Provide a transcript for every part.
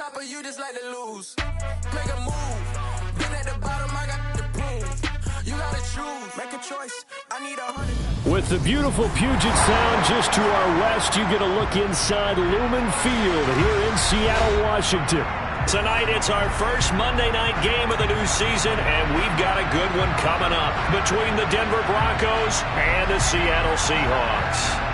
top, but you just like to lose. Make a move. Been at the bottom, I got the prove. You gotta choose. Make a choice. I need 100. With the beautiful Puget Sound just to our west, you get a look inside Lumen Field here in Seattle, Washington. Tonight, it's our first Monday night game of the new season, and we've got a good one coming up between the Denver Broncos and the Seattle Seahawks.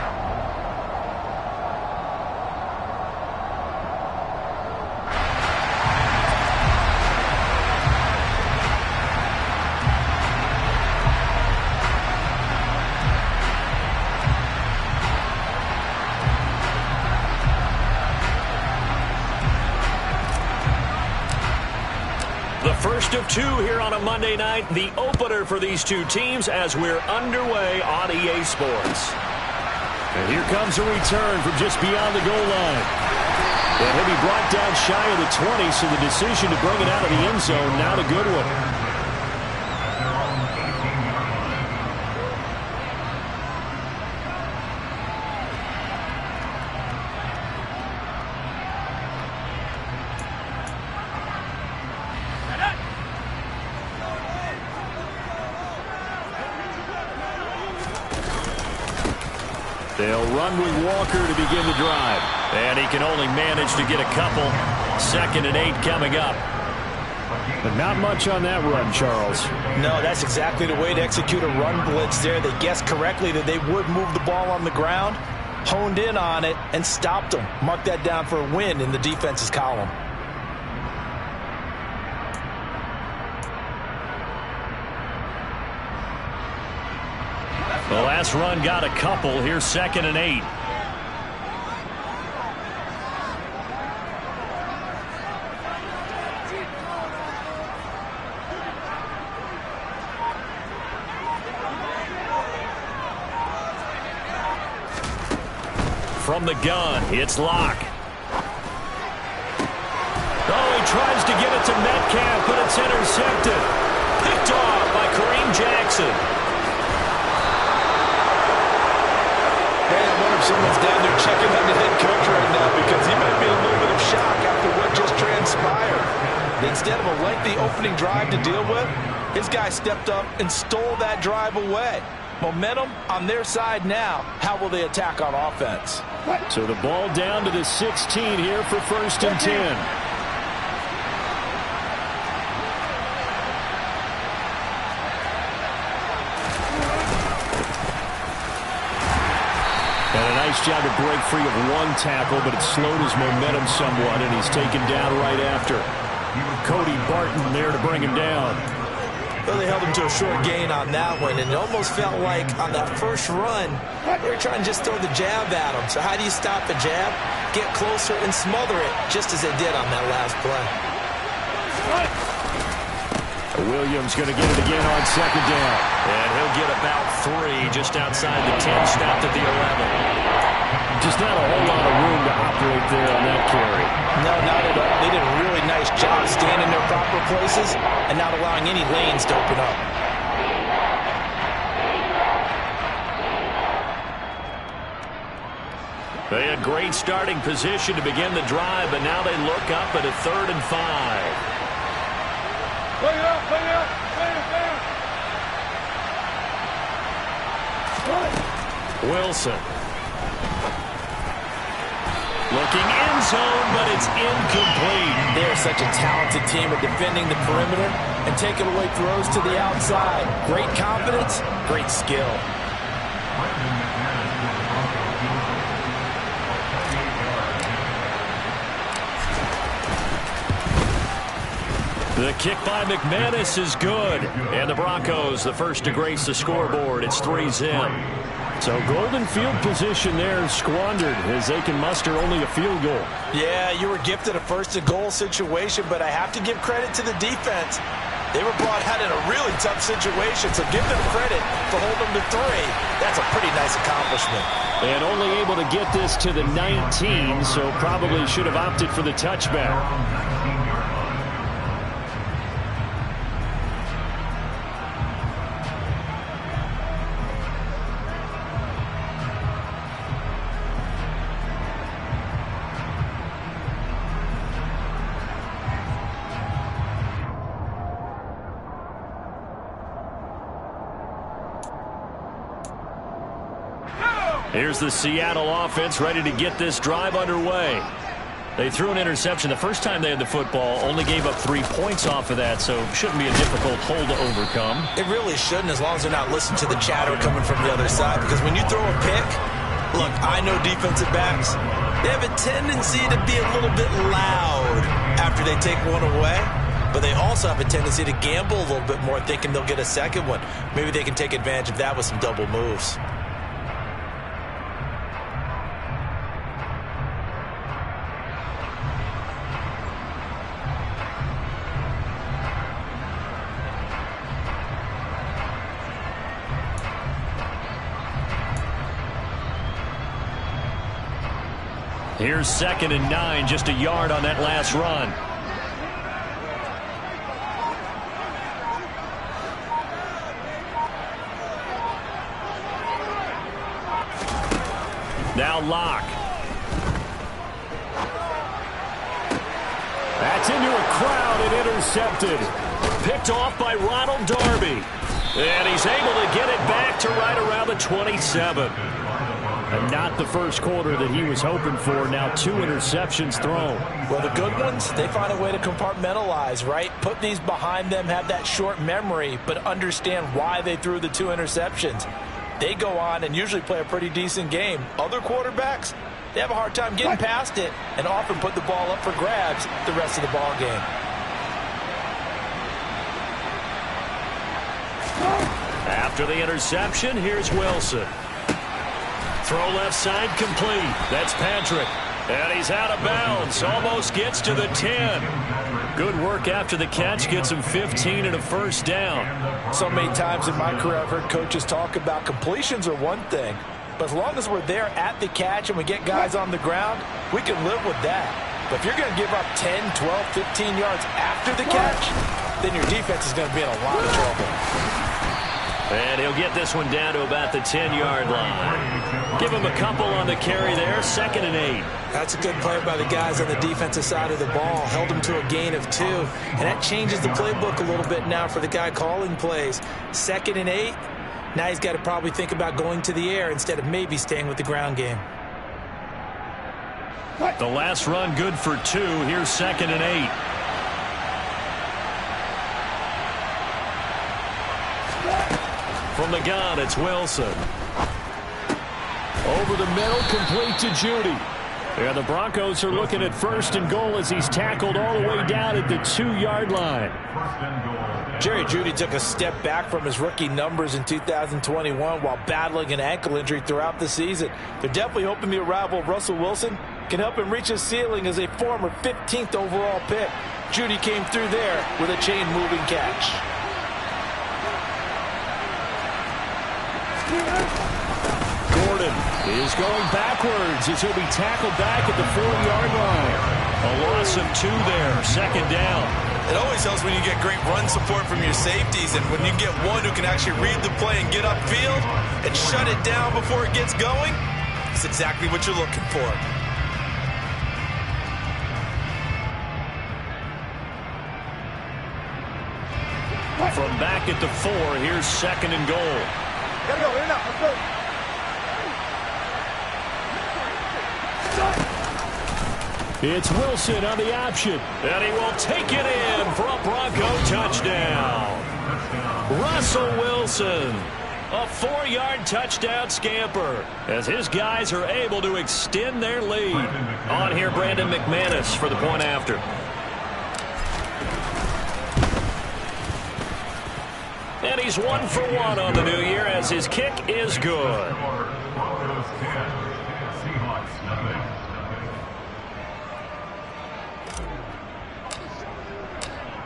First of two here on a Monday night, the opener for these two teams as we're underway on EA Sports. And here comes a return from just beyond the goal line. And he'll be brought down shy of the 20, so the decision to bring it out of the end zone, not a good one. They'll run with Walker to begin the drive. And he can only manage to get a couple. 2nd and 8 coming up. But not much on that run, Charles. No, that's exactly the way to execute a run blitz there. They guessed correctly that they would move the ball on the ground, honed in on it, and stopped them. Mark that down for a win in the defense's column. The last run got a couple. Here's 2nd and 8. From the gun, it's Locke. Oh, he tries to get it to Metcalf, but it's intercepted. Picked off by Kareem Jackson. Someone's down there checking on the head coach right now because he might be in a little bit of shock after what just transpired. Instead of a lengthy opening drive to deal with, his guy stepped up and stole that drive away. Momentum on their side now. How will they attack on offense? So the ball down to the 16 here for 1st and 10. Job to break free of one tackle, but it slowed his momentum somewhat, and he's taken down right after. Cody Barton there to bring him down. Well, they held him to a short gain on that one, and it almost felt like on that first run, they were trying to just throw the jab at him. So how do you stop a jab? Get closer and smother it, just as they did on that last play. Williams going to get it again on 2nd down. And he'll get about 3 just outside the 10, stopped at the 11. Just not a whole lot of room to operate there on that carry. No, not at all. They did a really nice job staying in their proper places and not allowing any lanes to open up. They had great starting position to begin the drive, but now they look up at a 3rd and 5. Play it up, play it up, play it down. Wilson. Looking end zone, but it's incomplete. They're such a talented team at defending the perimeter and taking away throws to the outside. Great confidence, great skill. The kick by McManus is good. And the Broncos, the first to grace the scoreboard. It's 3-zip. So golden field position there squandered as they can muster only a field goal. Yeah, you were gifted a 1st and goal situation, but I have to give credit to the defense. They were brought out in a really tough situation, so give them credit for holding them to 3. That's a pretty nice accomplishment. And only able to get this to the 19, so probably should have opted for the touchback. Here's the Seattle offense ready to get this drive underway. They threw an interception the first time they had the football, only gave up 3 points off of that, so shouldn't be a difficult hole to overcome. It really shouldn't, as long as they're not listening to the chatter coming from the other side, because when you throw a pick, look, I know defensive backs, they have a tendency to be a little bit loud after they take one away, but they also have a tendency to gamble a little bit more, thinking they'll get a second one. Maybe they can take advantage of that with some double moves. Here's 2nd and 9, just a yard on that last run. Now Locke. That's into a crowd and intercepted. Picked off by Ronald Darby. And he's able to get it back to right around the 27. And not the first quarter that he was hoping for. Now 2 interceptions thrown. Well, the good ones, they find a way to compartmentalize, right? Put these behind them, have that short memory, but understand why they threw the 2 interceptions. They go on and usually play a pretty decent game. Other quarterbacks, they have a hard time getting past it and often put the ball up for grabs the rest of the ball game. After the interception, here's Wilson. Throw left side complete. That's Patrick. And he's out of bounds. Almost gets to the 10. Good work after the catch. Gets him 15 and a first down. So many times in my career I've heard coaches talk about completions are one thing. But as long as we're there at the catch and we get guys on the ground, we can live with that. But if you're going to give up 10, 12, 15 yards after the catch, then your defense is going to be in a lot of trouble. And he'll get this one down to about the 10-yard line. Give him a couple on the carry there. 2nd and 8. That's a good play by the guys on the defensive side of the ball. Held him to a gain of 2. And that changes the playbook a little bit now for the guy calling plays. 2nd and 8. Now he's got to probably think about going to the air instead of maybe staying with the ground game. The last run good for 2. Here's 2nd and 8. From the gun, it's Wilson. Over the middle, complete to Judy. And the Broncos are looking at 1st and goal as he's tackled all the way down at the 2-yard line. Jerry Jeudy took a step back from his rookie numbers in 2021 while battling an ankle injury throughout the season. They're definitely hoping the arrival of Russell Wilson can help him reach his ceiling as a former 15th overall pick. Jeudy came through there with a chain-moving catch. Gordon is going backwards as he'll be tackled back at the 4-yard line. A loss of 2 there, 2nd down. It always helps when you get great run support from your safeties, and when you get one who can actually read the play and get upfield and shut it down before it gets going, it's exactly what you're looking for. From back at the 4, here's 2nd and goal. Gotta go, in and out, let's go. It's Wilson on the option, and he will take it in for a Bronco touchdown. Russell Wilson, a 4-yard touchdown scamper, as his guys are able to extend their lead. On here, Brandon McManus for the point after. And he's 1 for 1 on the new year as his kick is good.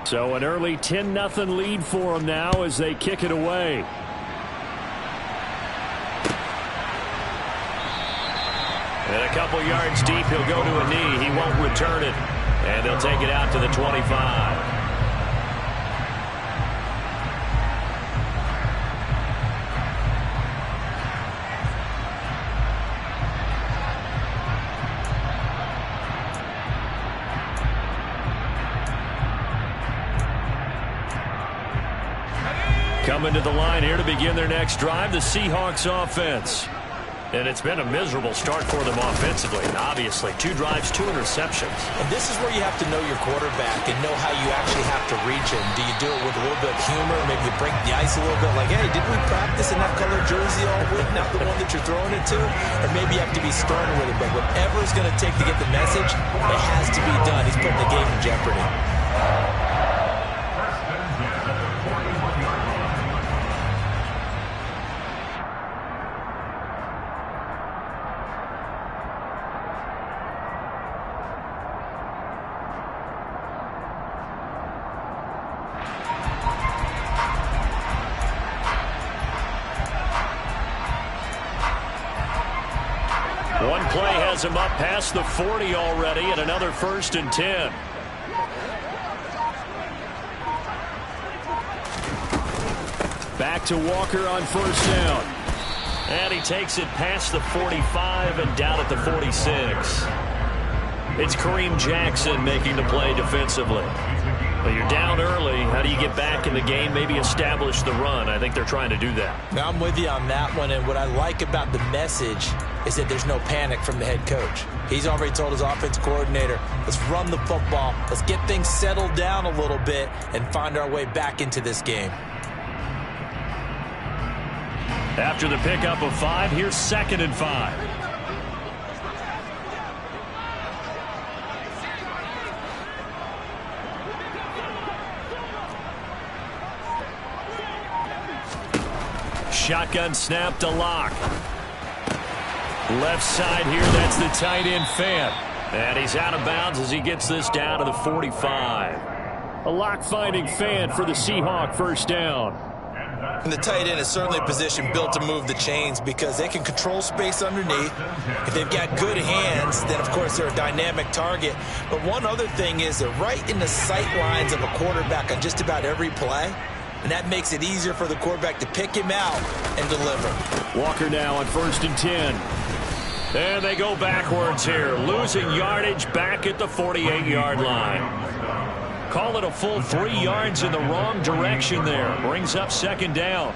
So an early 10-0 lead for them now as they kick it away. And a couple yards deep, he'll go to a knee. He won't return it. And they'll take it out to the 25. Coming to the line here to begin their next drive, the Seahawks offense. And it's been a miserable start for them offensively. Obviously, 2 drives, 2 interceptions. And this is where you have to know your quarterback and know how you actually have to reach him. Do you do it with a little bit of humor? Maybe you break the ice a little bit like, hey, didn't we practice in that color jersey all week? Not the one that you're throwing it to? Or maybe you have to be stern with it. But whatever it's going to take to get the message, it has to be done. He's putting the game in jeopardy. One play has him up past the 40 already, and another 1st and 10. Back to Walker on 1st down. And he takes it past the 45 and down at the 46. It's Kareem Jackson making the play defensively. But you're down early. How do you get back in the game, maybe establish the run? I think they're trying to do that. Now, I'm with you on that one, and what I like about the message is that there's no panic from the head coach. He's already told his offense coordinator, let's run the football, let's get things settled down a little bit and find our way back into this game. After the pickup of 5, here's 2nd and 5. Shotgun snap to Locke. Left side here, that's the tight end Fant. And he's out of bounds as he gets this down to the 45. A Locke finding Fant for the Seahawk 1st down. And the tight end is certainly a position built to move the chains because they can control space underneath. If they've got good hands, then of course they're a dynamic target. But one other thing is they're right in the sight lines of a quarterback on just about every play. And that makes it easier for the quarterback to pick him out and deliver. Walker now on 1st and 10. And they go backwards here, losing yardage back at the 48-yard line. Call it a full 3 yards in the wrong direction there. Brings up 2nd down.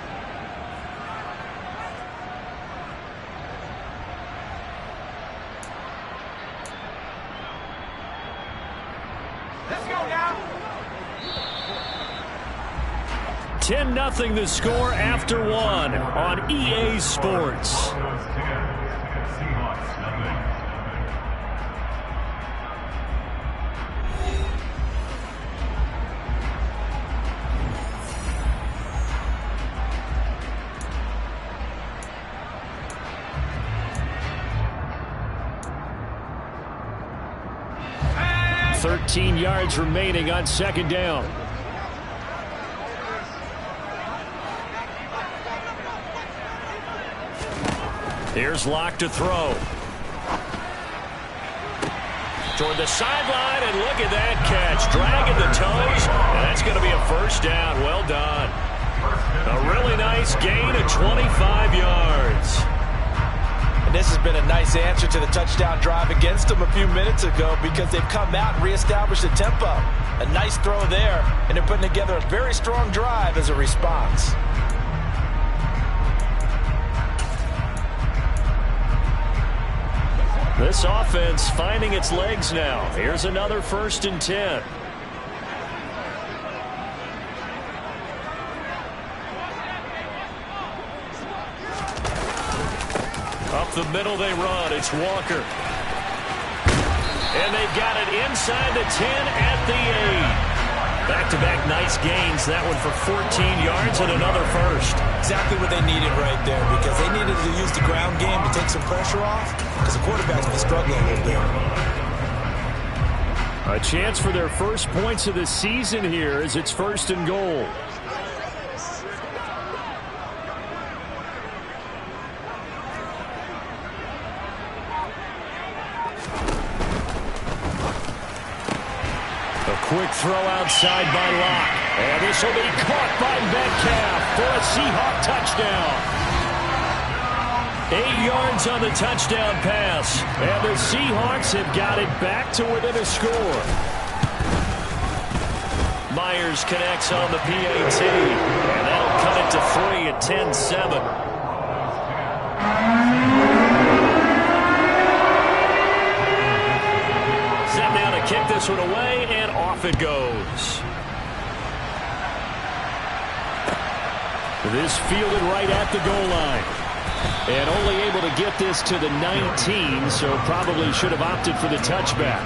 Let's go now. 10-0 the score after 1 on EA Sports. Hey! 13 yards remaining on 2nd down. Here's Locke to throw. Toward the sideline, and look at that catch. Dragging the toes, and that's going to be a 1st down. Well done. A really nice gain of 25 yards. And this has been a nice answer to the touchdown drive against them a few minutes ago because they've come out and reestablished the tempo. A nice throw there, and they're putting together a very strong drive as a response. This offense finding its legs now. Here's another 1st and 10. Up the middle they run. It's Walker. And they've got it inside the 10 at the 8. Back-to-back nice gains. That one for 14 yards and another 1st. Exactly what they needed right there because they needed to use the ground game to take some pressure off because the quarterback's been struggling a little bit. A chance for their first points of the season here as it's 1st and goal. Quick throw outside by Locke. And this will be caught by Metcalf for a Seahawk touchdown. 8 yards on the touchdown pass. And the Seahawks have got it back to within a score. Myers connects on the PAT. And that'll cut it to 3 at 10-7. this one away, and off it goes. This fielded right at the goal line. And only able to get this to the 19, so probably should have opted for the touchback.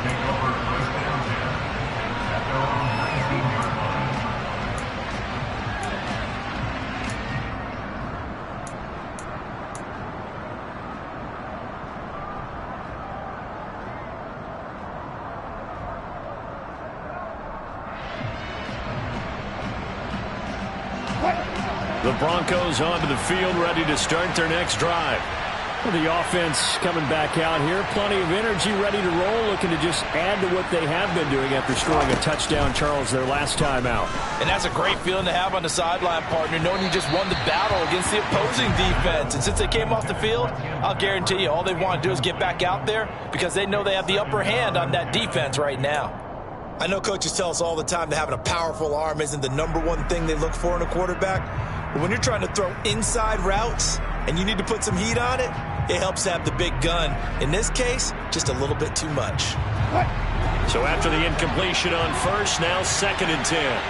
The Broncos onto the field, ready to start their next drive. Well, the offense coming back out here. Plenty of energy, ready to roll, looking to just add to what they have been doing after scoring a touchdown, Charles, their last time out. And that's a great feeling to have on the sideline, partner, knowing you just won the battle against the opposing defense. And since they came off the field, I'll guarantee you all they want to do is get back out there because they know they have the upper hand on that defense right now. I know coaches tell us all the time that having a powerful arm isn't the #1 thing they look for in a quarterback. But when you're trying to throw inside routes and you need to put some heat on it, it helps to have the big gun. In this case, just a little bit too much. So after the incompletion on first, now 2nd and 10.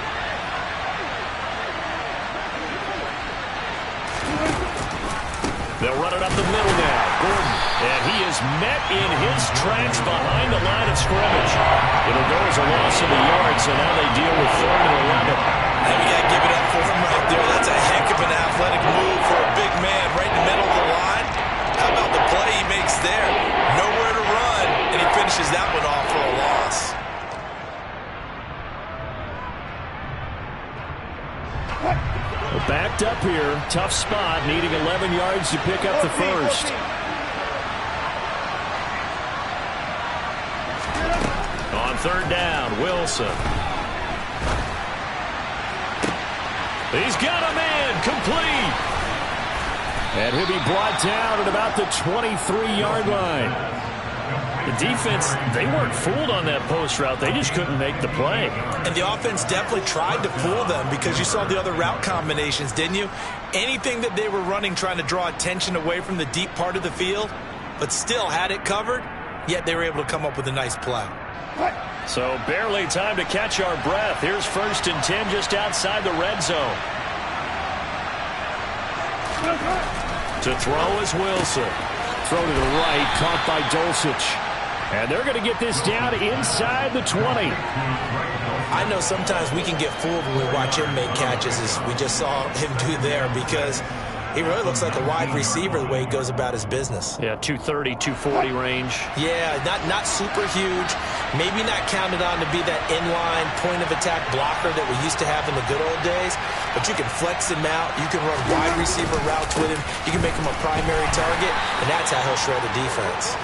They'll run it up the middle now. Gordon. And he is met in his tracks behind the line of scrimmage. It'll go as a loss of the yard, so now they deal with 3rd and 11. And we got to give it up for him right there. That's a heck of an athletic move for a big man right in the middle of the line. How about the play he makes there? Nowhere to run, and he finishes that one off for a loss. Well, backed up here. Tough spot, needing 11 yards to pick up the first. On 3rd down, Wilson. He's got a man, complete. And he'll be brought down at about the 23-yard line. The defense, they weren't fooled on that post route. They just couldn't make the play. And the offense definitely tried to fool them because you saw the other route combinations, didn't you? Anything that they were running trying to draw attention away from the deep part of the field, but still had it covered, yet they were able to come up with a nice play. So barely time to catch our breath. Here's 1st and 10 just outside the red zone. To throw is Wilson. Throw to the right, caught by Dulcich. And they're going to get this down inside the 20. I know sometimes we can get fooled when we watch him make catches, as we just saw him do there, because he really looks like a wide receiver the way he goes about his business. Yeah, 230, 240 range. Yeah, not super huge. Maybe not counted on to be that inline point-of-attack blocker that we used to have in the good old days. But you can flex him out. You can run wide receiver routes with him. You can make him a primary target, and that's how he'll shred a defense.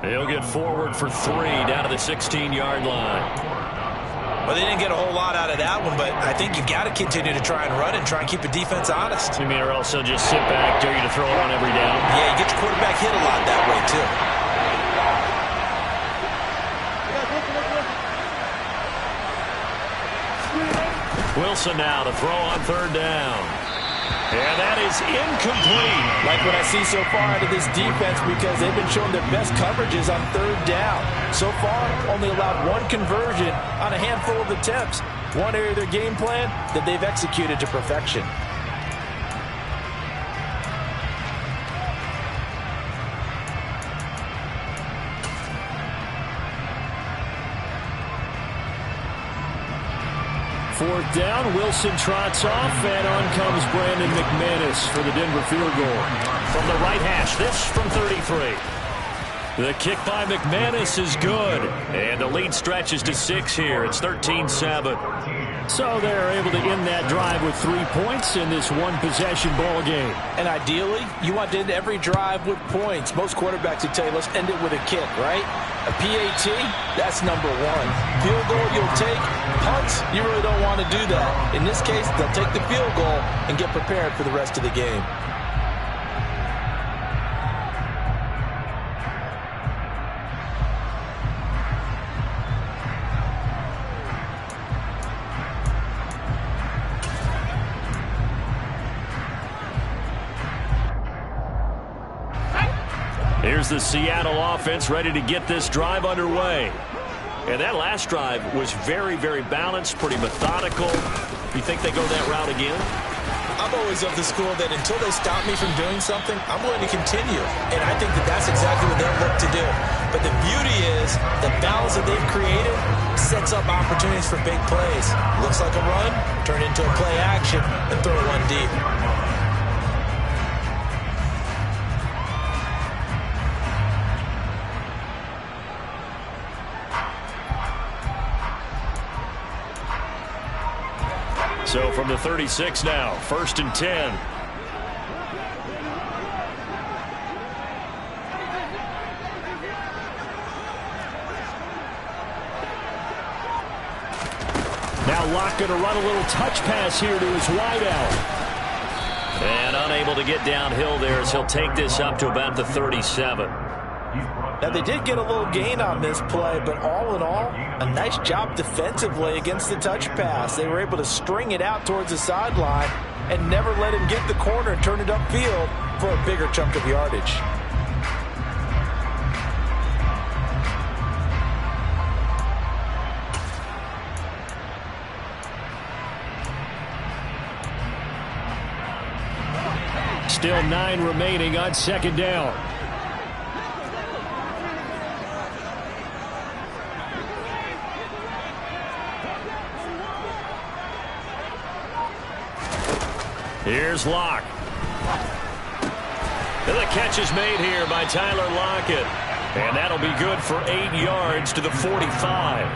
He'll get forward for 3 down to the 16-yard line. Well, they didn't get a whole lot out of that one, but I think you've got to continue to try and run and try and keep the defense honest. You mean or else they'll just sit back, dare you to throw it on every down? Yeah, you get your quarterback hit a lot that way, too. Wilson now to throw on 3rd down. And that is incomplete. Like what I see so far out of this defense, because they've been showing their best coverages on 3rd down. So far, only allowed 1 conversion on a handful of attempts. One area of their game plan that they've executed to perfection. Fourth down, Wilson trots off, and on comes Brandon McManus for the Denver field goal. From the right hash, this from 33. The kick by McManus is good, and the lead stretches to 6 here. It's 13-7. So they're able to end that drive with 3 points in this one-possession ball game. And ideally, you want to end every drive with points. Most quarterbacks would tell you, let's end it with a kick, right? A PAT, that's number 1. Field goal you'll take. Punts, you really don't want to do that. In this case, they'll take the field goal and get prepared for the rest of the game. Here's the Seattle offense ready to get this drive underway. And that last drive was very, very balanced, pretty methodical. You think they go that route again? I'm always of the school that until they stop me from doing something, I'm going to continue. And I think that that's exactly what they'll look to do. But the beauty is the balance that they've created sets up opportunities for big plays. Looks like a run, turn into a play action, and throw one deep. So from the 36 now, 1st and 10. Now Locke going to run a little touch pass here to his wideout. And unable to get downhill there as he'll take this up to about the 37. Now, they did get a little gain on this play, but all in all, a nice job defensively against the touch pass. They were able to string it out towards the sideline and never let him get the corner and turn it upfield for a bigger chunk of yardage. Still 9 remaining on 2nd down. Here's Locke. And the catch is made here by Tyler Lockett. And that'll be good for 8 yards to the 45.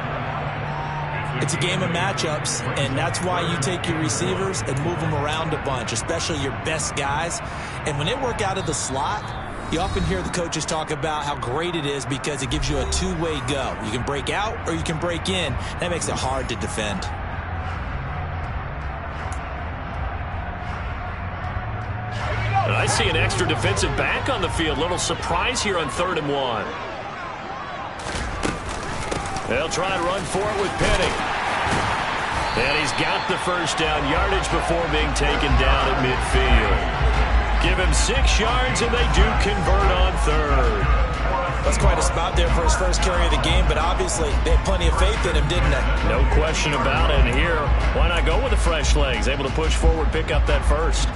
It's a game of matchups, and that's why you take your receivers and move them around a bunch, especially your best guys. And when they work out of the slot, you often hear the coaches talk about how great it is because it gives you a two-way go. You can break out or you can break in. That makes it hard to defend. And I see an extra defensive back on the field. Little surprise here on 3rd and 1. They'll try and run for it with Penny. And he's got the first down yardage before being taken down at midfield. Give him 6 yards, and they do convert on 3rd. That's quite a spot there for his first carry of the game, but obviously they had plenty of faith in him, didn't they? No question about it. And here, why not go with the fresh legs? Able to push forward, pick up that first.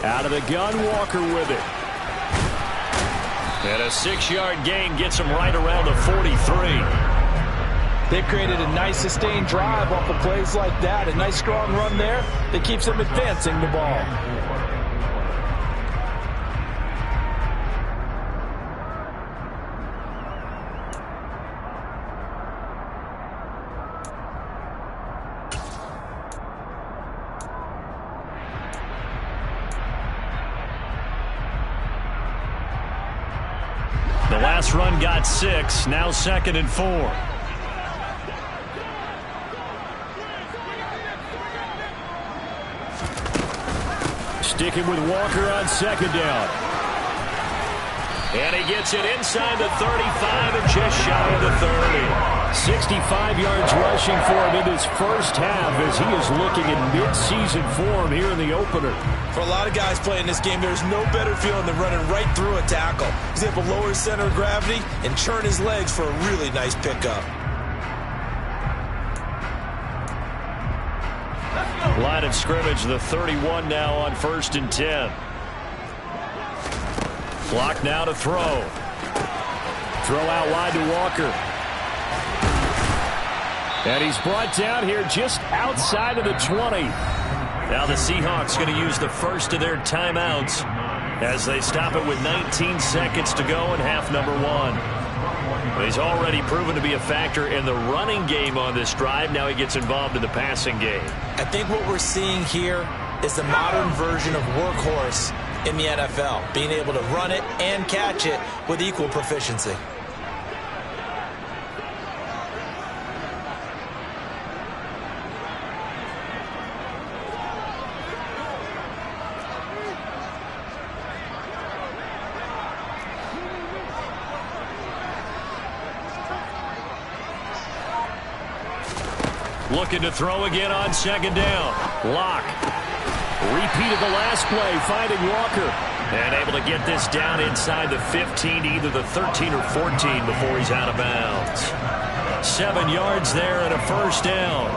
Out of the gun, Walker with it. And a 6-yard gain gets him right around the 43. They've created a nice sustained drive off of plays like that. A nice strong run there that keeps them advancing the ball. The last run got 6, now 2nd and 4. Sticking with Walker on 2nd down. And he gets it inside the 35 and just shy of the 30. 65 yards rushing for him in his first half as he is looking in mid-season form here in the opener. For a lot of guys playing this game, there's no better feeling than running right through a tackle. He's able to lower his center of gravity and churn his legs for a really nice pickup. Line of scrimmage, the 31 now on 1st and 10. Clock now to throw. Throw out wide to Walker. And he's brought down here just outside of the 20. Now the Seahawks going to use the first of their timeouts as they stop it with 19 seconds to go in half number 1. He's already proven to be a factor in the running game on this drive. Now he gets involved in the passing game. I think what we're seeing here is the modern version of workhorse in the NFL, being able to run it and catch it with equal proficiency. Looking to throw again on second down. Locke. Repeated the last play, finding Walker. And able to get this down inside the 15 to either the 13 or 14 before he's out of bounds. 7 yards there and a first down.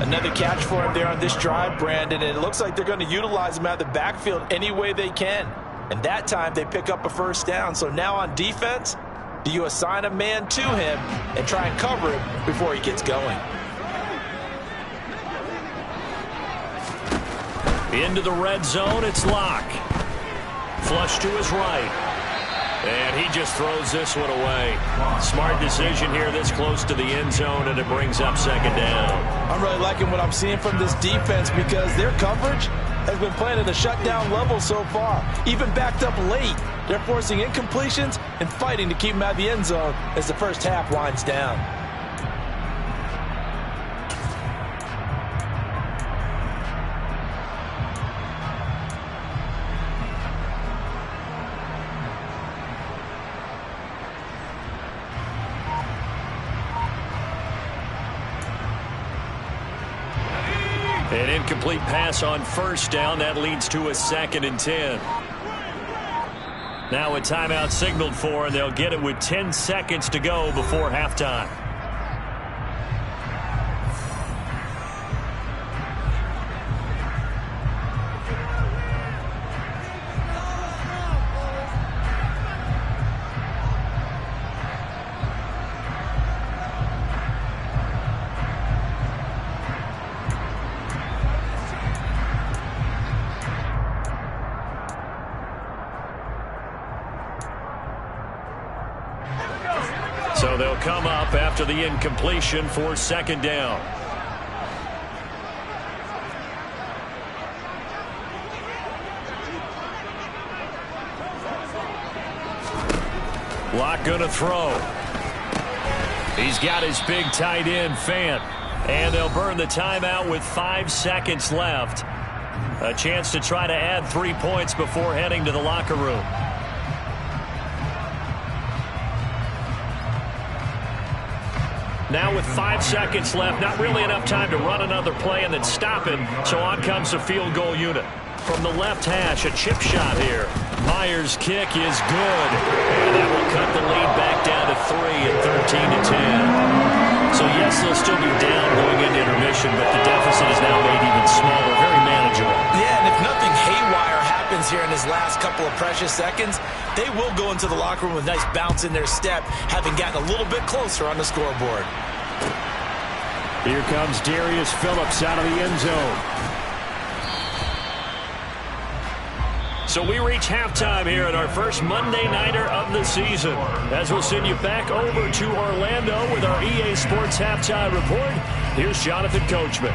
Another catch for him there on this drive, Brandon. And it looks like they're going to utilize him out of the backfield any way they can. And that time they pick up a first down. So now on defense, do you assign a man to him and try and cover him before he gets going? Into the red zone, it's Locke. Flush to his right. And he just throws this one away. Smart decision here this close to the end zone, and it brings up second down. I'm really liking what I'm seeing from this defense because their coverage has been playing at a shutdown level so far. Even backed up late, they're forcing incompletions and fighting to keep them out of the end zone as the first half winds down. An incomplete pass on first down. That leads to a 2nd and 10. Now a timeout signaled for, and they'll get it with 10 seconds to go before halftime. So they'll come up after the incompletion for second down. Locke going to throw. He's got his big tight end, Fant. And they'll burn the timeout with 5 seconds left. A chance to try to add 3 points before heading to the locker room. Now with 5 seconds left, not really enough time to run another play and then stop it. So on comes the field goal unit. From the left hash, a chip shot here. Myers' kick is good. And that will cut the lead back down to 3 at 13-10. So yes, they'll still be down going into intermission, but the deficit is now made even smaller, very manageable. Yeah, and if nothing haywire happens here in his last couple of precious seconds, they will go into the locker room with a nice bounce in their step, having gotten a little bit closer on the scoreboard. Here comes Darius Phillips out of the end zone. So we reach halftime here at our first Monday Nighter of the season. As we'll send you back over to Orlando with our EA Sports Halftime Report, here's Jonathan Coachman.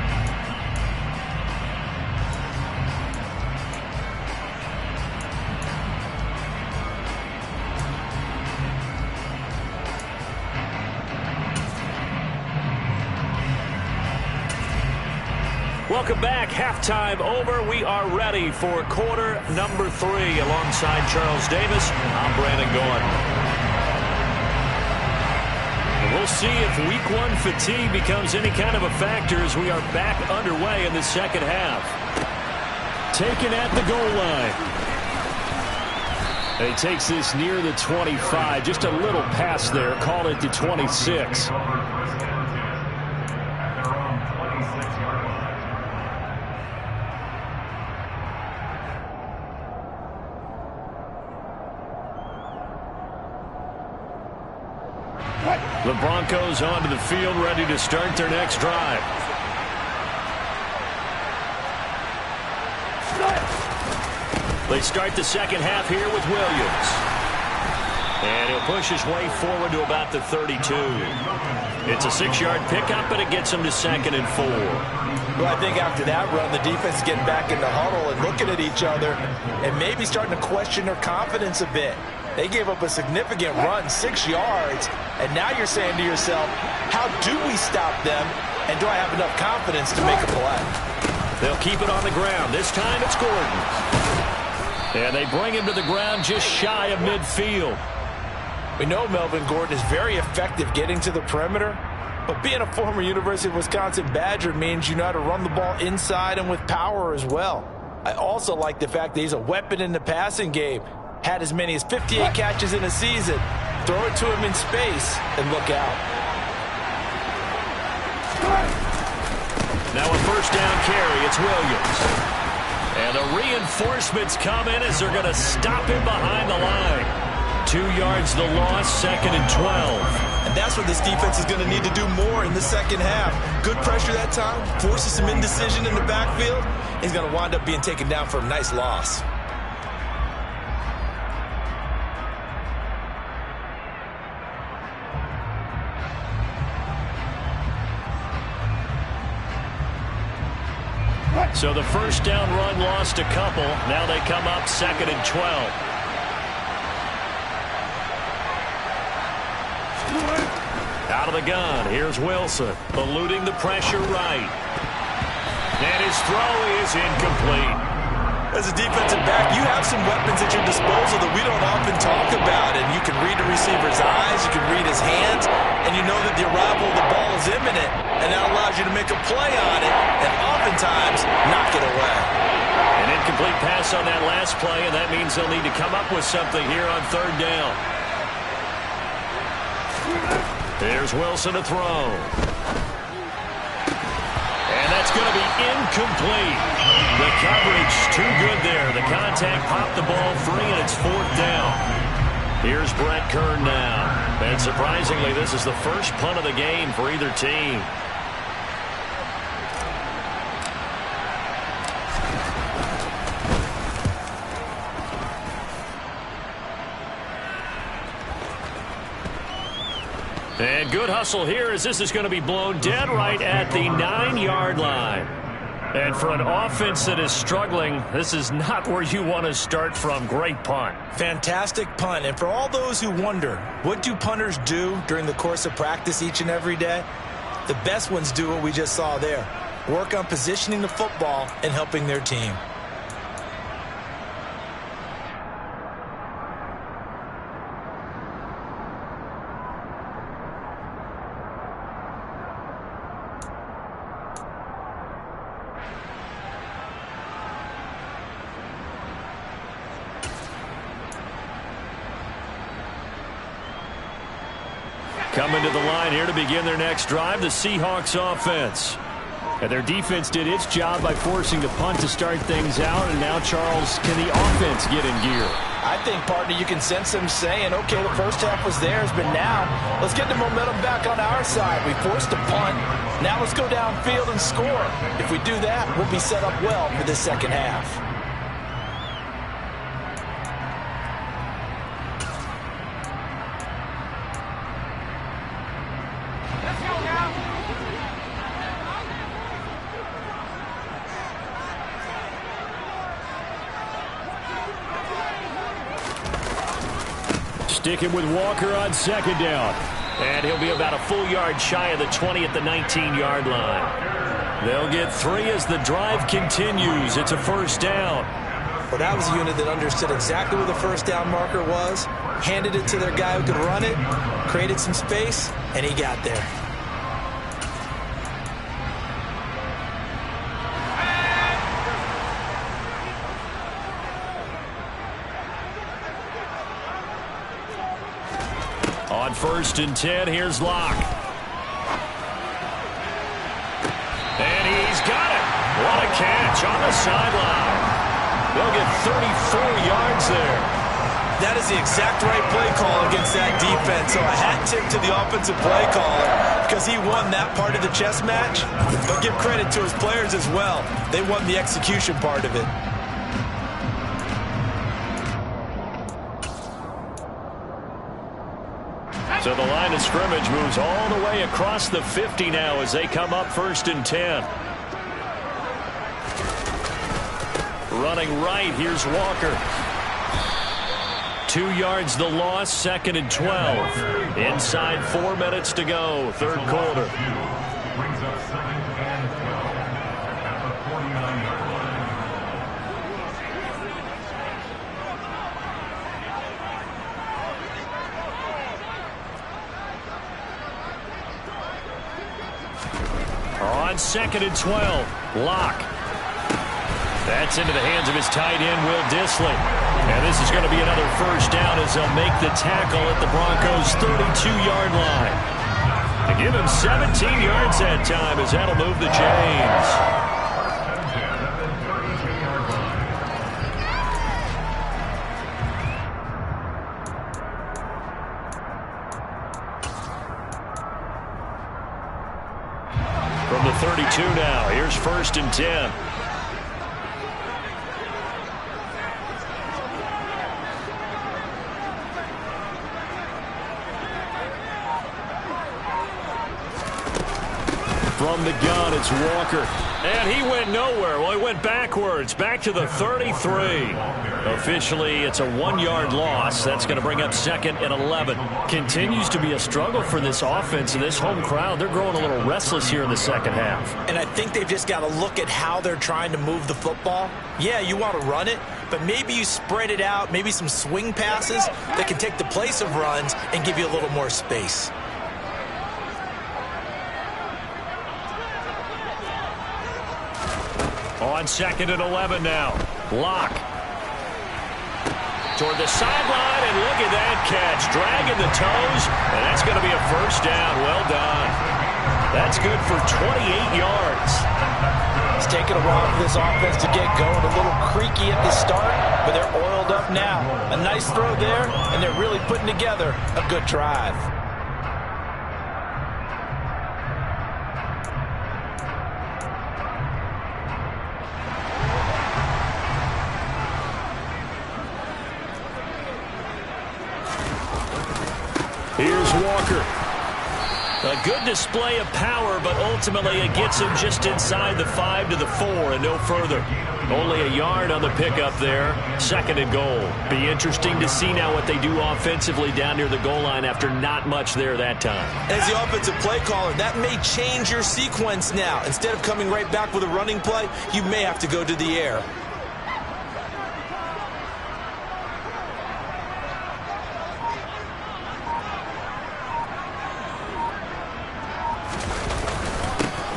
Welcome back. Halftime over. We are ready for quarter number 3 alongside Charles Davis. I'm Brandon Gaudin. We'll see if week 1 fatigue becomes any kind of a factor as we are back underway in the second half. Taken at the goal line. And he takes this near the 25. Just a little pass there. Call it the 26. The Broncos onto the field, ready to start their next drive. They start the second half here with Williams. And he'll push his way forward to about the 32. It's a 6-yard pickup, but it gets him to 2nd and 4. Well, I think after that run, the defense is getting back in the huddle and looking at each other and maybe starting to question their confidence a bit. They gave up a significant run, 6 yards, and now you're saying to yourself, how do we stop them, and do I have enough confidence to make a play? They'll keep it on the ground. This time it's Gordon. And they bring him to the ground just shy of midfield. We know Melvin Gordon is very effective getting to the perimeter, But being a former University of Wisconsin Badger means you know how to run the ball inside and with power as well. I also like the fact that he's a weapon in the passing game. Had as many as 58 catches in a season. Throw it to him in space and look out. Now a first down carry, it's Williams. And the reinforcements come in as they're going to stop him behind the line. 2 yards the loss, 2nd and 12. And that's what this defense is going to need to do more in the second half. Good pressure that time, forces some indecision in the backfield. He's going to wind up being taken down for a nice loss. So the first down run lost a couple. Now they come up 2nd and 12. Out of the gun, here's Wilson, eluding the pressure right. And his throw is incomplete. As a defensive back, you have some weapons at your disposal that we don't often talk about. And you can read the receiver's eyes, you can read his hands, and you know that the arrival of the ball is imminent. And that allows you to make a play on it, and oftentimes knock it away. An incomplete pass on that last play, and that means they'll need to come up with something here on 3rd down. There's Wilson to throw. And that's going to be incomplete. The coverage too good there. The contact popped the ball free, and it's 4th down. Here's Brett Kern now. And surprisingly, this is the first punt of the game for either team. And good hustle here as this is going to be blown dead right at the 9-yard line. And for an offense that is struggling, this is not where you want to start from. Great punt. Fantastic punt. And for all those who wonder, what do punters do during the course of practice each and every day? The best ones do what we just saw there. Work on positioning the football and helping their team. Coming to the line here to begin their next drive, the Seahawks offense. And their defense did its job by forcing the punt to start things out. And now, Charles, can the offense get in gear? I think, partner, you can sense them saying, okay, the first half was theirs, but now let's get the momentum back on our side. We forced a punt. Now let's go downfield and score. If we do that, we'll be set up well for this second half. Sticking with Walker on 2nd down. And he'll be about a full yard shy of the 20 at the 19-yard line. They'll get 3 as the drive continues. It's a first down. Well, that was a unit that understood exactly where the first down marker was, handed it to their guy who could run it, created some space, and he got there. On 1st and 10, here's Locke. And he's got it. What a catch on the sideline. They'll get 34 yards there. That is the exact right play call against that defense. So a hat tip to the offensive play caller because he won that part of the chess match. But give credit to his players as well. They won the execution part of it. So the line of scrimmage moves all the way across the 50 now as they come up 1st and 10. Running right, here's Walker. 2 yards the loss, 2nd and 12. Inside 4 minutes to go, 3rd quarter. Brings up 2nd and 12 at the 49-yard line. on 2nd and 12. Locke. That's into the hands of his tight end, Will Dissly. And this is going to be another first down as they'll make the tackle at the Broncos' 32-yard line. To give him 17 yards that time as that'll move the chains. From the 32 now, here's 1st and 10. From the gun, it's Walker. And he went nowhere. Well, he went backwards, back to the 33. Officially, it's a 1-yard loss. That's going to bring up 2nd and 11. Continues to be a struggle for this offense and this home crowd. They're growing a little restless here in the second half. And I think they've just got to look at how they're trying to move the football. Yeah, you want to run it, but maybe you spread it out, maybe some swing passes that can take the place of runs and give you a little more space. On 2nd and 11 now. Locke. Toward the sideline, and look at that catch. Dragging the toes, and that's going to be a first down. Well done. That's good for 28 yards. It's taken a while for this offense to get going. A little creaky at the start, but they're oiled up now. A nice throw there, and they're really putting together a good drive. Here's Walker. A good display of power, but ultimately it gets him just inside the 5 to the 4 and no further. Only a yard on the pickup there. 2nd and goal. Be interesting to see now what they do offensively down near the goal line after not much there that time. As the offensive play caller, that may change your sequence now. Instead of coming right back with a running play, you may have to go to the air.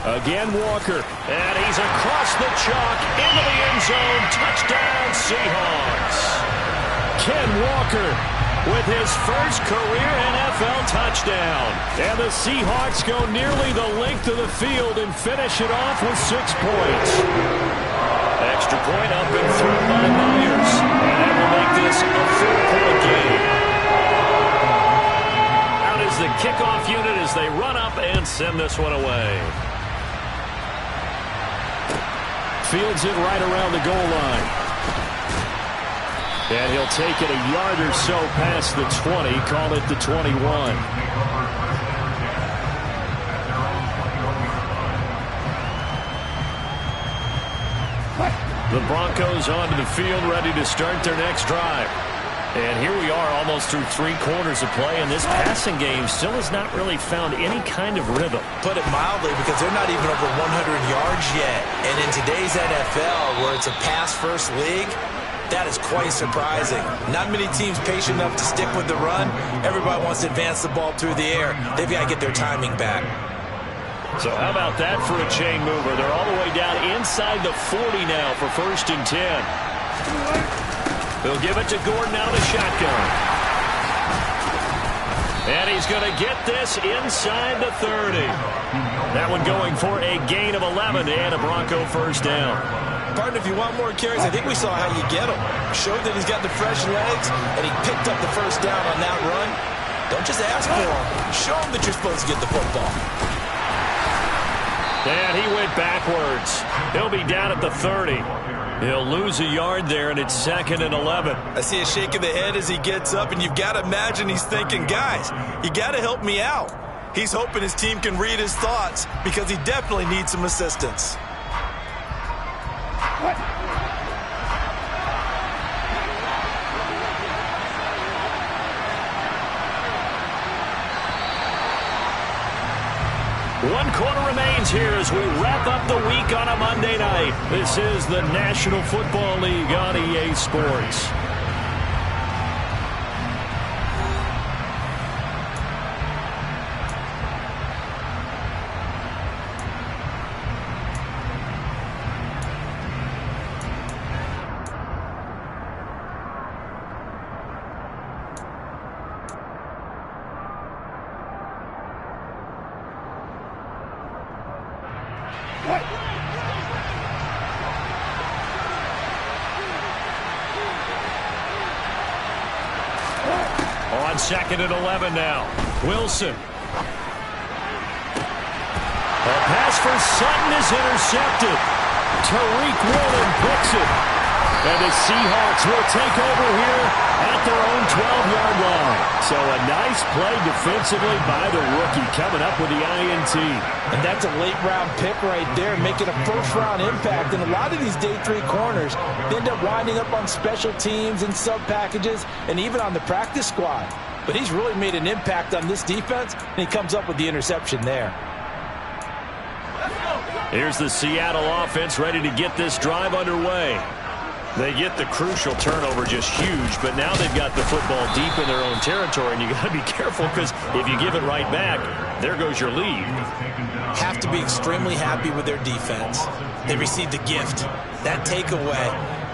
Again, Walker, and he's across the chalk, into the end zone, touchdown Seahawks. Ken Walker with his first career NFL touchdown. And the Seahawks go nearly the length of the field and finish it off with 6 points. Extra point up and through by Myers, and that will make this a 4-point game. Out is the kickoff unit as they run up and send this one away. Fields it right around the goal line. And he'll take it a yard or so past the 20, call it the 21. The Broncos onto the field, ready to start their next drive. And here we are almost through 3 quarters of play, and this passing game still has not really found any kind of rhythm. Put it mildly, because they're not even over 100 yards yet. And in today's NFL, where it's a pass-first league, that is quite surprising. Not many teams patient enough to stick with the run. Everybody wants to advance the ball through the air. They've got to get their timing back. So how about that for a chain mover? They're all the way down inside the 40 now for 1st and 10. They'll give it to Gordon out of shotgun. And he's going to get this inside the 30. That one going for a gain of 11 and a Bronco first down. Partner, if you want more carries, I think we saw how you get them. Showed that he's got the fresh legs, and he picked up the first down on that run. Don't just ask for him. Show him that you're supposed to get the football. And he went backwards. He'll be down at the 30. He'll lose a yard there, and it's 2nd and 11. I see a shake of the head as he gets up, and you've got to imagine he's thinking, guys, you got to help me out. He's hoping his team can read his thoughts because he definitely needs some assistance. One quarter remains here as we wrap up the week on a Monday night. This is the National Football League on EA Sports. On 2nd and 11 now. Wilson. A pass for Sutton is intercepted. Tariq Woolen picks it. And the Seahawks will take over here at their own 12-yard line. So a nice play defensively by the rookie coming up with the INT. And that's a late-round pick right there, making a first-round impact. And a lot of these day 3 corners end up winding up on special teams and sub-packages and even on the practice squad. But he's really made an impact on this defense, and he comes up with the interception there. Here's the Seattle offense ready to get this drive underway. They get the crucial turnover, just huge, but now they've got the football deep in their own territory, and you got to be careful because if you give it right back, there goes your lead. Have to be extremely happy with their defense. They received the gift, that takeaway.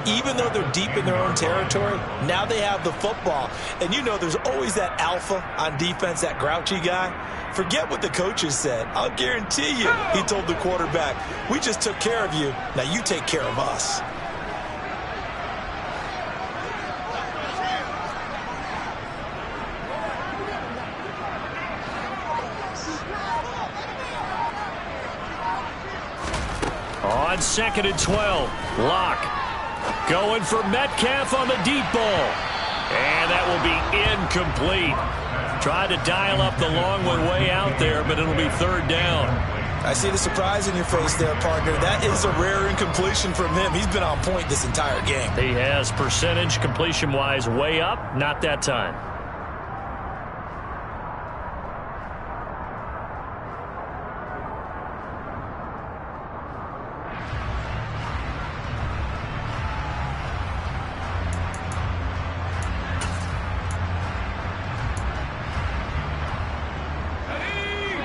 Even though they're deep in their own territory, now they have the football. And you know there's always that alpha on defense, that grouchy guy. Forget what the coaches said. I'll guarantee you, he told the quarterback, we just took care of you. Now you take care of us. On 2nd and 12, Locke going for Metcalf on the deep ball. And that will be incomplete. Tried to dial up the long one way out there, but it'll be 3rd down. I see the surprise in your face there, partner. That is a rare incompletion from him. He's been on point this entire game. He has percentage completion-wise way up, not that time.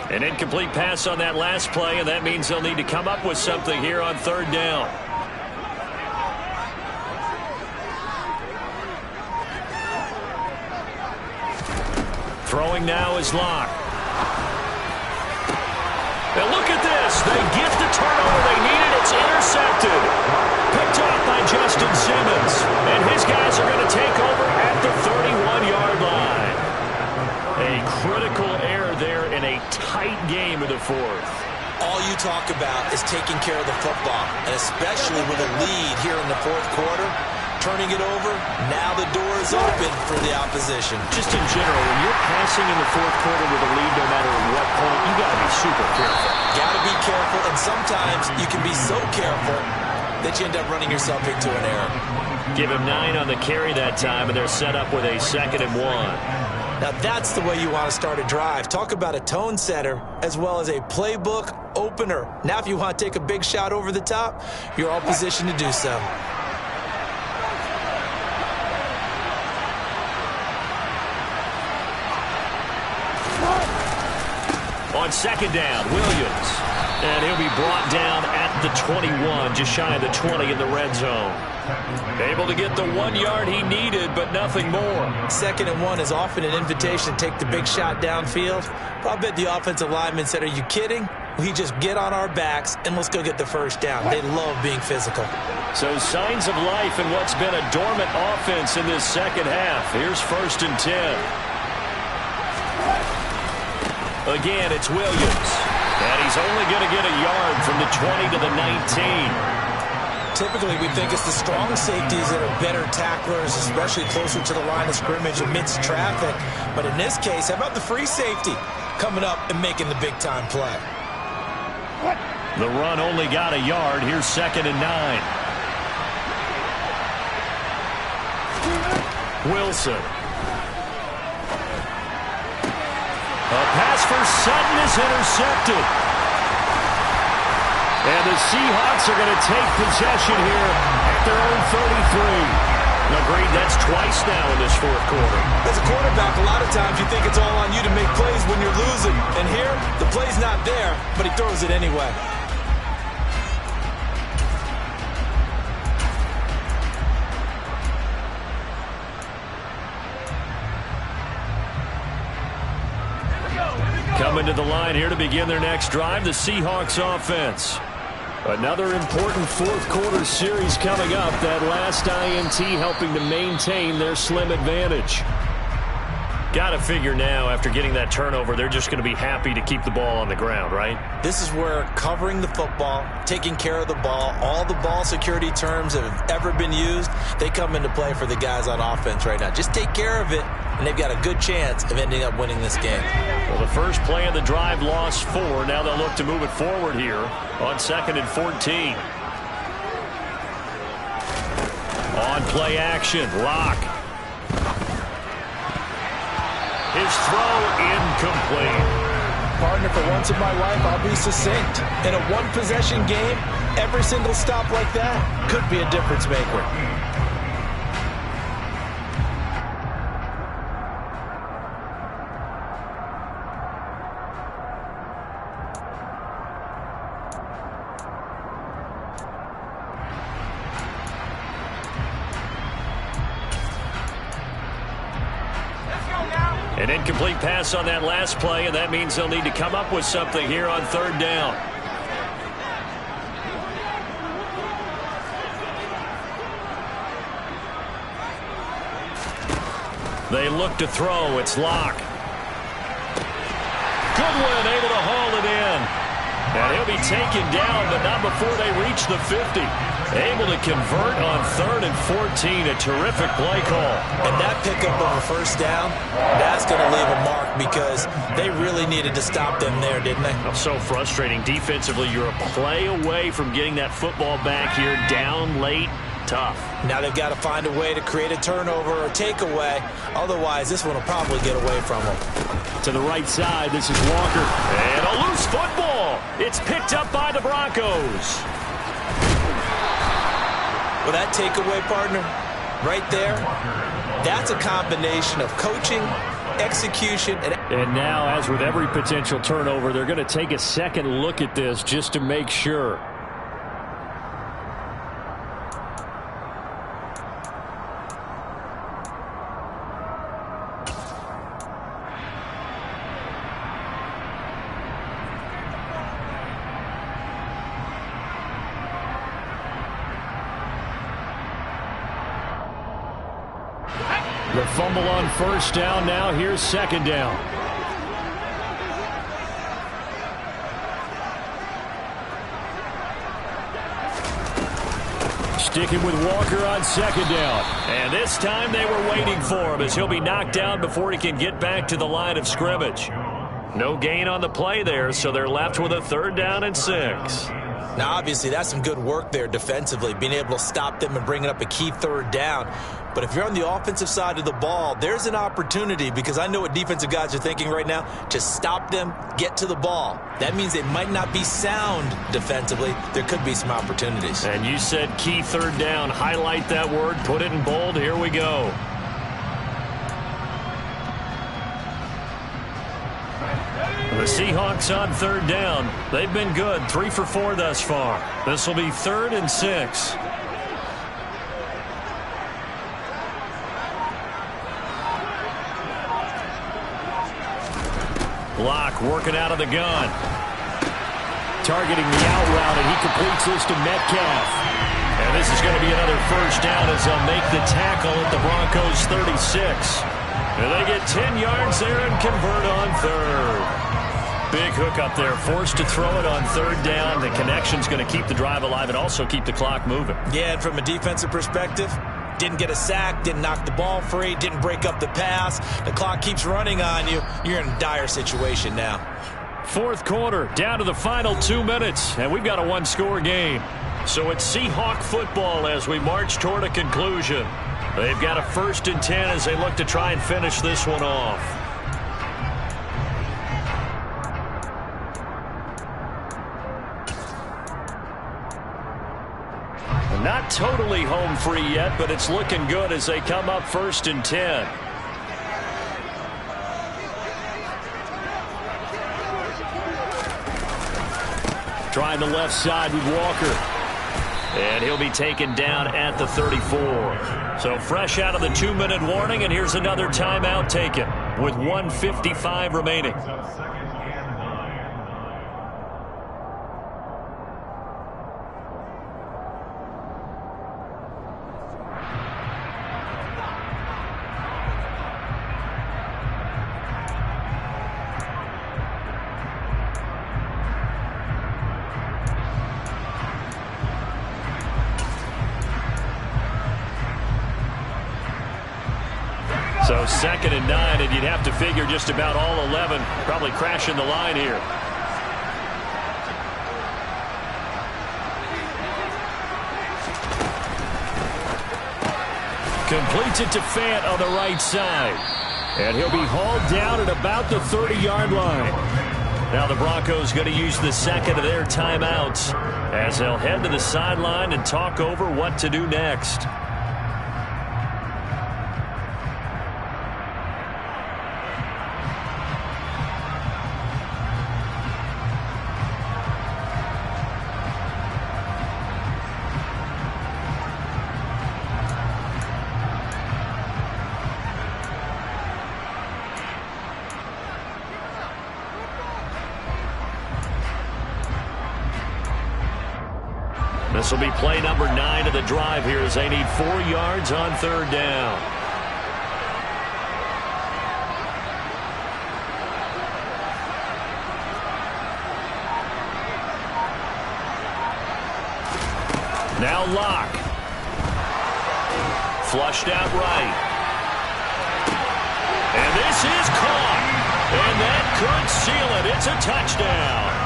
An incomplete pass on that last play, and that means they'll need to come up with something here on 3rd down. Throwing now is Locke. And look at this. They get the turnover they needed. It's intercepted. Picked off by Justin Simmons. And his guys are going to take over at the 31-yard line. A critical error there in a tight game of the 4th. All you talk about is taking care of the football, and especially with a lead here in the 4th quarter, turning it over, now the door is open for the opposition. Just in general, when you're passing in the 4th quarter with a lead, no matter what point, you got to be super careful. Got to be careful, and sometimes you can be so careful that you end up running yourself into an error. Give him 9 on the carry that time, and they're set up with a 2nd and 1. Now that's the way you want to start a drive. Talk about a tone setter as well as a playbook opener. Now if you want to take a big shot over the top, you're all positioned to do so. On 2nd down, Williams. And he'll be brought down at the 21, just shy of the 20 in the red zone. Able to get the 1 yard he needed, but nothing more. 2nd and 1 is often an invitation to take the big shot downfield. I bet the offensive lineman said, are you kidding? We just get on our backs and let's go get the 1st down. They love being physical. So signs of life in what's been a dormant offense in this 2nd half. Here's 1st and 10. Again, it's Williams. And he's only going to get a yard from the 20 to the 19. Typically, we think it's the strong safeties that are better tacklers, especially closer to the line of scrimmage amidst traffic. But in this case, how about the free safety coming up and making the big-time play? The run only got a yard. Here's 2nd and 9. Wilson. A pass for Sutton is intercepted. And the Seahawks are going to take possession here at their own 33. Agreed, that's twice now in this 4th quarter. As a quarterback, a lot of times you think it's all on you to make plays when you're losing. And here, the play's not there, but he throws it anyway. Coming to the line here to begin their next drive, the Seahawks offense. Another important 4th quarter series coming up. That last INT helping to maintain their slim advantage. Got to figure now, after getting that turnover, they're just going to be happy to keep the ball on the ground, right? This is where covering the football, taking care of the ball, all the ball security terms that have ever been used, they come into play for the guys on offense right now. Just take care of it, and they've got a good chance of ending up winning this game. Well, the first play of the drive lost 4. Now they'll look to move it forward here on 2nd and 14. On play action, Locke. His throw incomplete. Partner, for once in my life, I'll be succinct. In a one-possession game, every single stop like that could be a difference maker. An incomplete pass on that last play, and that means they'll need to come up with something here on 3rd down. They look to throw. It's Locke. Goodwin able to haul it in. And he'll be taken down, but not before they reach the 50. Able to convert on 3rd and 14. A terrific play call. And that pickup of a first down, that's going to leave a mark because they really needed to stop them there, didn't they? Oh, so frustrating. Defensively, you're a play away from getting that football back here down late. Tough. Now they've got to find a way to create a turnover or takeaway. Otherwise, this one will probably get away from them. To the right side, this is Walker. And a loose football. It's picked up by the Broncos. Well, that takeaway, partner, right there, that's a combination of coaching, execution, and now, as with every potential turnover, they're going to take a second look at this just to make sure. The fumble on 1st down. Now here's 2nd down. Sticking with Walker on 2nd down. And this time they were waiting for him as he'll be knocked down before he can get back to the line of scrimmage. No gain on the play there, so they're left with a 3rd down and 6. Now, obviously, that's some good work there defensively, being able to stop them and bringing up a key 3rd down. But if you're on the offensive side of the ball, there's an opportunity, because I know what defensive guys are thinking right now, to stop them, get to the ball. That means they might not be sound defensively. There could be some opportunities. And you said key 3rd down. Highlight that word, put it in bold. Here we go. The Seahawks on 3rd down. They've been good, 3 for 4 thus far. This will be 3rd and 6. Locke working out of the gun. Targeting the out route, and he completes this to Metcalf. And this is going to be another 1st down as they'll make the tackle at the Broncos 36. And they get 10 yards there and convert on 3rd. Big hook up there, forced to throw it on 3rd down. The connection's going to keep the drive alive and also keep the clock moving. Yeah, and from a defensive perspective, didn't get a sack, didn't knock the ball free, didn't break up the pass. The clock keeps running on you. You're in a dire situation now. 4th quarter, down to the final 2 minutes, and we've got a 1-score game. So it's Seahawk football as we march toward a conclusion. They've got a 1st and 10 as they look to try and finish this one off. Not totally home free yet, but it's looking good as they come up 1st and 10. Trying the left side with Walker. And he'll be taken down at the 34. So fresh out of the 2-minute warning, and here's another timeout taken with 1:55 remaining. So 2nd and 9, and you'd have to figure just about all 11 probably crashing the line here. Completes it to Fant on the right side. And he'll be hauled down at about the 30-yard line. Now the Broncos going to use the second of their timeouts as they'll head to the sideline and talk over what to do next. This will be play number 9 of the drive here as they need 4 yards on 3rd down. Now Locke. Flushed out right. And this is caught. And that could seal it. It's a touchdown.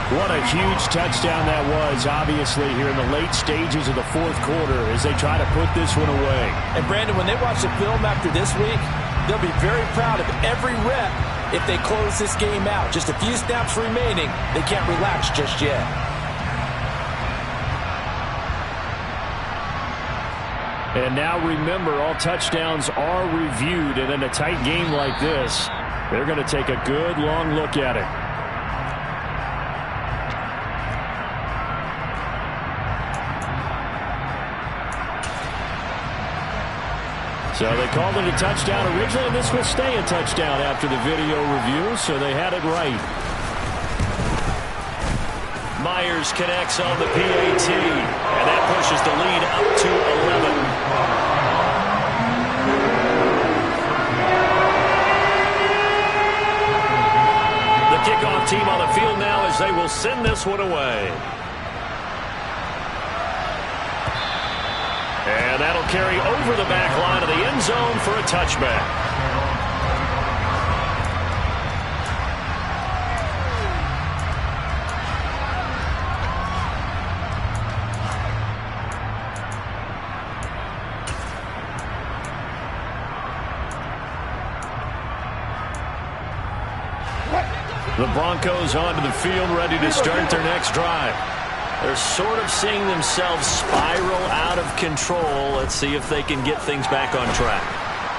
What a huge touchdown that was, obviously, here in the late stages of the 4th quarter as they try to put this one away. And, Brandon, when they watch the film after this week, they'll be very proud of every rep if they close this game out. Just a few snaps remaining. They can't relax just yet. And now remember, all touchdowns are reviewed, and in a tight game like this, they're going to take a good long look at it. So they called it a touchdown originally, and this will stay a touchdown after the video review, so they had it right. Myers connects on the PAT, and that pushes the lead up to 11. The kickoff team on the field now as they will send this one away. And that'll carry over the back line of the end zone for a touchback. The Broncos onto the field, ready to start their next drive. They're sort of seeing themselves spiral out of control. Let's see if they can get things back on track.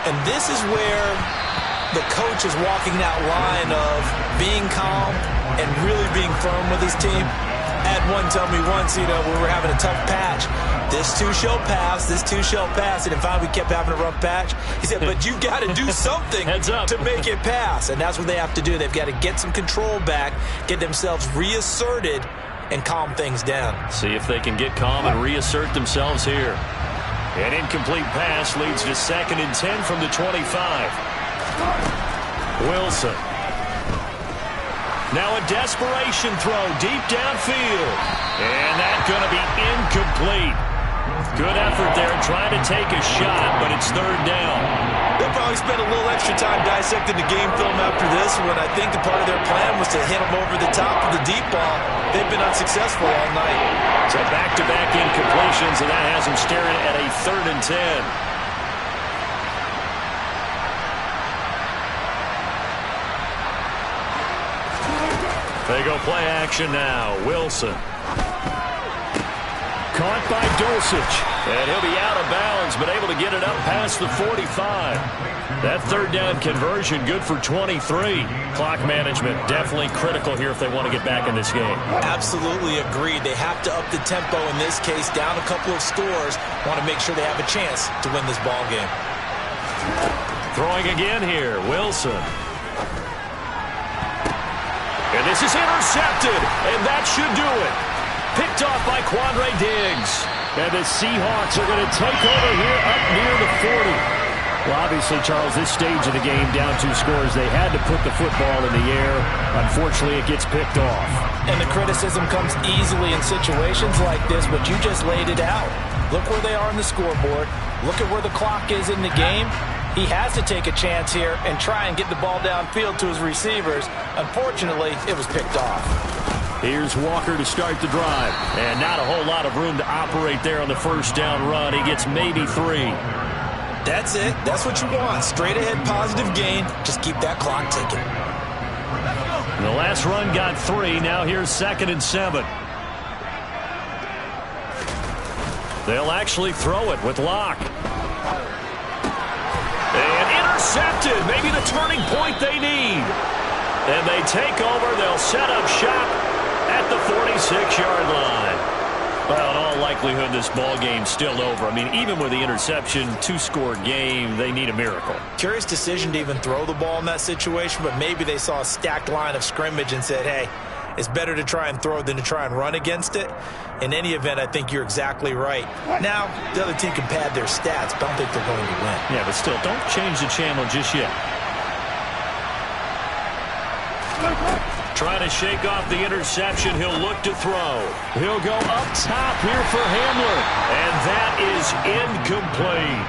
And this is where the coach is walking that line of being calm and really being firm with his team. Had one tell me once, we were having a tough patch. This too shall pass, this too shall pass. And in fact, we kept having a rough patch. He said, but you got to do something to make it pass. And that's what they have to do. They've got to get some control back, get themselves reasserted, and calm things down. See if they can get calm and reassert themselves here. An incomplete pass leads to 2nd and 10 from the 25. Wilson. Now a desperation throw deep downfield. And that's going to be incomplete. Good effort there trying to take a shot, but it's 3rd down. They'll probably spend a little extra time dissecting the game film after this one. I think the part of their plan was to hit them over the top of the deep ball. They've been unsuccessful all night. So back-to-back incompletions, and that has them staring at a 3rd and 10. They go play action now. Wilson. Caught by Dulcich. And he'll be out of bounds, but able to get it up past the 45. That 3rd down conversion good for 23. Clock management definitely critical here if they want to get back in this game. Absolutely agreed. They have to up the tempo in this case, down a couple of scores. Want to make sure they have a chance to win this ball game. Throwing again here, Wilson. And this is intercepted, and that should do it. Picked off by Quandre Diggs. And the Seahawks are going to take over here up near the 40. Well, obviously, Charles, this stage of the game, down 2 scores, they had to put the football in the air. Unfortunately, it gets picked off. And the criticism comes easily in situations like this, but you just laid it out. Look where they are on the scoreboard. Look at where the clock is in the game. He has to take a chance here and try and get the ball downfield to his receivers. Unfortunately, it was picked off. Here's Walker to start the drive. And not a whole lot of room to operate there on the first down run. He gets maybe 3. That's it. That's what you want. Straight ahead, positive gain. Just keep that clock ticking. The last run got 3. Now here's 2nd and 7. They'll actually throw it with Locke. And intercepted. Maybe the turning point they need. And they take over. They'll set up shop at the 46-yard line. Well, in all likelihood, this ball game's still over. I mean, even with the interception, 2-score game, they need a miracle. Curious decision to even throw the ball in that situation, but maybe they saw a stacked line of scrimmage and said, hey, it's better to try and throw than to try and run against it. In any event, I think you're exactly right. Now, the other team can pad their stats, but I don't think they're going to win. Yeah, but still, don't change the channel just yet. Trying to shake off the interception. He'll look to throw. He'll go up top here for Hamler. And that is incomplete.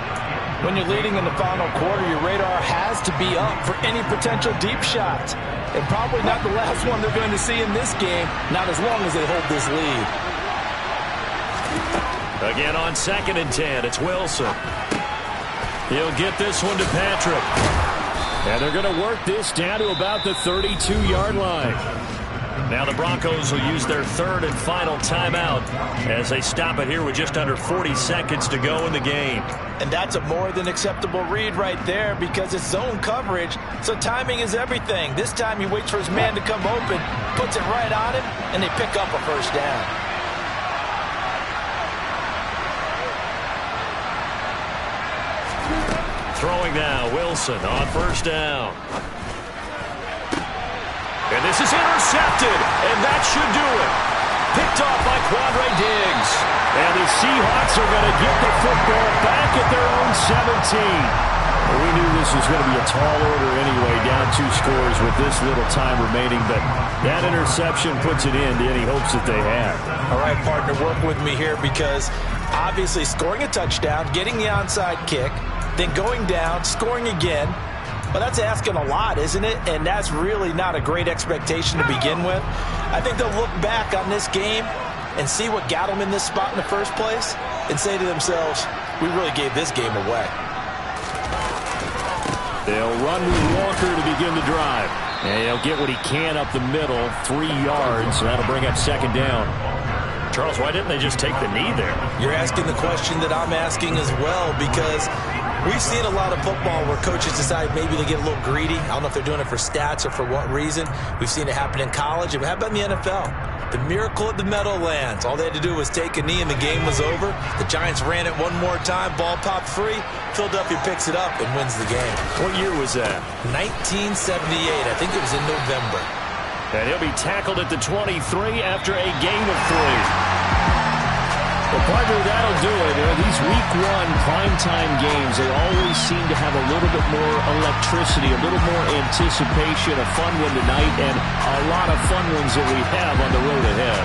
When you're leading in the final quarter, your radar has to be up for any potential deep shots. And probably not the last one they're going to see in this game, not as long as they hold this lead. Again on 2nd and 10, it's Wilson. He'll get this one to Patrick. And they're going to work this down to about the 32-yard line. Now the Broncos will use their 3rd and final timeout as they stop it here with just under 40 seconds to go in the game. And that's a more than acceptable read right there because it's zone coverage, so timing is everything. This time he waits for his man to come open, puts it right on him, and they pick up a first down. Throwing now, Wilson on first down. And this is intercepted, and that should do it. Picked off by Quandre Diggs. And the Seahawks are going to get the football back at their own 17. Well, we knew this was going to be a tall order anyway, down 2 scores with this little time remaining, but that interception puts it in to any hopes that they have. All right, partner, work with me here because obviously scoring a touchdown, getting the onside kick, then going down, scoring again. Well, that's asking a lot, isn't it? And that's really not a great expectation to begin with. I think they'll look back on this game and see what got them in this spot in the first place and say to themselves, we really gave this game away. They'll run with Walker to begin the drive. And he'll get what he can up the middle, 3 yards. So that'll bring up 2nd down. Charles, why didn't they just take the knee there? You're asking the question that I'm asking as well because we've seen a lot of football where coaches decide maybe they get a little greedy. I don't know if they're doing it for stats or for what reason. We've seen it happen in college. It happened in the NFL. The miracle at the Meadowlands. All they had to do was take a knee and the game was over. The Giants ran it one more time. Ball popped free. Philadelphia picks it up and wins the game. What year was that? 1978. I think it was in November. And he'll be tackled at the 23 after a gain of 3. Well, partner, that'll do it. These Week 1 primetime games, they always seem to have a little bit more electricity, a little more anticipation, a fun one tonight, and a lot of fun ones that we have on the road ahead.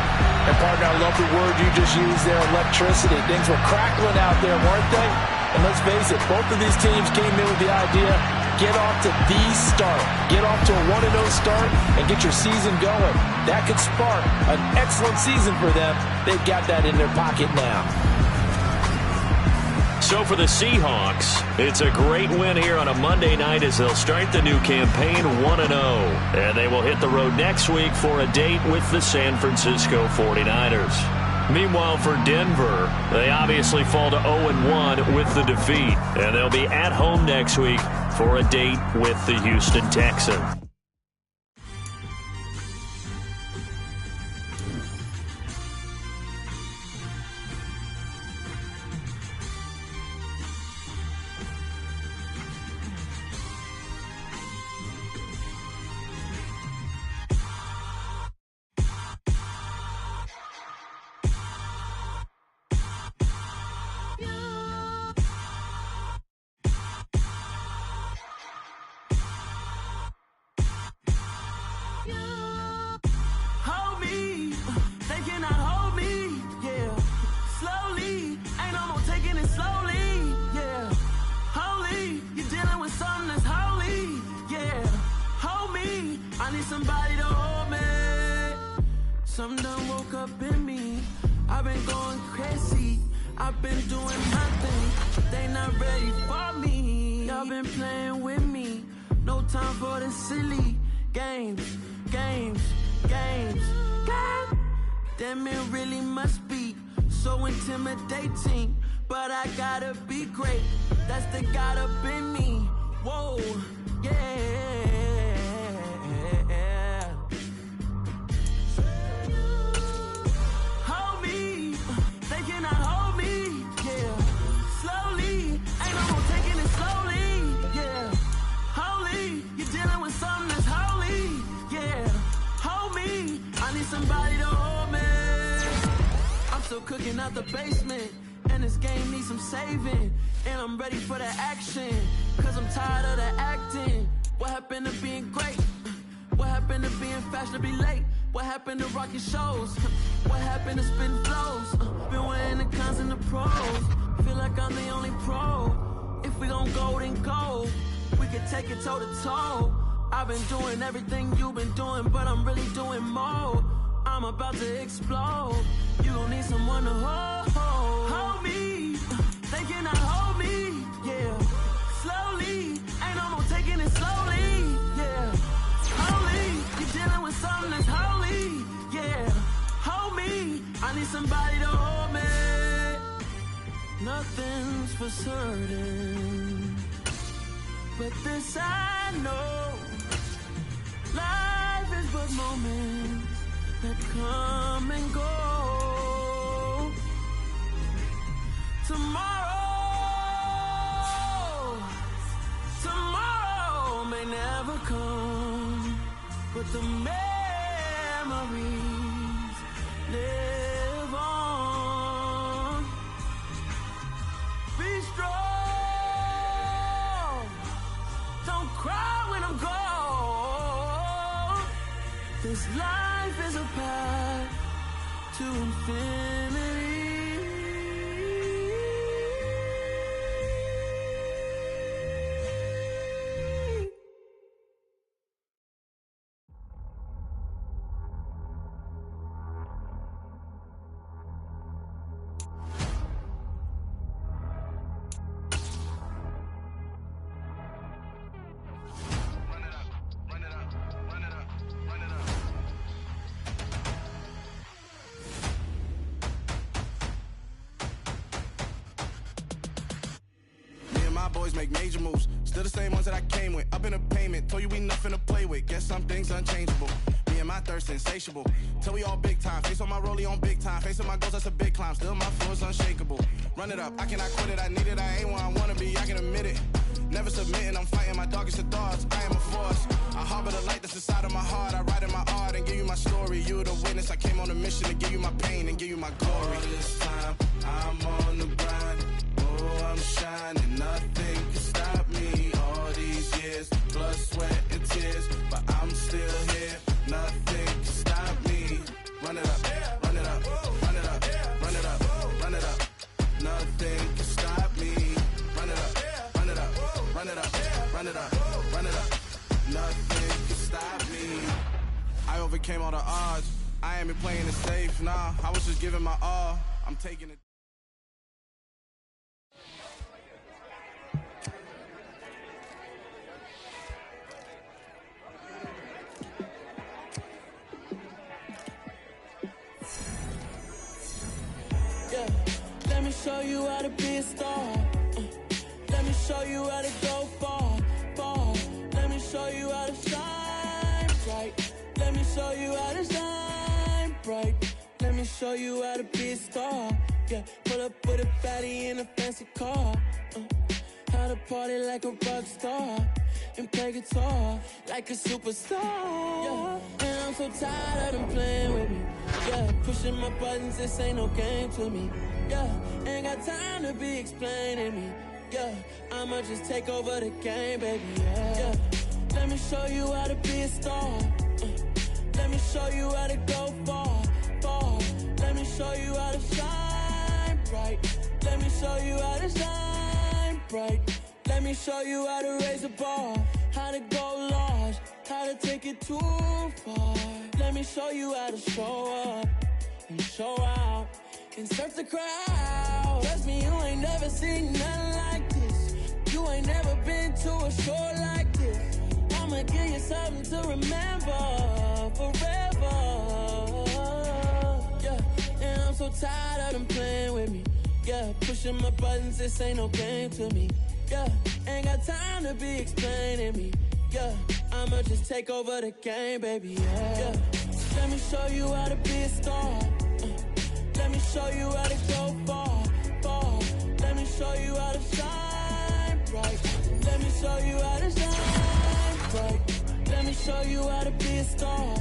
And, partner, I love the word you just used there, electricity. Things were crackling out there, weren't they? And let's face it, both of these teams came in with the idea, get off to the start. Get off to a 1-0 start and get your season going. That could spark an excellent season for them. They've got that in their pocket now. So for the Seahawks, it's a great win here on a Monday night as they'll start the new campaign 1-0. And they will hit the road next week for a date with the San Francisco 49ers. Meanwhile, for Denver, they obviously fall to 0-1 with the defeat. And they'll be at home next week for a date with the Houston Texans. not ready for me. Y'all been playing with me. No time for the silly games. Damn, it really must be so intimidating. But I gotta be great. That's the God up in me. Whoa, yeah. Hold me, they cannot hold me, yeah. Slowly, ain't no more taking it slowly, yeah. Holy, you're dealing with something that's holy, yeah. Hold me, I need somebody to hold me. I'm still cooking out the basement, and this game needs some saving. And I'm ready for the action, cause I'm tired of the acting. What happened to being great? What happened to being fashionably late? What happened to rocking shows? What happened to spitting flows? Been weighing the cons and the pros. Feel like I'm the only pro. If we gon' go, then go. We can take it toe to toe. I've been doing everything you've been doing, but I'm really doing more. I'm about to explode. You gon' need someone to hold me. They cannot hold me, yeah. Slowly, ain't no more taking it slowly, yeah. Holy, you're dealing with something that's holy, yeah. Hold me, I need somebody to hold me. Nothing's for certain, but this I know. Life is but moments that come and go. Tomorrow may never come, but the memories live on. Be strong, don't cry when I'm gone. This life is a path to infinity. Boys make major moves, still the same ones that I came with. Up in a payment, told you we nothing to play with. Guess some things unchangeable. Me and my thirst insatiable. Till we all big time. Face on my rollie on big time. Facing my goals, that's a big climb. Still my flow is unshakable. Run it up, I cannot quit it. I need it, I ain't where I wanna be. I can admit it. Never submitting, I'm fighting my darkest of thoughts. I am a force. I harbor the light that's inside of my heart. I write in my art and give you my story. You the witness. I came on a mission to give you my pain and give you my glory. All this time, I'm on the grind. Oh, I'm shining. Nothing can stop me. All these years, blood, sweat, and tears. But I'm still here. Nothing can stop me. Run it up, run it up, run it up, run it up, run it up. Nothing can stop me. Run it up, run it up, run it up, run it up, run it up. Nothing can stop me. I overcame all the odds. I ain't been playing it safe, nah. I was just giving my all. I'm taking it. Yeah, let me show you how to be a star. Let me show you how to go far, far. Let me show you how to shine bright. Let me show you how to shine bright. Let me show you how to be a star. Yeah, pull up with a fatty in a fancy car. How to party like a rock star and play guitar like a superstar. Yeah, and I'm so tired of them playing with me. Yeah, pushing my buttons, this ain't no game to me. Yeah, ain't got time to be explaining me. Yeah, I'ma just take over the game, baby. Yeah, let me show you how to be a star. Let me show you how to go far, far. Let me show you how to shine bright. Let me show you how to shine bright. Let me show you how to raise a bar, how to go large, how to take it too far. Let me show you how to show up and show out and surf the crowd. Trust me, you ain't never seen nothing like this. never short like this. I'ma give you something to remember forever. Yeah, and I'm so tired of them playing with me. Yeah, pushing my buttons, this ain't no game to me. Yeah, ain't got time to be explaining me. Yeah, I'ma just take over the game, baby. Yeah. Let me show you how to be a star. Let me show you how to go far, far. Let me show you how to shine bright. Let me show you how to shine bright. Let me show you how to be a star.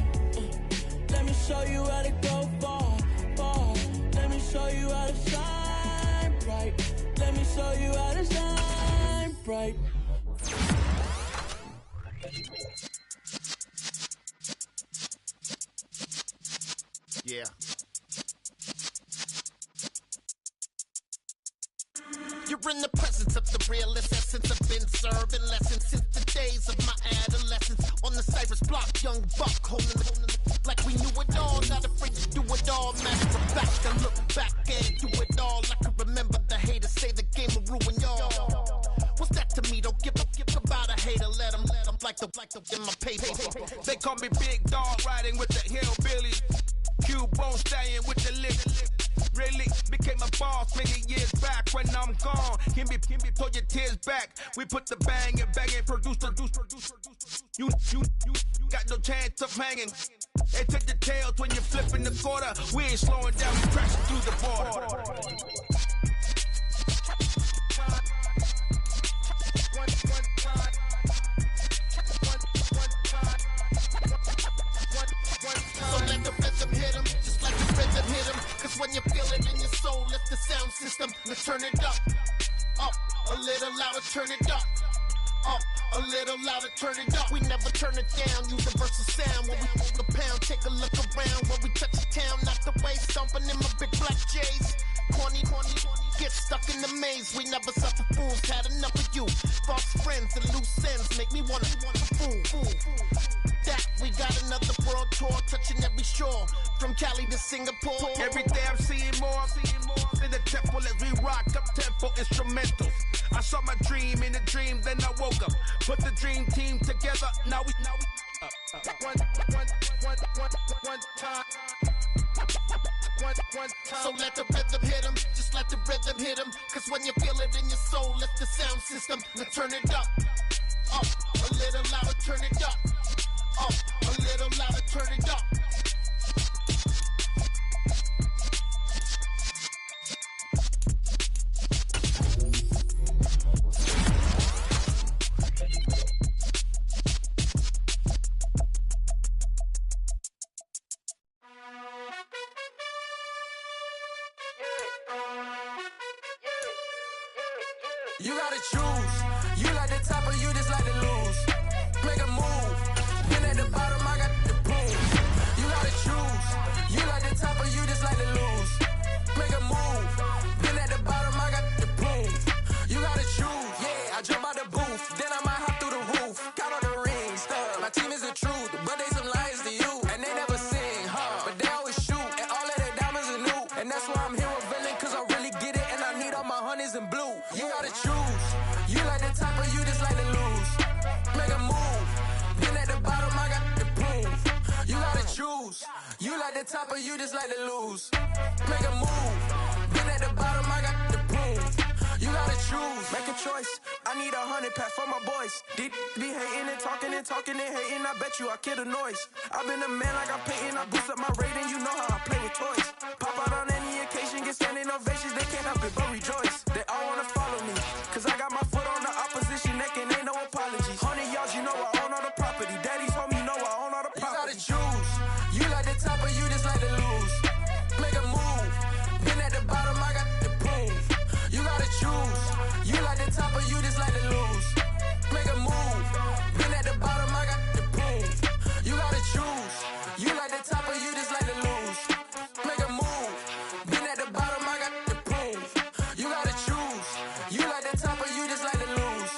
Let me show you how to go far, far. Let me show you how to shine bright. Let me show you how to shine bright. Yeah. You're in the presence of the realest essence. I've been serving lessons since the days of my adolescence. On the Cypress block, young buck holding it like we knew it all. Not afraid to do it all. Matter of fact, I look back and do it all. I can remember the haters say the game will ruin y'all. What's that to me? Don't give about a hater. Let them like the in my paper. They call me Big Dog, riding with the hillbillies. Cubone staying with the lift. Really became a boss many years back. When I'm gone, can be pull your tears back. We put the bang and produce. You got no chance of hanging. They take the tails when you're flipping the quarter. We ain't slowing down, we crashing through the border. So let the rhythm hit him, just like the rhythm hit him. Cause when you feel it in your soul, lift the sound system. Let's turn it up, a little louder, turn it up, a little louder, turn it up. We never turn it down, universal sound. When we hold the pound, take a look around. When we touch the town, not the way, stomping in my big black J's. Corny, get stuck in the maze. We never suffer fools, had enough of you. False friends and loose ends make me wanna fool. That we got another world tour, touching every shore, from Cali to Singapore. Every day I'm seeing more in the temple as we rock up tempo instrumentals. I saw my dream in a dream, then I woke up. Put the dream team together. Now we one time. So let the rhythm hit him, just let the rhythm hit him. Cause when you feel it in your soul, lift the sound system. Let's turn it up, a little louder, turn it up, a little louder, turn it up. You gotta choose. You like the top or you just like to lose. Make a move. Been at the bottom, I got the proof. You gotta choose. You like the top or you just like to lose. Make a move. Been at the bottom, I got the proof. You gotta choose. Yeah, I jump out the booth. Then I might hop through the roof. Count on the rings. My team is the truth, but they some liars to you. And they never sing, but they always shoot. And all of their diamonds are new. And that's why I'm here with villain, cause I really get it. And I need all my honeys in blue. You gotta choose. You like the top or you just like to lose. Make a move. Been at the bottom, I got the proof. You gotta choose. You like the top or you just like to lose. Make a move. Been at the bottom, I got the proof. You gotta choose. Make a choice. I need 100 pack for my boys. Be hating and talking and hating. I bet you I kill the noise. I've been a man like I'm Peyton. I boost up my rating. You know how I play with toys. Pop out on any occasion, get standing ovations. They can't help it but rejoice. They all wanna follow me, cause I got my foot on the opposition neck and ain't no apologies. 100 yards, you know I own all the property. Daddy's home, you know I own all the property. You gotta choose. You like the top or you just like to lose. Make a move. Been at the bottom, I got the proof. You gotta choose. You like the top or you just like to lose. Make a move. Been at the bottom, I got the proof. You gotta choose. You like the top or you just like to lose. Make a move. Been at the bottom, I got the proof. You gotta choose. You like the top or you just like to lose.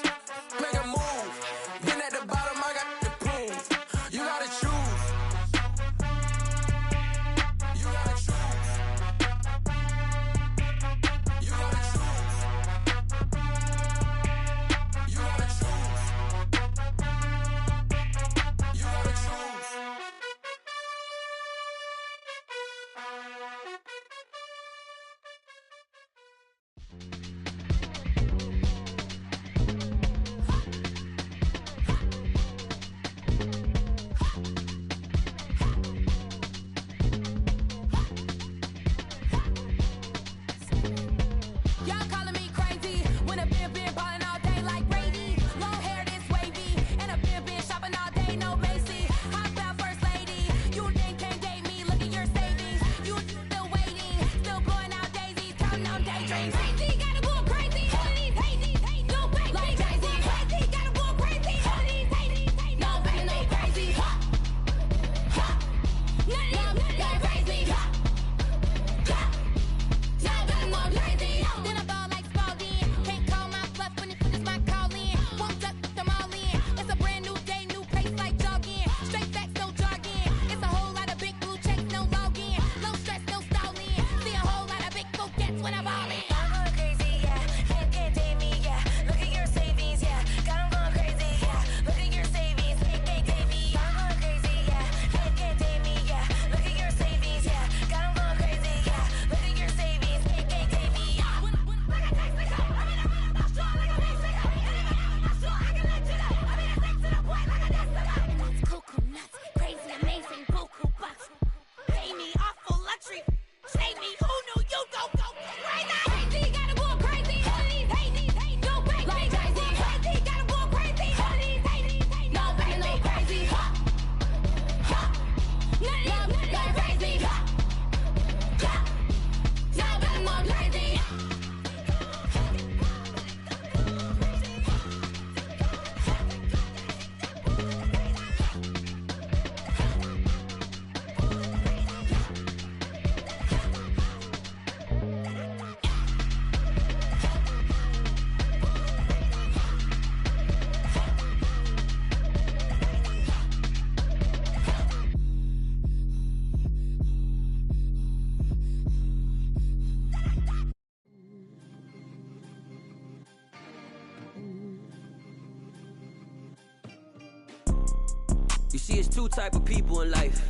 You see, it's two type of people in life.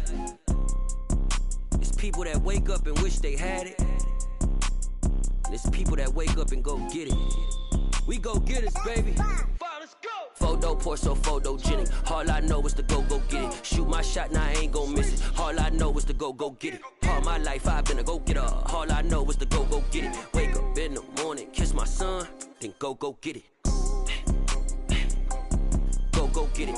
It's people that wake up and wish they had it. And it's people that wake up and go get it. We go get it, baby. Let's go. Photo pour so photogenic. All I know is to go get it. Shoot my shot, now I ain't gon' miss it. All I know is to go get it. All my life I've been a go-getter. All I know is to go get it. Wake up in the morning, kiss my son, then go get it. Go get it.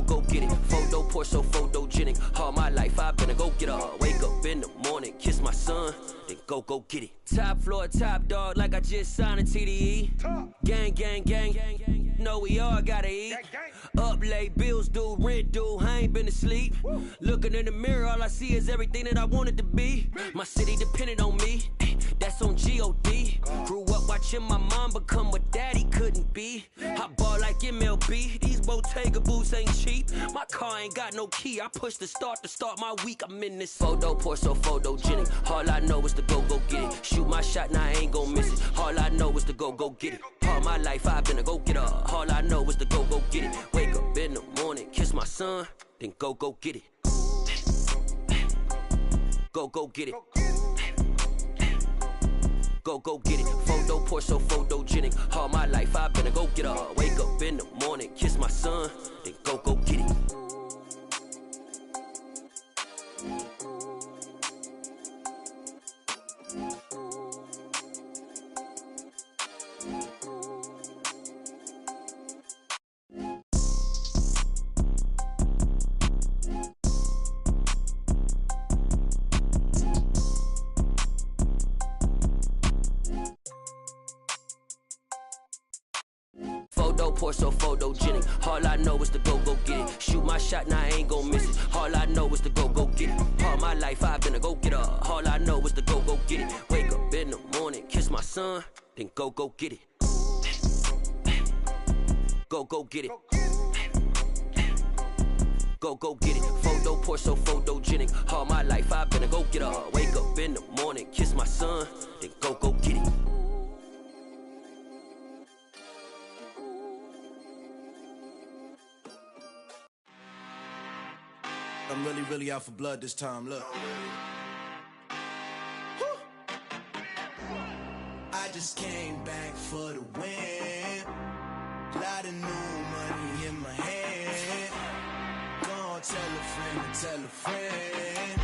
Go get it. Photo pour so photogenic. All my life I've been a go-getter. Wake up in the morning, kiss my son, then go get it. Top floor, top dog, like I just signed a TDE. Gang, gang, gang. Know we all gotta eat. Up late, bills due, rent due, I ain't been asleep. Looking in the mirror, all I see is everything that I wanted to be. My city depended on me, that's on G.O.D. Grew up watching my mom become what daddy couldn't be. I ball like MLB, these Bottega boots ain't cheap. My car ain't got no key, I push the start to start my week. I'm in this photo pour so photogenic. All I know is to go get it. Shoot my shot, now I ain't gon' miss it. All I know is to go get it. All my life I've been a go-getter. All I know is to go get it. Wake up in the morning, kiss my son, then go get it. Go get it. Go get it. Photo pour so photogenic. All my life I've been a go-getter. Wake up in the morning, kiss my son, then go get it. Photo pour so photogenic. All I know is to go get it. Shoot my shot, now I ain't gon' miss it. All I know is to go get it. All my life I've been a go-getter. All I know is to go get it. Wake up in the morning, kiss my son, then go get it. Go get it. Go get it. Photo pour so photogenic. All my life I've been a go-getter. Wake up in the morning, kiss my son, then go get it. I'm really out for blood this time, look. I just came back for the win. Lot of new money in my hand. Gonna tell a friend to tell a friend.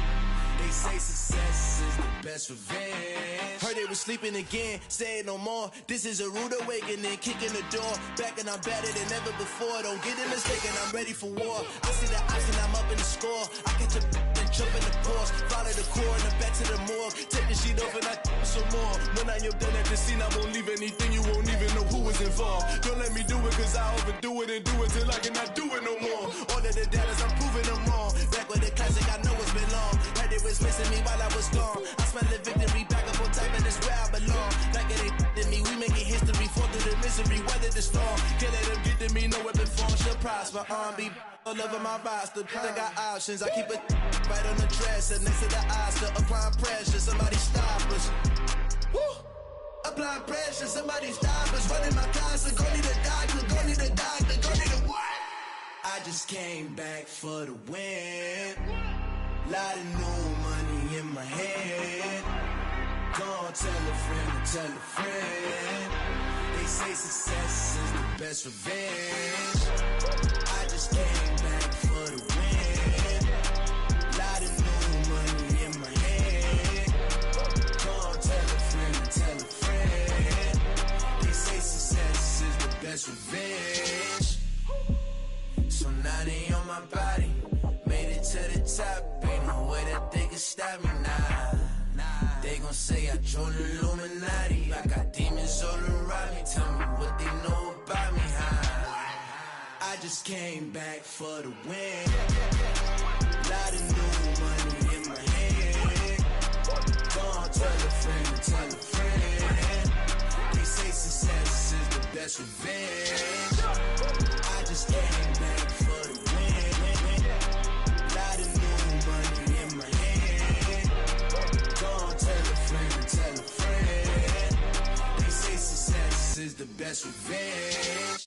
They say success is the best revenge. Heard they was sleeping again, say it no more. This is a rude awakening, kicking the door. Back and I'm better than ever before. Don't get it mistaken, I'm ready for war. I see the option, I'm up in the score. I catch a and jump in the course. Follow the core and the back to the morgue. Take the sheet off and I some more. When I am done at the scene, I won't leave anything. You won't even know who was involved. Don't let me do it, cause I overdo it and do it till I cannot do it no more. All of the doubters, I'm proving them wrong. Back with the classic, I know it's been long. Heard it was missing me while I was gone. I smell the victory back up on top, and it's where I belong. Like it ain't to me, we making history. Fall through the misery, weather the storm. Can't let them get to me, no weapon form shall prosper. Be all over my roster, I got options. I keep it right on the dresser, next to the Oscar. Applying pressure, somebody stop us. Woo! Applying pressure, somebody stop us. Running my closet, go need a doctor, go need a doctor, go need a what? I just came back for the win. Lot of new money in my head. Gonna tell a friend to tell a friend. They say success is the best revenge. I just came back for the win. Lot of new money in my head. Gonna tell a friend to tell a friend. They say success is the best revenge. So now they on my body. Made it to the top. Ain't no way that they can stop me now. They gon' say I joined the Illuminati. I got demons all around me. Tell me what they know about me, huh? I just came back for the win. Lot of new money in my hand. Gonna tell a friend to tell a friend. They say success is the best revenge. I just came back for the win. Lot of new money in my hand. Gonna tell a friend to tell a friend. They say success is the best revenge.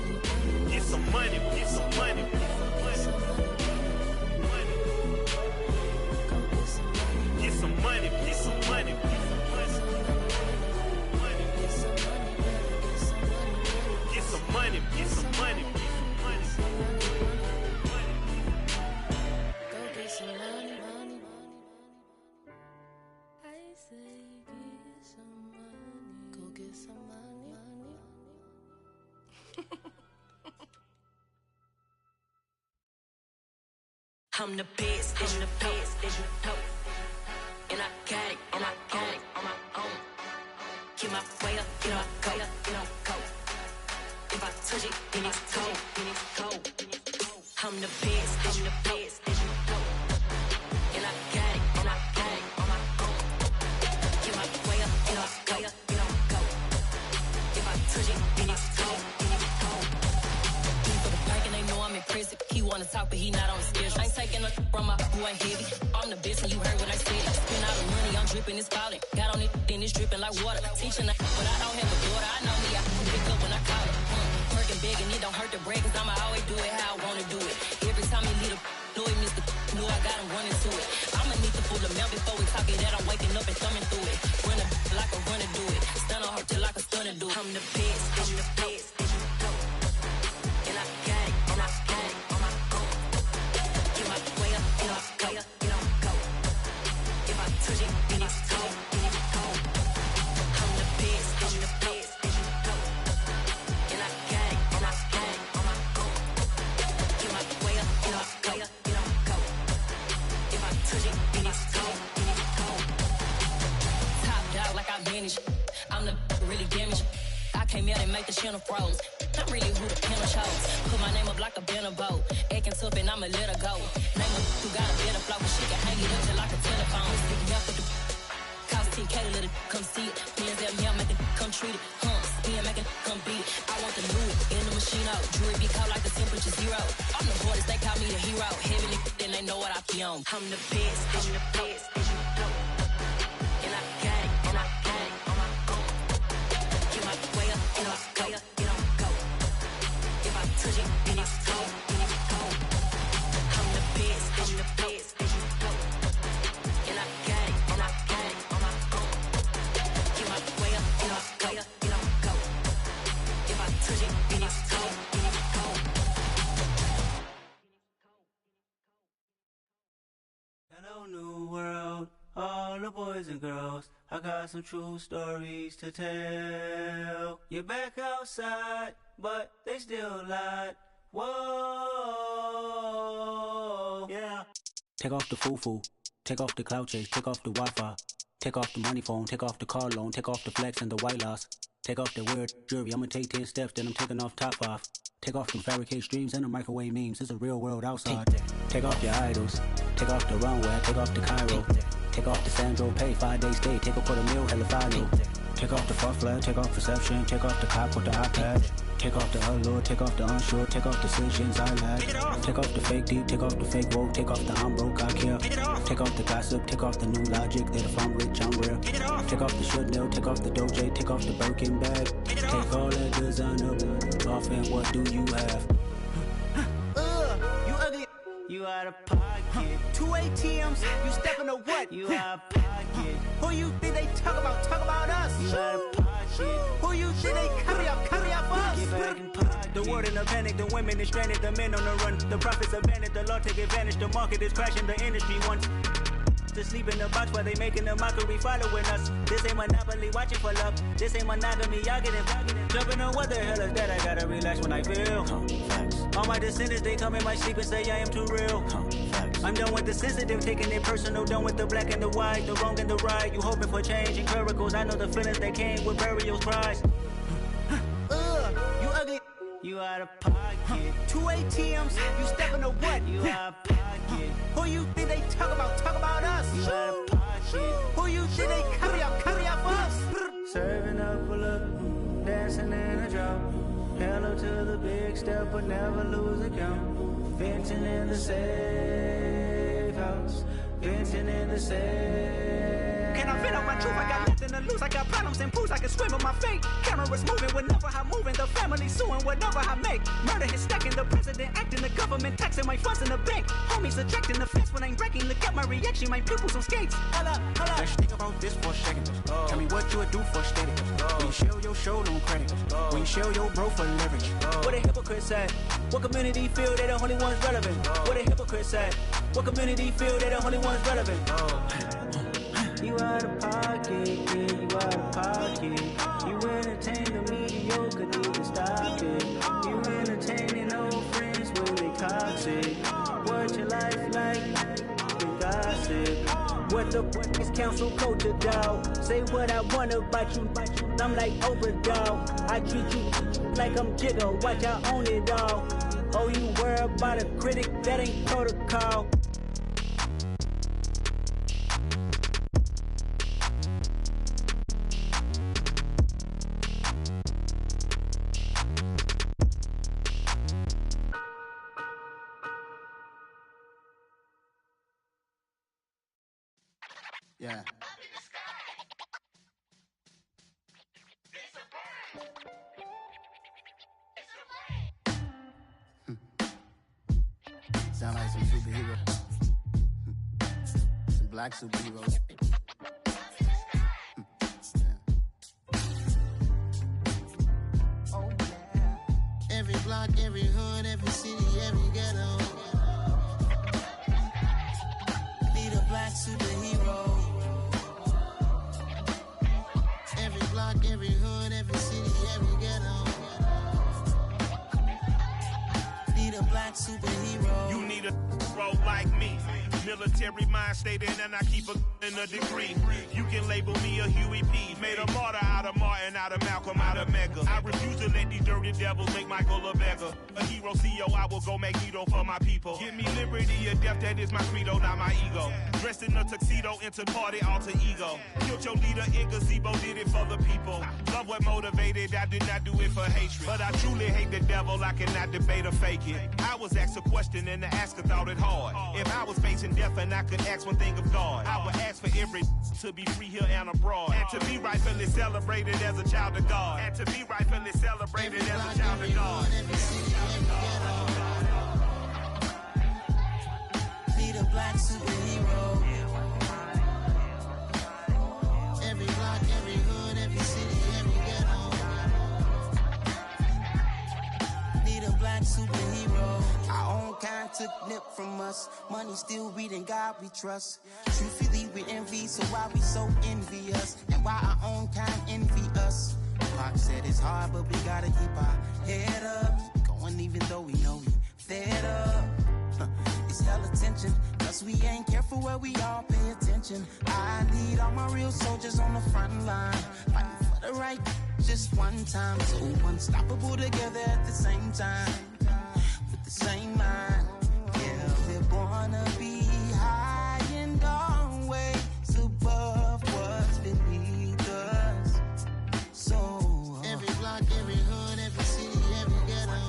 I'm the best, and the best, and you know. And I got it, on my own. Get my way up, get my go, go. If I touch it, then it's cold, I'm the best, and the best, and you know. And I got it, on my own. Get my way up, get my go, If I touch it, then it's cold, He for the park and they know I'm in prison. He wanna talk, but he not on the schedule. I ain't taking a from my boy heavy. I'm the best, and you heard what I said. Spend all the money, I'm dripping, it's falling. Got on it, then it's dripping like water. Teaching, but I don't have a daughter. I know me, I can pick up when I call it. Working big, and it don't hurt to break, cause I'ma always do it how I wanna do it. Every time he lead a know he missed the know I got him running to it. I'ma need to pull the mail before we talk it that I'm waking up and thumbing through it. Run a like a runner do it. Stun on her till like a stunner do it. I'm the best, and the best, and you know. And I got it, on my own. Get my way up, get my go, If I touch it, then it's cold, I'm the best, and the best, and you know. And I got it, on my own. Get my way up, get my go, If I touch it, then it's cold, Top dog like I manage. I'm the really damaged. I came out and make the channel froze. I'm really who the panel chose. Put my name up like a banner boat. Acting tough and I'ma let her go. Name her who got a better flow, cause she can hang it up just like a telephone. Sticking up with the cost 10K to let it come see it. Pins that me, I make it come treat it. Spin, make it come beat it. I want the new in the machine out. Jewelry be cold like the temperature 0. I'm the hardest, they call me the hero. Heavenly, then they know what I be on. I'm the best, and the best, and you know. And I got it, on my own. Get my way up, get my go, If I touch it, then it's cold, I'm the best, and the best, and you know. And I got it, on my own. Get my way up, get my go, If I touch it, then it's cold, Hello, new world, all the boys and girls. I got some true stories to tell. You're back outside, but they still lied. Whoa, yeah. Take off the foo-foo, take off the cloud chase, take off the Wi-Fi, take off the money phone, take off the car loan, take off the flex and the white loss, take off the weird jewelry. I'ma take 10 steps, then I'm taking off top 5. Take off them fabricated streams and the microwave memes. It's a real world outside. Take off your idols, take off the runway, take off the Cairo, take off the Sandro Pay, 5-day stay, take a $250,000, hella follow. Take off the far flag, take off perception, take off the cop with the iPad. Take off the allure, take off the unsure, take off decisions I lack. Take off the fake deep, take off the fake woke, take off the I'm broke, I care. Take off the gossip, take off the new logic that if I'm rich, I'm rare. Take off the Chanel, take off the Doja, take off the Birkin bag. Take all that designer off and what do you have? You ugly. You out of pocket. 2 ATMs, you stepping to what? You out of pocket. Who you think they talk about? Talk about us. You out of pocket. Who you think they carry up us? Get back in pocket. The world in a panic, the women is stranded, the men on the run. The profits abandoned, the law take advantage. The market is crashing, the industry wants to sleep in the box while they making a mockery following us. This ain't Monopoly, watching for love. This ain't monogamy, y'all getting jumping on what the hell is that? I gotta relax when I feel. All my descendants, they come in my sleep and say I am too real. I'm done with the sensitive, taking it personal. Done with the black and the white, the wrong and the right. You hoping for change and miracles. I know the feelings that came with burials, cries. You ugly. You out of pocket. 2 ATMs, you stepping to what? You out of pocket. Who you think they talk about? Talk about us. You out of pocket. Who you think they carry up us? Serving up a look, dancing in a drop. Hello to the big step, but never lose account. Venting in the safe house. Venting in the safe. Can I vent out my truth? I got nothing to lose. I got problems and proofs. I can swim with my fate. Cameras moving whenever I'm moving. The family suing whatever I make. Murder is stacking. The president acting. The government taxing my funds in the bank. Homies attracting the fence when I'm breaking. Look at my reaction. My pupils on skates. Holla, holla. Let's think about this for a second. Tell me what you would do for steady. When you show your show, no credit. When you show your bro for leverage. What a hypocrite said. What community feel they the only ones relevant? What a hypocrite said. What community feel they the only ones relevant? You out of pocket, yeah, you out of pocket. You entertain the mediocre, need to stop it. You entertaining old friends when they toxic. What your life like? exclusive. What the fuck is council culture, dog? Say what I want about you, I'm like Oprah, dog. I treat you like I'm Jigga, watch I own it, dog. Oh, you worry about a critic, that ain't protocol. Yeah. Sound like some superhero. Some black superheroes. Oh, yeah. Every block, every hood, every city, every ghetto. Need a black superhero. Every block, every hood, every city, every ghetto. Need a black superhero. You need a role like me. Military mind state and I keep in a degree. You can label me a Huey P. Made a martyr out of Martin, out of Malcolm, out of Mega. I refuse to let these dirty devils make Michael a beggar. A hero CEO, I will go Magneto for my people. Give me liberty or death, that is my credo, not my ego. Dressed in a tuxedo, into party, alter ego. Killed your leader in gazebo, did it for the people. Love what motivated, I did not do it for hatred. But I truly hate the devil, I cannot debate or fake it. I was asked a question and the asker thought it hard. If I was facing death and I could ask one thing of God, I would ask for every to be free here and abroad. And to be rightfully celebrated as a child of God. And to be rightfully celebrated as a child of God. Need a black superhero. Every block, every hood, every city, every ghetto. Need a black superhero. Our own kind took nip from us. Money still reading God we trust. Truthfully we envy, so why we so envious? And why our own kind envy us? Pac said it's hard, but we gotta keep our head up. Going even though we know we fed up. It's hell attention, cause we ain't careful where we all pay attention. I need all my real soldiers on the front line, fighting for the right just one time. So unstoppable together at the same time, with the same mind. Yeah, we're born to be high and always above what's beneath us. So every block, every hood, every city, every ghetto.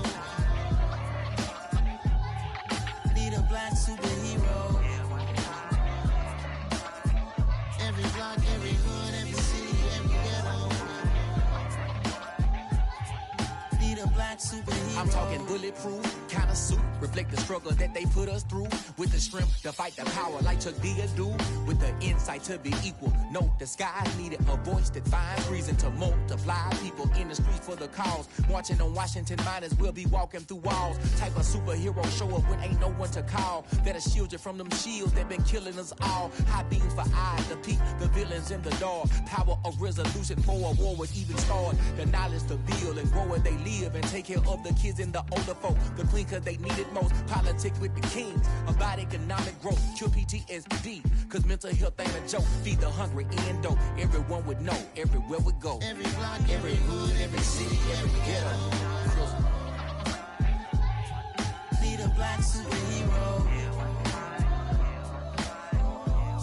Need a black superhero. Every block, every hood, every city, every ghetto. Need a black superhero. I'm talking bulletproof, kind of suit, reflect the struggle that they put us through. With the strength to fight the power like Chuck D do. With the insight to be equal. No, the sky needed a voice that finds reason to multiply. People in the streets for the cause. Marching on Washington miners will be walking through walls. Type of superhero show up when ain't no one to call. That'll shield you from them shields that been killing us all. High beams for eyes to peek the villains in the dark. Power of resolution for a war would even start. The knowledge to build and grow where they live and take care of the kids and the older folk. The clean cause they need it most. Politics with the kings. About economic growth. Cure PTSD. Cause mental health ain't a joke. Feed the hungry and dope. Everyone would know. Everywhere we go. Every block, every hood, every city, every ghetto. Need a black superhero.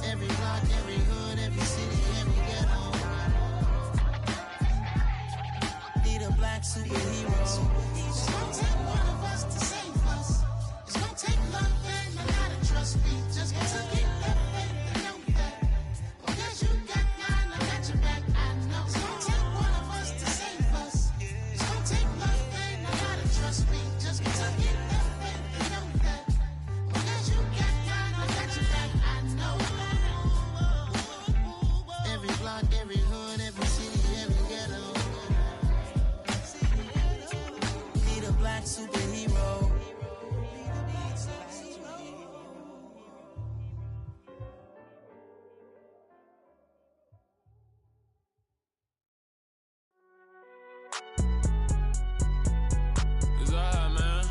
Every block, every hood, every city, every ghetto. Need a black superhero. It's gonna take one of us to save us. It's gonna take love and a lot of trust. We just gotta get that faith and know that. Because you got mine, I got your back. I know. It's gonna take one of us to save us. It's gonna take love and a lot of trust. We just gotta get that faith and know that. Because you got mine, I got your back. I know. Every block, every hood, every city, every ghetto. Need a black superhero. It's alright, man.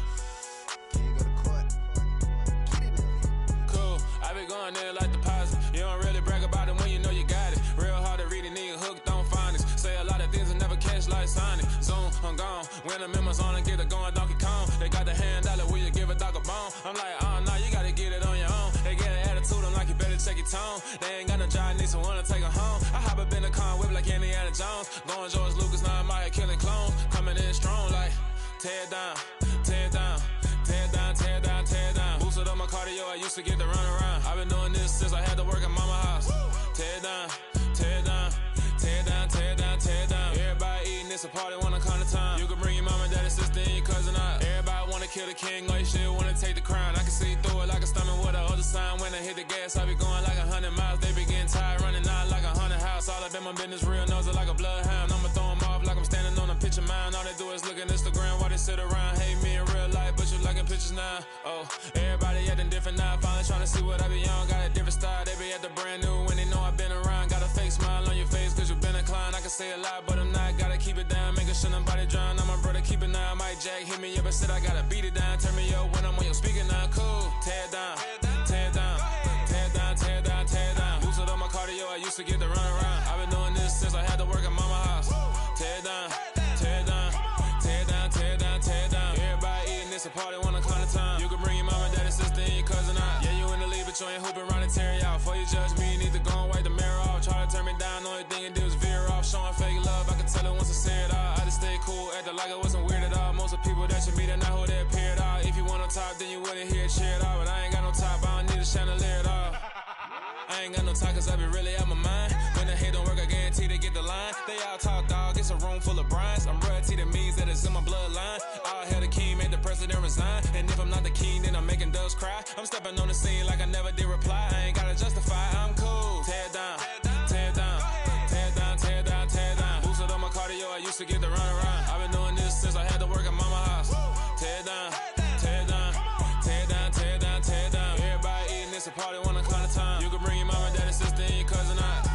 I'm like, oh, no, you gotta get it on your own. They get an attitude, I'm like, you better check your tone. They ain't got no job, need someone to take her home. I hop up in the car, whip like Indiana Jones. Going George Lucas, now I'm out here killing clones. Coming in strong like, tear it down, tear it down. Tear it down, tear it down, tear it down. Boosted up my cardio, I used to get to run around. I've been doing this since I had to work at mama house. Tear it down, tear it down, tear it down, tear it down, tear it down. Everybody eating, it's a party, wanna come to time. You can bring your mama, daddy, sister, and your cousin out. Everybody wanna kill the king, or you shit wanna take the crown. I can see through it like a stomach with a other sign. When I hit the gas, I be going like 100 miles. They be getting tired, running out like 100 house. All up in my business, real nose it like a bloodhound. I'ma throw them off like I'm standing on a picture mound. All they do is look at Instagram while they sit around. Hate me in real life, but you liking pictures now. Oh, everybody acting different now. Finally trying to see what I be on. Got a different style, they be at the brand new when they know I've been around. Got a fake smile on your face cause you been inclined. I can say a lot, but I'm not. Gotta keep it down, making sure nobody drown. Now my brother keep it now. Mike Jack hit me up and said I gotta beat it down. Turn me up when I'm on your speaker now. Cool, tear it down, tear it down, tear it down, tear it down, tear it down. Boosted up my cardio, I used to get to run around. I've been doing this since I had to work at mama house. Tear it down, tear it down, tear it down, tear it down, tear it down. Everybody eating, it's a party, wanna come to time. You can bring your mama, daddy, sister, and your cousin out. Yeah, you in the league, but you ain't hooping around and tear you out. Before you judge me, you need to go and wipe the mirror off. Try to turn me down, only thing you do is veer off. Showing fake love, I can tell it once I say it all. I just stay cool, acting like I wasn't weird at all. Most of the people that you meet are not who they appear at all. If you want on top, then you wouldn't hear it cheer at all. But I ain't got no top, I don't need a chandelier at all. I ain't got no talk cause I be really out my mind. When the hate don't work, I guarantee they get the line. They all talk dog, it's a room full of brines. I'm royalty, that means that it's in my bloodline. All hell the king, made the president resign. And if I'm not the king, then I'm making doves cry. I'm stepping on the scene like I never did reply. I ain't gotta justify, I'm cool. Tear it down, tear it down, tear it down, tear it down, tear it down. Boosted up my cardio, I used to get to run around. I've been doing this since I had to work at mama house. Tear it down, tear it down, tear it down, tear it down, tear it down. Everybody eating, it's a party, wanna come to time. You can bring your mama, daddy, sister, and your cousin out.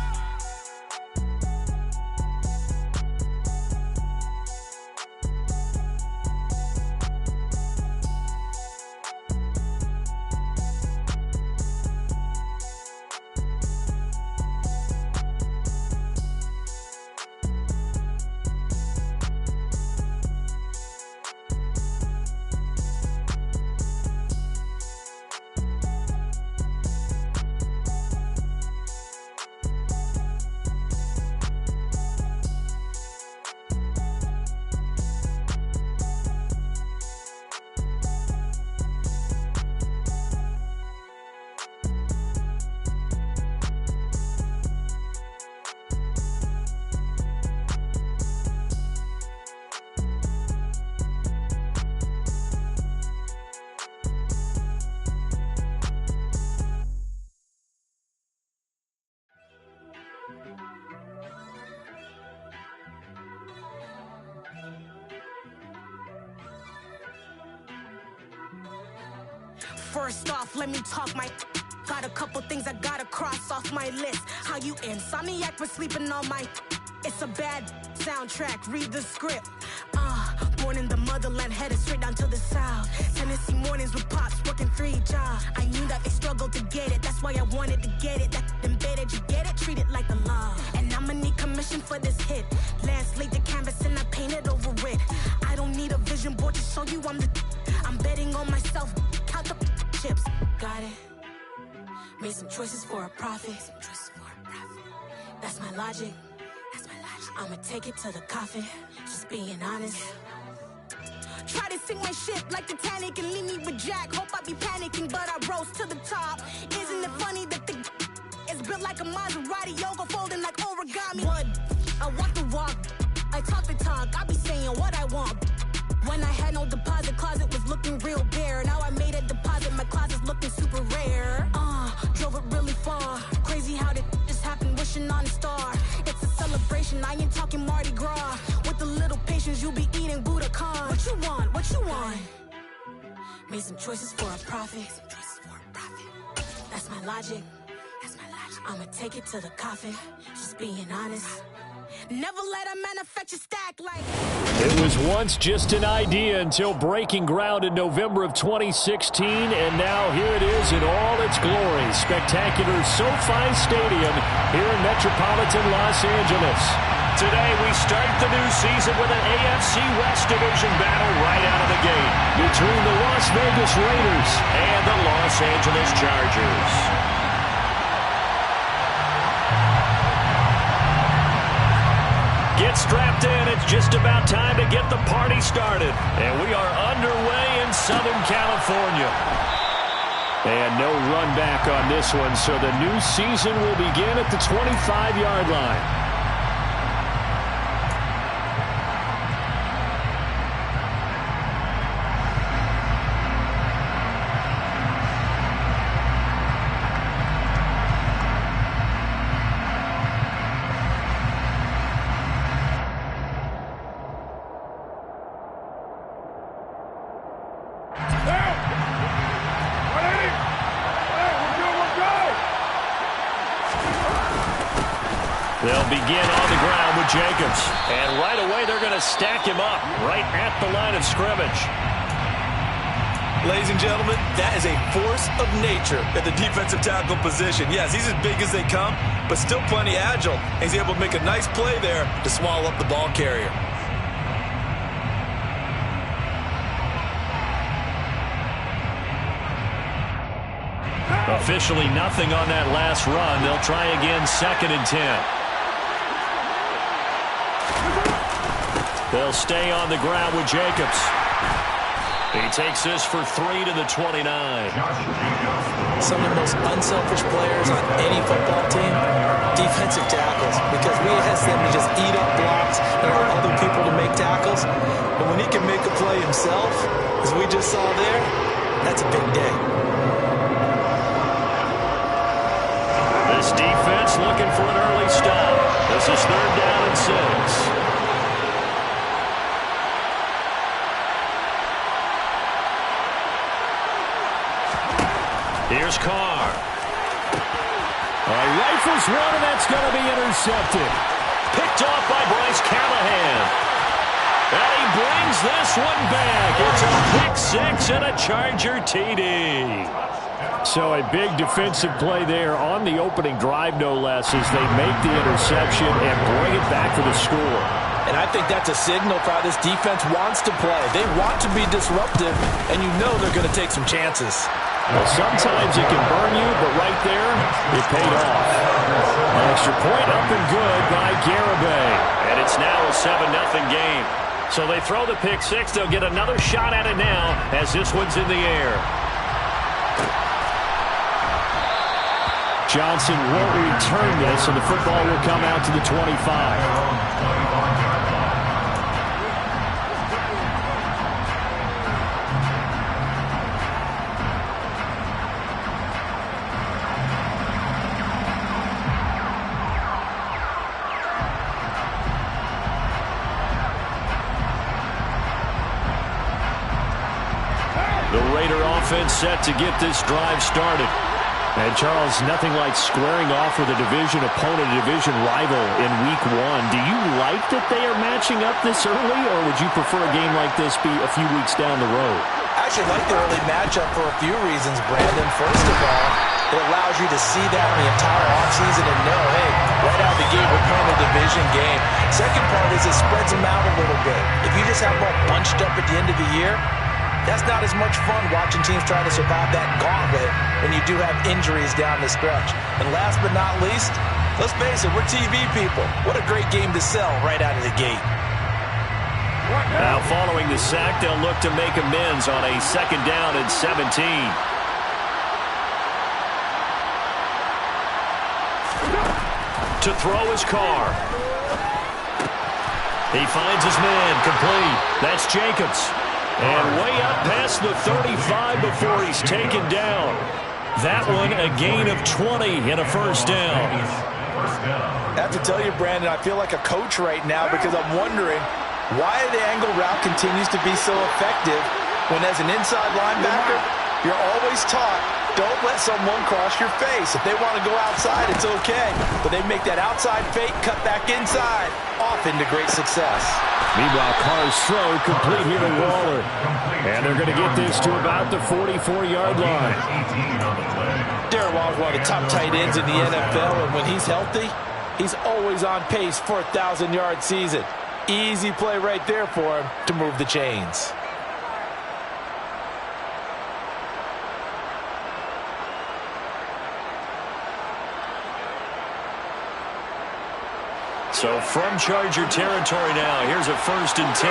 First off, let me talk my. Got a couple things I gotta cross off my list. How you insomniac for sleeping on my. It's a bad soundtrack, read the script. Born in the motherland, headed straight down to the south. Tennessee mornings with pops, working 3 jobs. I knew that they struggled to get it, that's why I wanted to get it. That embedded, you get it, treat it like a law. And I'ma need commission for this hit. Lance laid the canvas and I painted over it. I don't need a vision board to show you I'm the. I'm betting on myself, count the chips. Got it. Made some choices for a profit. That's my logic. I'ma take it to the coffin. Just being honest. Try to sink my ship like Titanic and leave me with Jack. Hope I be panicking, but I rose to the top. Isn't it funny that the is built like a Maserati, yoga folding like origami? What? I walk the walk, I talk the talk. I be saying what I want. When I had no deposit, closet was looking real bare. Now I made a deposit, my closet's looking super rare. Drove it really far. Crazy how did this happen, wishing on a star. It's a celebration, I ain't talking Mardi Gras. With a little patience, you'll be eating Budokan. What you want? What you want? Made some choices for a profit. That's my logic. I'ma take it to the coffin. Just being honest. Never let a manufacture stack like. It was once just an idea until breaking ground in November of 2016, and now here it is in all its glory. Spectacular SoFi Stadium here in metropolitan Los Angeles. Today, we start the new season with an AFC West Division battle right out of the gate between the Las Vegas Raiders and the Los Angeles Chargers. Get strapped in. It's just about time to get the party started. And we are underway in Southern California. And no run back on this one, so the new season will begin at the 25-yard line. They'll begin on the ground with Jacobs. And right away, they're going to stack him up right at the line of scrimmage. Ladies and gentlemen, that is a force of nature at the defensive tackle position. Yes, he's as big as they come, but still plenty agile. He's able to make a nice play there to swallow up the ball carrier. Officially nothing on that last run. They'll try again, 2nd and 10. They'll stay on the ground with Jacobs. He takes this for 3 to the 29. Some of the most unselfish players on any football team, defensive tackles, because we ask them to just eat up blocks and allow other people to make tackles. But when he can make a play himself, as we just saw there, that's a big day. This defense looking for an early stop. This is 3rd down and 6. Here's Carr. Rifles one, and that's going to be intercepted. Picked off by Bryce Callahan. And he brings this one back. It's a pick 6 and a Charger TD. So a big defensive play there on the opening drive, no less, as they make the interception and bring it back for the score. And I think that's a signal for how this defense wants to play. They want to be disruptive, and you know they're going to take some chances. Well, sometimes it can burn you, but right there, it paid off. An extra point up and good by Garibay. And it's now a 7-0 game. So they throw the pick 6. They'll get another shot at it now as this one's in the air. Johnson won't return this, and the football will come out to the 25. The Raider offense set to get this drive started. And, Charles, nothing like squaring off with a division opponent, a division rival in Week 1. Do you like that they are matching up this early, or would you prefer a game like this be a few weeks down the road? I actually like the early matchup for a few reasons, Brandon. First of all, it allows you to see that in the entire offseason and know, hey, right out of the gate, we're playing a division game. Second part is it spreads them out a little bit. If you just have them all bunched up at the end of the year, that's not as much fun watching teams try to survive that gauntlet when you do have injuries down the stretch. And last but not least, let's face it, we're TV people. What a great game to sell right out of the gate. Now following the sack, they'll look to make amends on a 2nd down and 17. To throw his Carr. He finds his man, complete. That's Jacobs. And way up past the 35 before he's taken down. That one a gain of 20 and a 1st down. I have to tell you, Brandon, I feel like a coach right now because I'm wondering why the angle route continues to be so effective when as an inside linebacker, you're always taught, don't let someone cross your face. If they want to go outside, it's okay. But they make that outside fake, cut back inside, off into great success. Meanwhile, Carr's throw complete here to Waller. And they're going to get this to about the 44-yard line. Darren Waller's one of the top tight ends in the NFL, and when he's healthy, he's always on pace for a 1,000-yard season. Easy play right there for him to move the chains. So from Charger territory now, here's a 1st and 10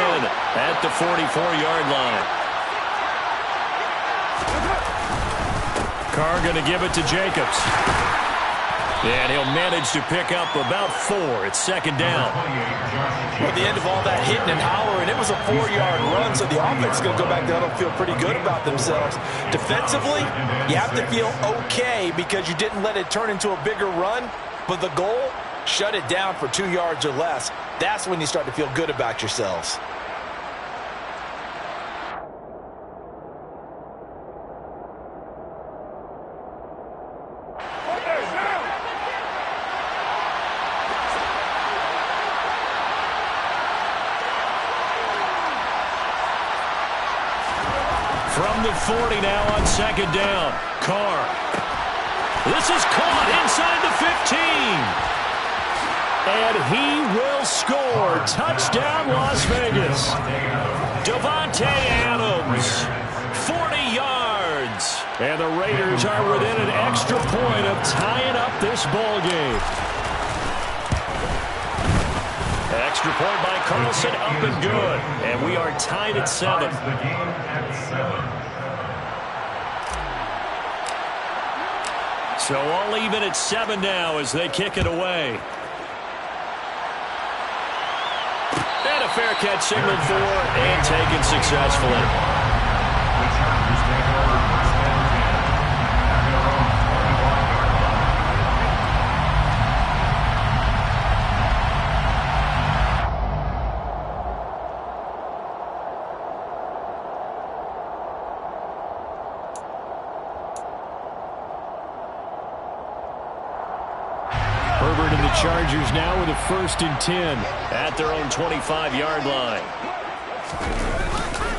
at the 44-yard line. Carr going to give it to Jacobs. And he'll manage to pick up about 4. It's 2nd down. Well, at the end of all that hitting and hollering, it was a 4-yard run, so the offense is going to go back down and feel pretty good about themselves. Defensively, you have to feel okay because you didn't let it turn into a bigger run, but the goal, shut it down for 2 yards or less. That's when you start to feel good about yourselves. From the 40 now on 2nd down. Carr. This is caught inside the 15. And he will score. Touchdown, Las Vegas. Davante Adams, 40 yards. And the Raiders are within an extra point of tying up this ball game. Extra point by Carlson, up and good. And we are tied at 7. So all even at 7 now as they kick it away. And a fair catch signaled for and taken successfully. Herbert and the Chargers now with a 1st and 10 at their own 25-yard line.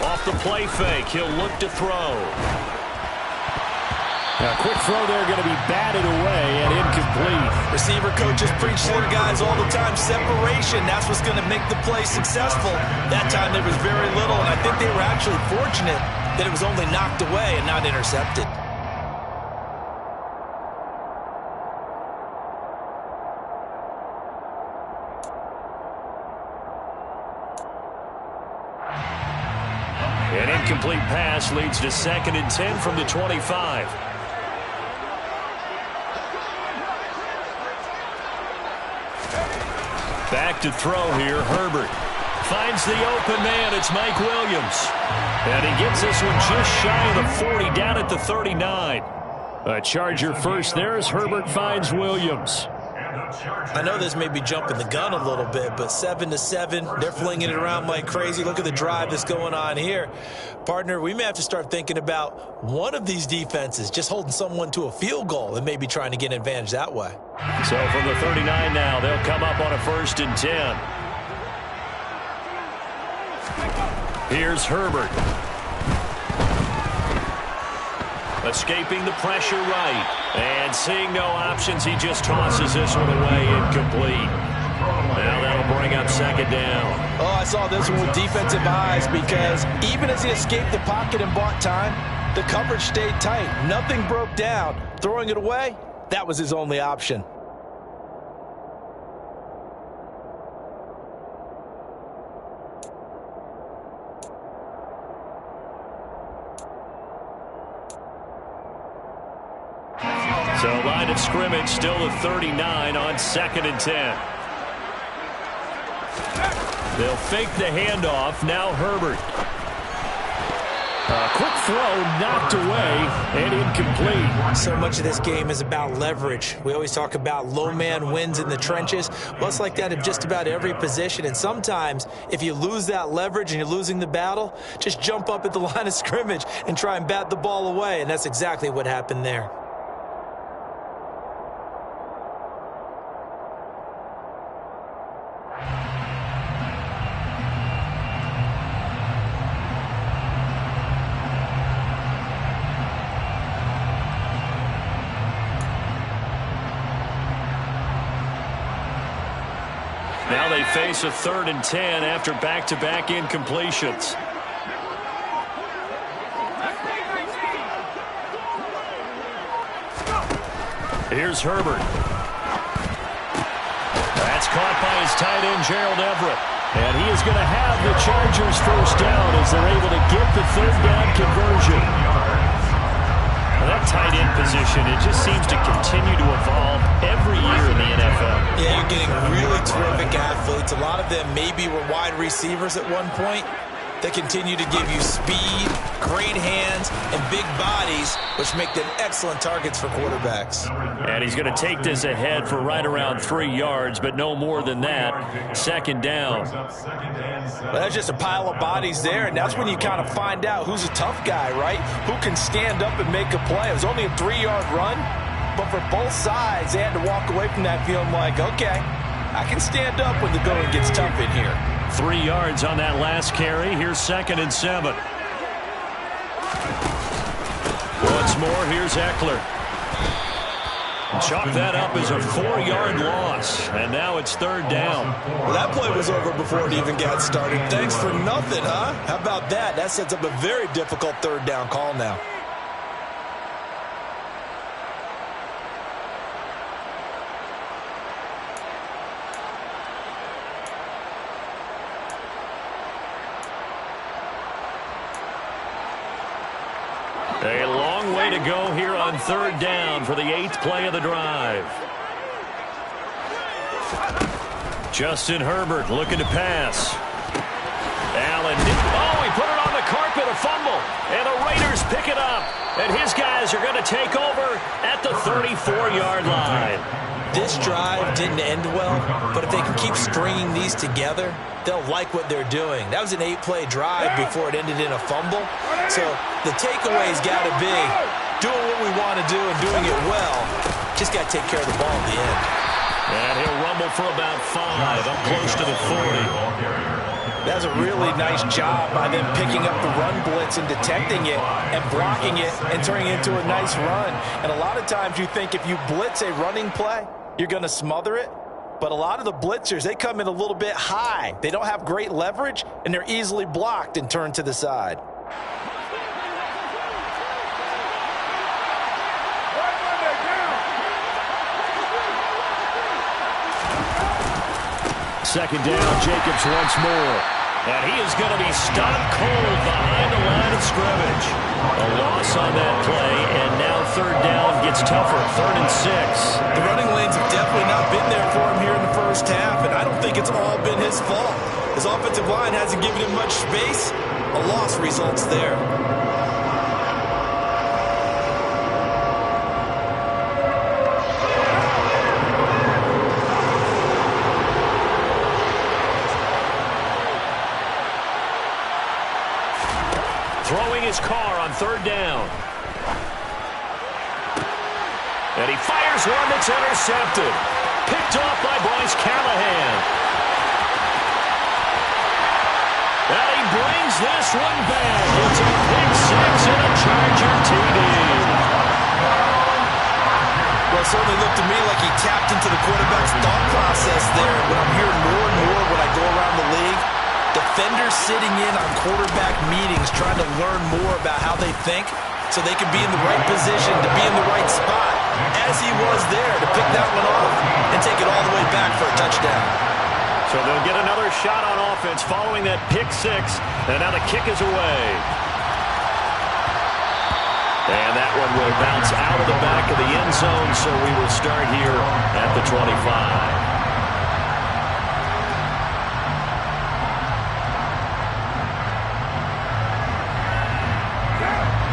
Off the play fake, he'll look to throw. A quick throw there going to be batted away and incomplete. Receiver coaches preach to their guys all the time. Separation, that's what's going to make the play successful. That time there was very little, and I think they were actually fortunate that it was only knocked away and not intercepted. An incomplete pass leads to 2nd and 10 from the 25. Back to throw here, Herbert. Finds the open man, it's Mike Williams. And he gets this one just shy of the 40, down at the 39. A Charger first there as Herbert finds Williams. I know this may be jumping the gun a little bit, but 7-7, they're flinging it around like crazy. Look at the drive that's going on here. Partner, we may have to start thinking about one of these defenses just holding someone to a field goal and maybe trying to get an advantage that way. So from the 39 now, they'll come up on a 1st and 10. Here's Herbert. Escaping the pressure right. And seeing no options, he just tosses this one away, incomplete. Now that'll bring up 2nd down. Oh, I saw this one with defensive eyes because even as he escaped the pocket and bought time, the coverage stayed tight. Nothing broke down. Throwing it away, that was his only option. So line of scrimmage still the 39 on 2nd and 10. They'll fake the handoff. Now Herbert. A quick throw knocked away and incomplete. So much of this game is about leverage. We always talk about low man wins in the trenches. Well, it's like that in just about every position. And sometimes if you lose that leverage and you're losing the battle, just jump up at the line of scrimmage and try and bat the ball away. And that's exactly what happened there. Now they face a 3rd and 10 after back-to-back incompletions. Here's Herbert. That's caught by his tight end, Gerald Everett. And he is going to have the Chargers first down as they're able to get the 3rd down conversion. Well, that tight end position, it just seems to continue to evolve every year in the NFL. Yeah, you're getting really terrific athletes. A lot of them maybe were wide receivers at one point. They continue to give you speed, great hands, and big bodies, which make them excellent targets for quarterbacks. And he's going to take this ahead for right around 3 yards, but no more than that. 2nd down. Well, that's just a pile of bodies there, and that's when you kind of find out who's a tough guy, right? Who can stand up and make a play. It was only a 3-yard run, but for both sides, they had to walk away from that feeling like, okay, I can stand up when the going gets tough in here. 3 yards on that last carry. Here's 2nd and 7. Once more, here's Eckler. Chalk that up as a 4-yard loss. And now it's 3rd down. Well, that play was over before it even got started. Thanks for nothing, huh? How about that? That sets up a very difficult 3rd down call now. A long way to go here on 3rd down for the 8th play of the drive. Justin Herbert looking to pass. Allen, he put it on the carpet, a fumble. And the Raiders pick it up. And his guys are going to take over at the 34-yard line. This drive didn't end well, but if they can keep stringing these together, they'll like what they're doing. That was an 8-play drive before it ended in a fumble. So the takeaway's got to be doing what we want to do and doing it well. Just got to take care of the ball in the end. And he'll rumble for about 5, up close to the 40. That's a really nice job by them picking up the run blitz and detecting it and blocking it and turning it into a nice run. And a lot of times you think if you blitz a running play, you're going to smother it. But a lot of the blitzers, they come in a little bit high. They don't have great leverage, and they're easily blocked and turned to the side. Second down, Jacobs once more. And he is going to be stopped cold behind the line of scrimmage. A loss on that play, and now 3rd down gets tougher, 3rd and 6. The running lanes have definitely not been there for him here in the first half, and I don't think it's all been his fault. His offensive line hasn't given him much space. A loss results there. Throwing his car on 3rd down. And he fires one that's intercepted. Picked off by Bryce Callahan. And he brings this one back. It's a pick 6 and a Charger TD. Well, it certainly looked to me like he tapped into the quarterback's thought process there. What I'm hearing more and more when I go around the league, defenders sitting in on quarterback meetings trying to learn more about how they think so they can be in the right position to be in the right spot, as he was there to pick that one off and take it all the way back for a touchdown. So they'll get another shot on offense following that pick 6, and now the kick is away. And that one will bounce out of the back of the end zone, so we will start here at the 25.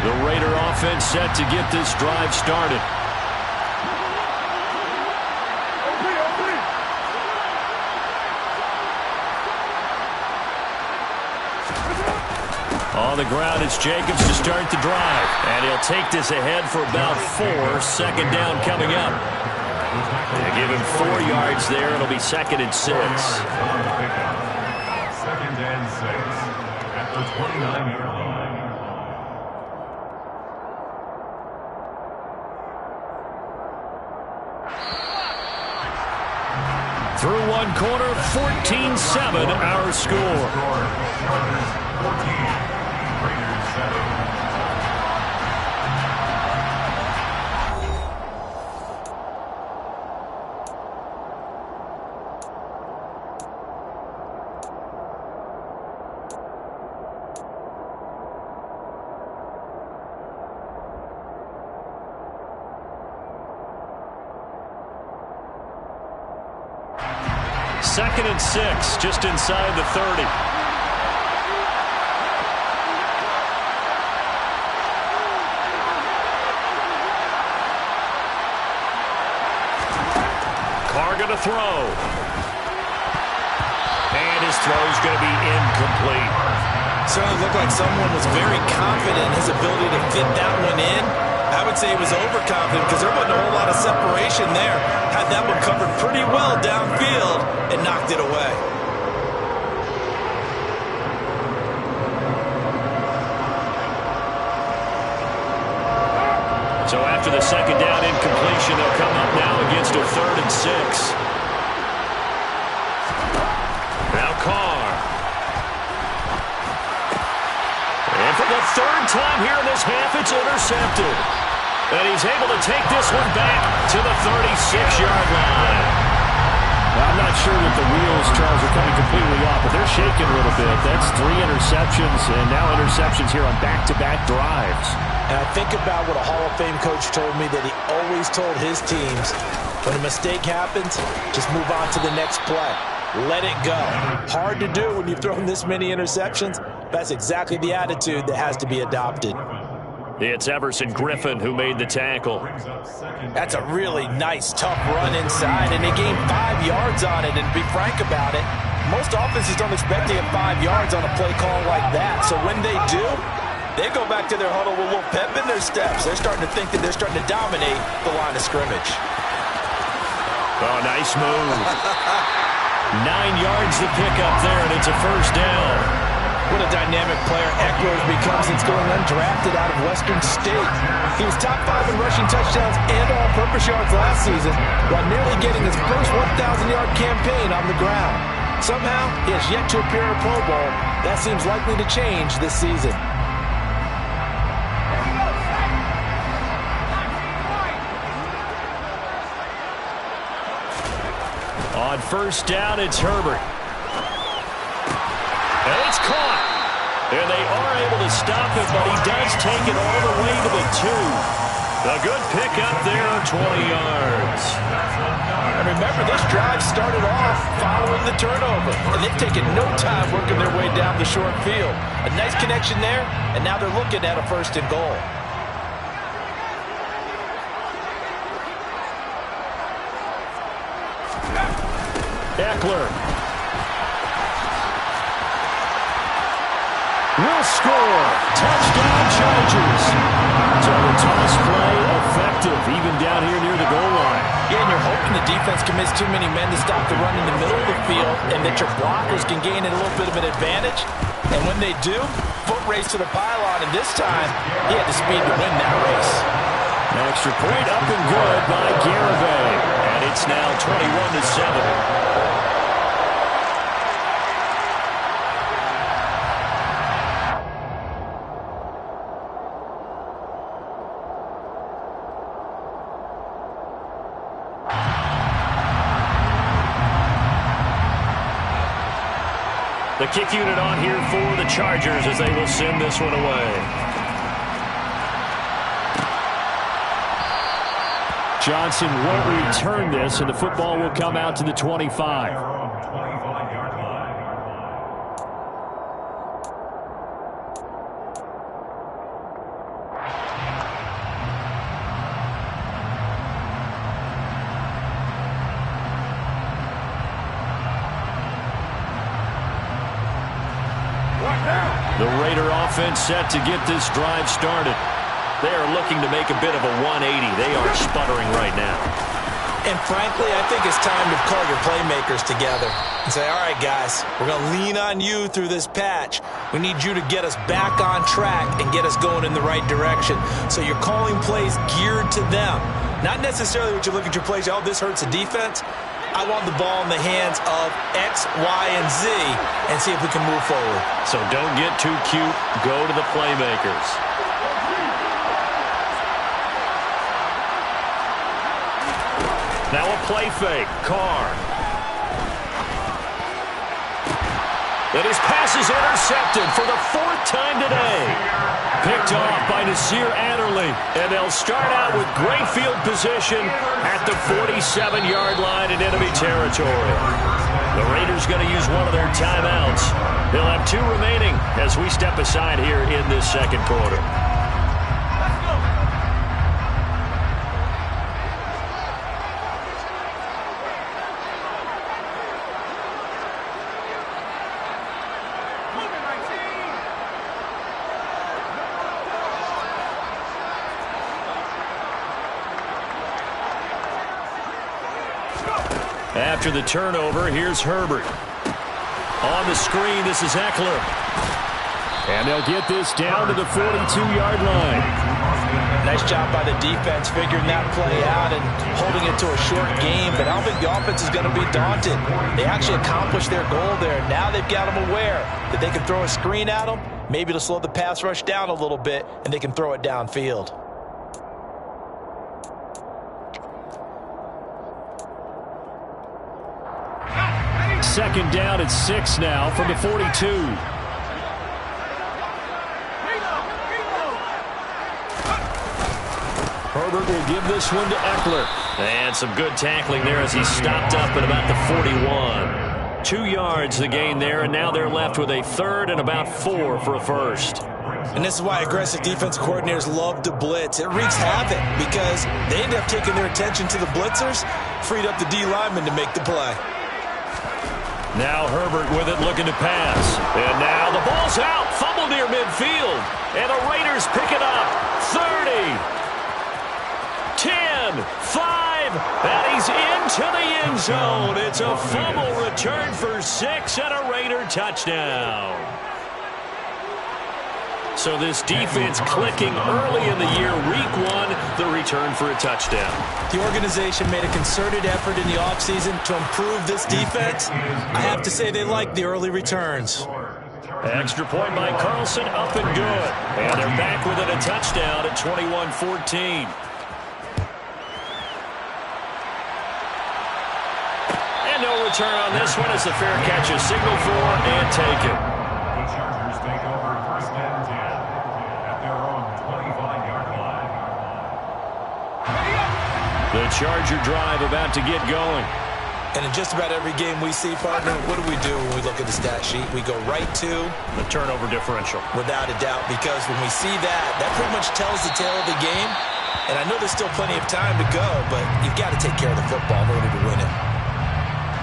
The Raider offense set to get this drive started. On the ground, it's Jacobs to start the drive. And he'll take this ahead for about 4. 2nd down coming up. They give him 4 yards there. It'll be 2nd and 6. 2nd and 6 at the 29-yard line. Through one quarter, 14-7 our score. Chargers 14, Raiders 7. Second and 6, just inside the 30. Carr going to throw. And his throw's going to be incomplete. Certainly looked like someone was very confident in his ability to fit that one in. I would say he was overconfident because there wasn't a whole lot of separation there. Had that one covered pretty well downfield and knocked it away. So after the second down incompletion, they'll come up now against a 3rd and 6. Now Carr. And for the 3rd time here in this half, it's intercepted. And he's able to take this one back to the 36-yard line. Well, I'm not sure that the wheels, Charles, are coming completely off, but they're shaking a little bit. That's 3 interceptions, and now interceptions here on back-to-back drives. And I think about what a Hall of Fame coach told me that he always told his teams, when a mistake happens, just move on to the next play. Let it go. Hard to do when you've thrown this many interceptions. That's exactly the attitude that has to be adopted. It's Everson Griffin who made the tackle. That's a really nice, tough run inside, and they gained 5 yards on it. And to be frank about it, most offenses don't expect to get 5 yards on a play call like that. So when they do, they go back to their huddle with a little pep in their steps. They're starting to think that they're starting to dominate the line of scrimmage. Oh, nice move. 9 yards to pick up there, and it's a first down. What a dynamic player Eckler has become since going undrafted out of Western State. He was top 5 in rushing touchdowns and all-purpose yards last season while nearly getting his first 1,000-yard campaign on the ground. Somehow, he has yet to appear in a Pro Bowl. That seems likely to change this season. On first down, it's Herbert. And it's caught. And they are able to stop it, but he does take it all the way to the 2. A good pickup there on 20 yards. And remember, this drive started off following the turnover. And they've taken no time working their way down the short field. A nice connection there, and now they're looking at a 1st and goal. Eckler will score. Touchdown, Chargers. So the toss play effective, even down here near the goal line. Yeah, and you're hoping the defense commits too many men to stop the run in the middle of the field and that your blockers can gain a little bit of an advantage. And when they do, foot race to the pylon, and this time, he had the speed to win that race. An extra point up and good by Garibay. And it's now 21-7. The kick unit on here for the Chargers as they will send this one away. Johnson won't return this, and the football will come out to the 25. The Raider offense set to get this drive started. They are looking to make a bit of a 180. They are sputtering right now. And frankly, I think it's time to call your playmakers together and say, all right, guys, we're going to lean on you through this patch. We need you to get us back on track and get us going in the right direction. So you're calling plays geared to them. Not necessarily what you look at your plays, oh, this hurts the defense. I want the ball in the hands of X, Y, and Z and see if we can move forward. So don't get too cute. Go to the playmakers. Now a play fake. Carr. And his pass is intercepted for the 4th time today. Picked off by Nasir Adderley. And they'll start out with great field position at the 47-yard line in enemy territory. The Raiders going to use one of their timeouts. They'll have 2 remaining as we step aside here in this second quarter. After the turnover, here's Herbert. On the screen, this is Eckler. And they'll get this down to the 42-yard line. Nice job by the defense figuring that play out and holding it to a short game, but I don't think the offense is going to be daunted. They actually accomplished their goal there. Now they've got them aware that they can throw a screen at them, maybe to slow the pass rush down a little bit, and they can throw it downfield. Second down at 6 now from the 42. Herbert will give this one to Eckler. And some good tackling there as he stopped up at about the 41. 2 yards the gain there, and now they're left with a 3rd and about 4 for a first. And this is why aggressive defense coordinators love to blitz. It wreaks havoc because they end up taking their attention to the blitzers, freed up the D lineman to make the play. Now Herbert with it, looking to pass. And now the ball's out. Fumble near midfield. And the Raiders pick it up. 30. 10. 5. And he's into the end zone. It's a fumble return for 6 and a Raider touchdown. So this defense clicking early in the year. Week 1, the return for a touchdown. The organization made a concerted effort in the offseason to improve this defense. I have to say they like the early returns. Extra point by Carlson, up and good. And they're back with it, a touchdown at 21-14. And no return on this one as the fair catch is signaled for and taken. The Charger drive about to get going. And in just about every game we see, partner, what do when we look at the stat sheet? We go right to the turnover differential. Without a doubt, because when we see that, that pretty much tells the tale of the game. And I know there's still plenty of time to go, but you've got to take care of the football in order to win it.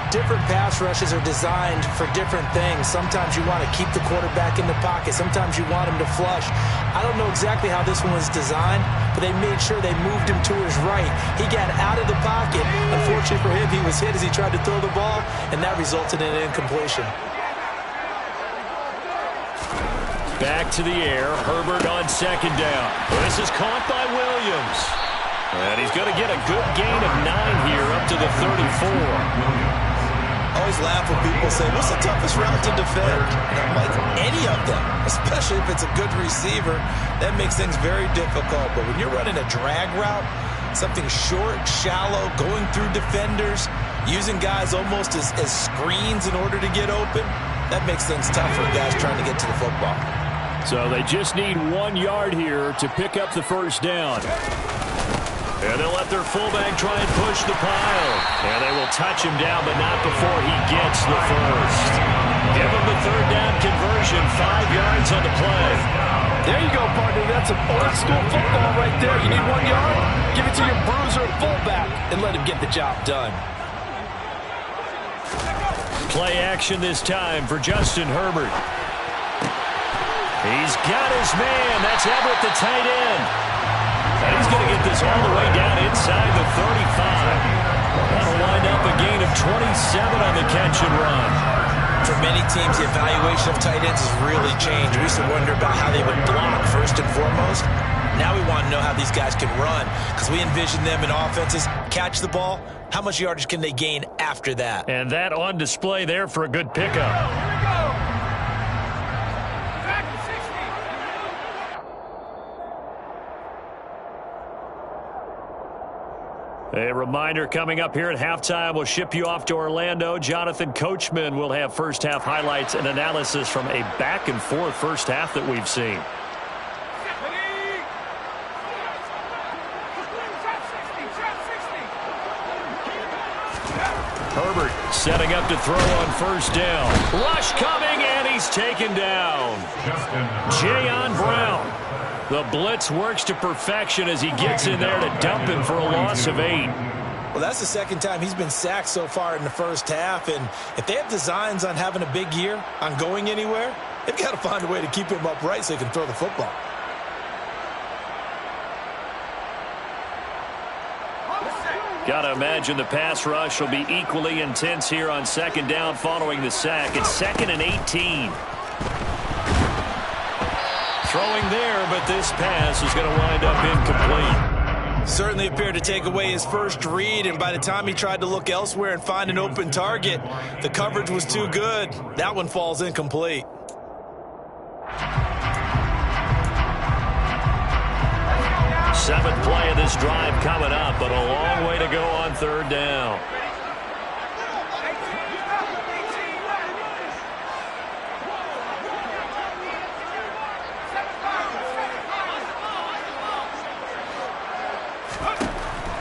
Different pass rushes are designed for different things. Sometimes you want to keep the quarterback in the pocket. Sometimes you want him to flush. I don't know exactly how this one was designed, but they made sure they moved him to his right. He got out of the pocket. Unfortunately for him, he was hit as he tried to throw the ball, and that resulted in an incompletion. Back to the air. Herbert on second down. This is caught by Williams. And he's going to get a good gain of 9 here up to the 34. Always laugh when people say, what's the toughest route to defend? And I'm like, any of them, especially if it's a good receiver. That makes things very difficult. But when you're running a drag route, something short, shallow, going through defenders, using guys almost as screens in order to get open, that makes things tough for guys trying to get to the football. So they just need 1 yard here to pick up the first down. And they'll let their fullback try and push the pile. And they will touch him down, but not before he gets the first. Give him the 3rd down conversion, 5 yards on the play. There you go, partner. That's an old school football right there. You need 1 yard? Give it to your bruiser fullback and let him get the job done. Play action this time for Justin Herbert. He's got his man. That's Everett, the tight end. And he's going to get this all the way down inside the 35. That'll wind up a gain of 27 on the catch and run. For many teams, the evaluation of tight ends has really changed. We used to wonder about how they would block first and foremost. Now we want to know how these guys can run, because we envision them in offenses catch the ball. How much yardage can they gain after that? And that on display there for a good pickup. A reminder coming up here at halftime. We'll ship you off to Orlando. Jonathan Coachman will have first half highlights and analysis from a back and forth first half that we've seen. Herbert setting up to throw on first down. Rush coming, and he's taken down. Jayon Brown. The blitz works to perfection as he gets in there to dump him for a loss of 8. Well, that's the second time he's been sacked so far in the first half, and if they have designs on having a big year, on going anywhere, they've got to find a way to keep him upright so he can throw the football. Got to imagine the pass rush will be equally intense here on second down following the sack. It's 2nd and 18. Throwing there, but this pass is going to wind up incomplete. Certainly appeared to take away his first read, and by the time he tried to look elsewhere and find an open target, the coverage was too good. That one falls incomplete. Seventh play of this drive coming up, but a long way to go on third down.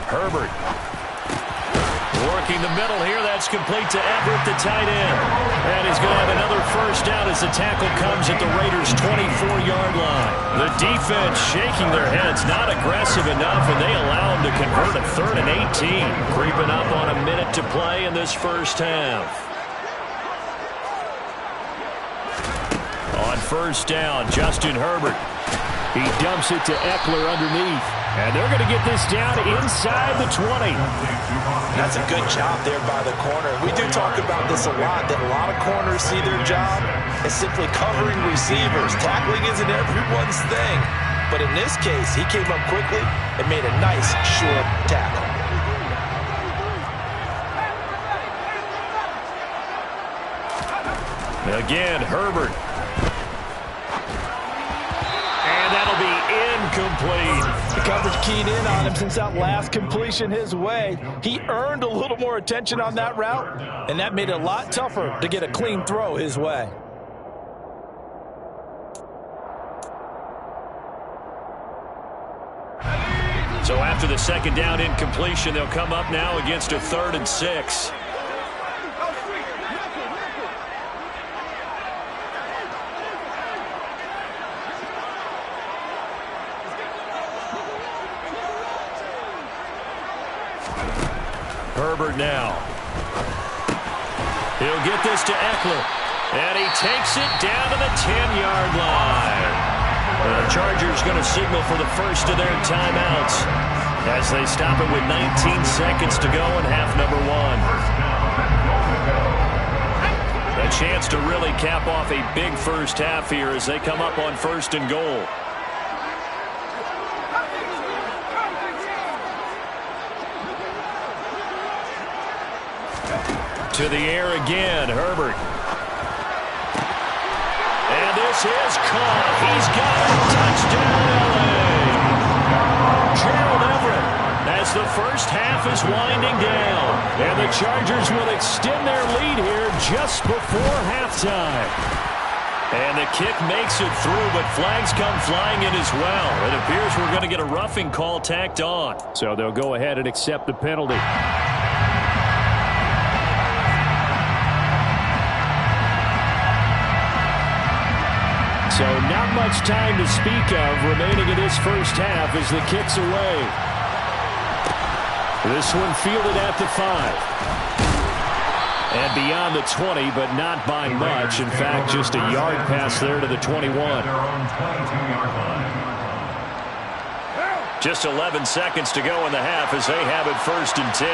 Herbert working the middle here. That's complete to Everett, the tight end. And he's going to have another first down as the tackle comes at the Raiders' 24-yard line. The defense shaking their heads, not aggressive enough, and they allow him to convert a 3rd and 18. Creeping up on a minute to play in this first half. On first down, Justin Herbert. He dumps it to Eckler underneath. And they're going to get this down inside the 20. That's a good job there by the corner. We do talk about this a lot, that a lot of corners see their job as simply covering receivers. Tackling isn't everyone's thing. But in this case, he came up quickly and made a nice, short tackle. Again, Herbert. And that'll be incomplete. The coverage keyed in on him since that last completion his way. He earned a little more attention on that route, and that made it a lot tougher to get a clean throw his way. So after the second down incompletion, they'll come up now against a 3rd and 6. Herbert now. He'll get this to Eckler. And he takes it down to the 10-yard line. The Chargers going to signal for the first of their timeouts as they stop it with 19 seconds to go in half number 1. A chance to really cap off a big first half here as they come up on 1st and goal. To the air again, Herbert. And this is caught. He's got a touchdown, LA. Gerald Everett as the first half is winding down. And the Chargers will extend their lead here just before halftime. And the kick makes it through, but flags come flying in as well. It appears we're going to get a roughing call tacked on. So they'll go ahead and accept the penalty. So not much time to speak of remaining in this first half as the kick's away. This one fielded at the 5. And beyond the 20, but not by much. In fact, just a yard pass there to the 21. Just 11 seconds to go in the half as they have it 1st and 10.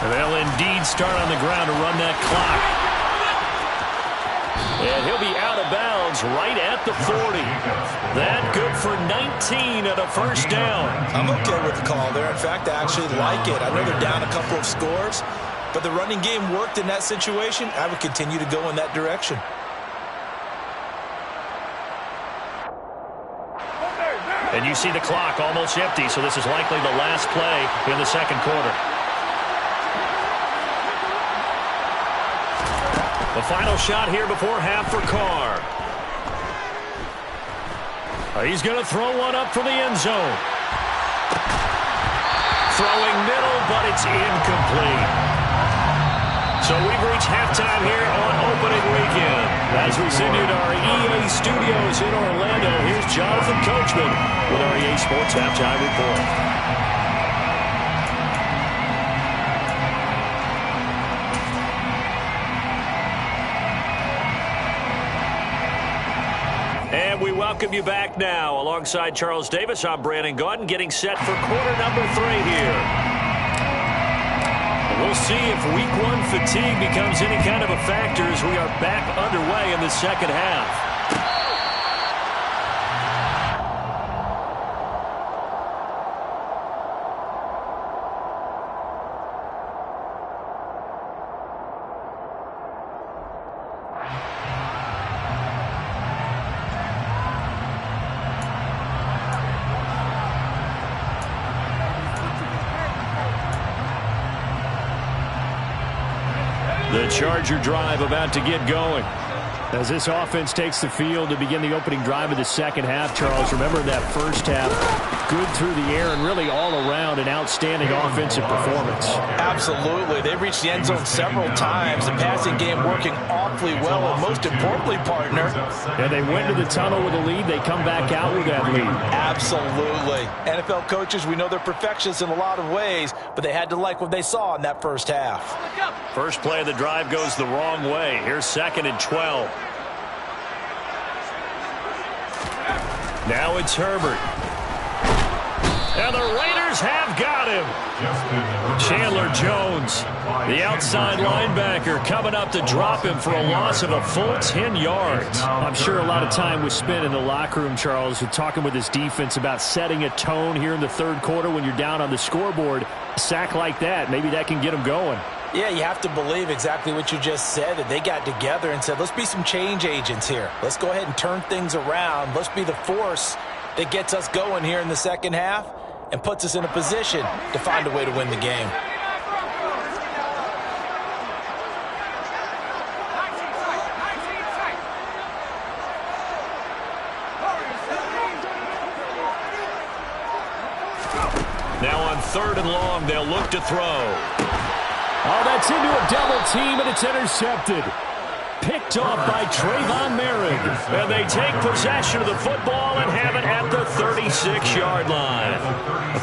And they'll indeed start on the ground to run that clock. And he'll be out of bounds Jones right at the 40. That good for 19 and a first down. I'm okay with the call there. In fact, I actually like it. I know they're down a couple of scores, but the running game worked in that situation. I would continue to go in that direction. And you see the clock almost empty, so this is likely the last play in the second quarter. The final shot here before half for Carr. He's going to throw one up for the end zone. Throwing middle, but it's incomplete. So we've reached halftime here on opening weekend. As we send you to our EA studios in Orlando, here's Jonathan Coachman with our EA Sports Halftime Report. And we welcome you back now. Alongside Charles Davis, I'm Brandon Gaudin, getting set for quarter number 3 here. We'll see if week 1 fatigue becomes any kind of a factor as we are back underway in the second half. The Charger drive about to get going. As this offense takes the field to begin the opening drive of the second half, Charles, remember that first half, good through the air and really all around an outstanding offensive performance. Absolutely. They reached the end zone several times. The passing game working awfully well, and most importantly, partner. And they went to the tunnel with a lead. They come back out with that lead. Absolutely. NFL coaches, we know they're perfectionists in a lot of ways, but they had to like what they saw in that first half. First play of the drive goes the wrong way. Here's 2nd and 12. Now it's Herbert. And the Raiders have got him. Chandler Jones, the outside linebacker, coming up to drop him for a loss of a full 10 yards. I'm sure a lot of time was spent in the locker room, Charles, with talking with his defense about setting a tone here in the third quarter when you're down on the scoreboard. A sack like that, maybe that can get them going. Yeah, you have to believe exactly what you just said, that they got together and said, let's be some change agents here. Let's go ahead and turn things around. Let's be the force that gets us going here in the second half and puts us in a position to find a way to win the game. Now on 3rd and long, they'll look to throw. Oh, that's into a double team, and it's intercepted. Picked off by Trayvon Merrick. And they take possession of the football and have it at the 36-yard line.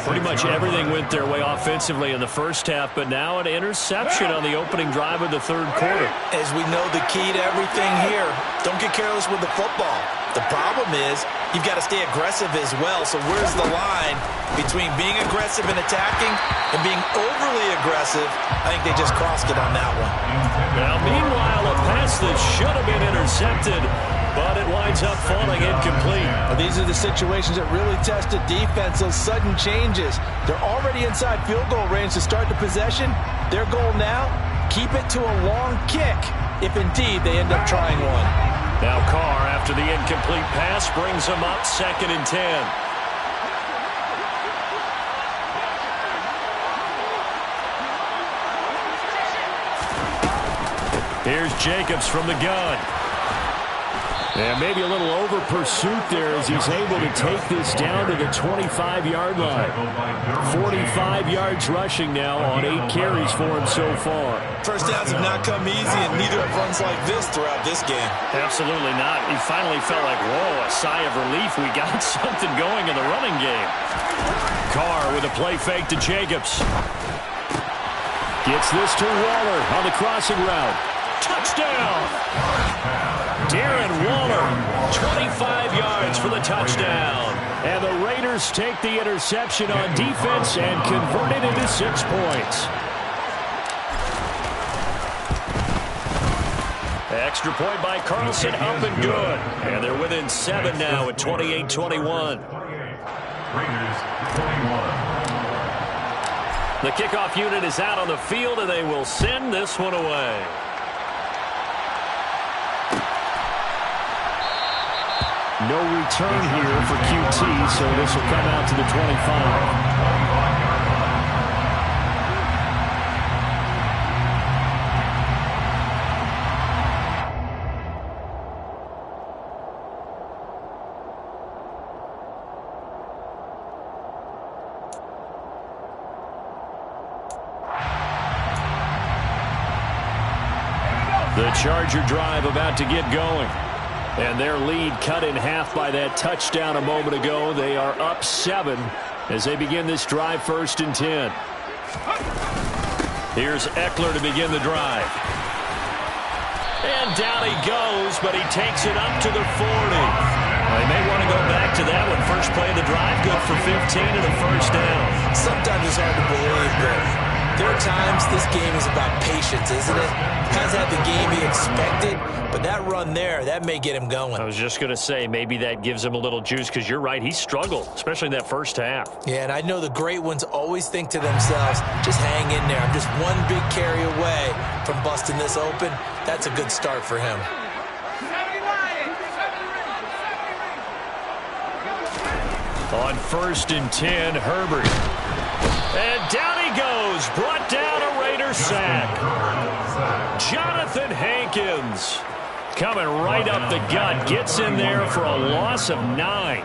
Pretty much everything went their way offensively in the first half, but now an interception on the opening drive of the third quarter. As we know, the key to everything here, don't get careless with the football. The problem is you've got to stay aggressive as well. So where's the line between being aggressive and attacking and being overly aggressive? I think they just crossed it on that one. Now, meanwhile, a pass that should have been intercepted, but it winds up falling incomplete. Well, these are the situations that really test a defense, those sudden changes. They're already inside field goal range to start the possession. Their goal now, keep it to a long kick, if indeed they end up trying one. Now Carr, after the incomplete pass, brings them up 2nd and 10. Here's Jacobs from the gun. And maybe a little over pursuit there as he's able to take this down to the 25-yard line. 45 yards rushing now on 8 carries for him so far. First downs have not come easy, and neither have runs like this throughout this game. Absolutely not. He finally felt like, whoa, a sigh of relief. We got something going in the running game. Carr with a play fake to Jacobs. Gets this to Waller on the crossing route. Touchdown! Darren Waller, 25 yards for the touchdown. And the Raiders take the interception on defense and convert it into 6 points. Extra point by Carlson, up and good. And they're within 7 now at 28-21. Raiders 21. The kickoff unit is out on the field, and they will send this one away. No return here for QT, so this will come out to the 25. The Charger drive about to get going. And their lead cut in half by that touchdown a moment ago. They are up 7 as they begin this drive, 1st and 10. Here's Eckler to begin the drive. And down he goes, but he takes it up to the 40. They may want to go back to that one. First play of the drive, good for 15 and a first down. Sometimes it's hard to believe, but there are times this game is about patience, isn't it? Hasn't had the game he expected, but that run there, that may get him going. I was just going to say, maybe that gives him a little juice, because you're right, he struggled, especially in that first half. Yeah, and I know the great ones always think to themselves, just hang in there. I'm just one big carry away from busting this open. That's a good start for him. On 1st and 10, Herbert. And down he goes, brought down a Raider sack. Jonathan Hankins coming right up the gut, gets in there for a loss of 9.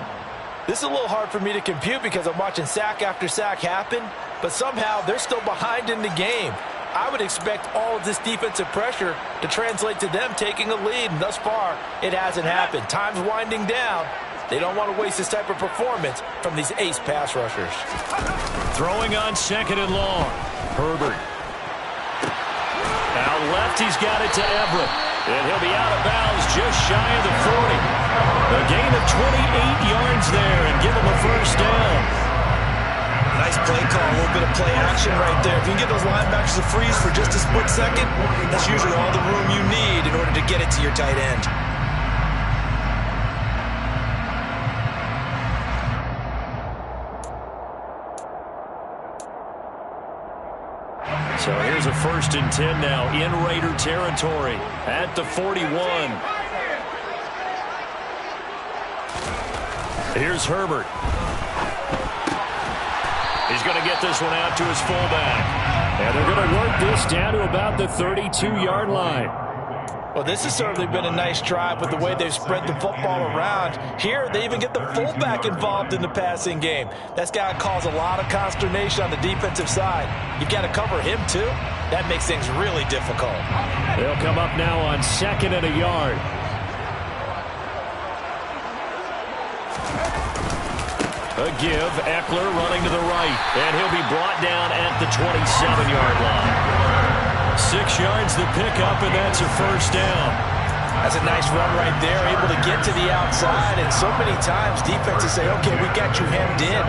This is a little hard for me to compute because I'm watching sack after sack happen, but somehow they're still behind in the game. I would expect all of this defensive pressure to translate to them taking a lead, and thus far, it hasn't happened. Time's winding down. They don't want to waste this type of performance from these ace pass rushers. Throwing on 2nd and long. Herbert. Out left, he's got it to Everett. And he'll be out of bounds just shy of the 40. A gain of 28 yards there and give him a first down. Nice play call, a little bit of play action right there. If you can get those linebackers to freeze for just a split second, that's usually all the room you need in order to get it to your tight end. So here's a 1st and 10 now in Raider territory at the 41. Here's Herbert. He's going to get this one out to his fullback. And they're going to work this down to about the 32-yard line. Well, this has certainly been a nice drive with the way they've spread the football around. Here, they even get the fullback involved in the passing game. That's got to cause a lot of consternation on the defensive side. You've got to cover him, too. That makes things really difficult. They'll come up now on 2nd and a yard. A give, Eckler running to the right, and he'll be brought down at the 27-yard line. 6 yards the pickup, and that's a first down. That's a nice run right there, able to get to the outside, and so many times defenses say, okay, we got you hemmed in.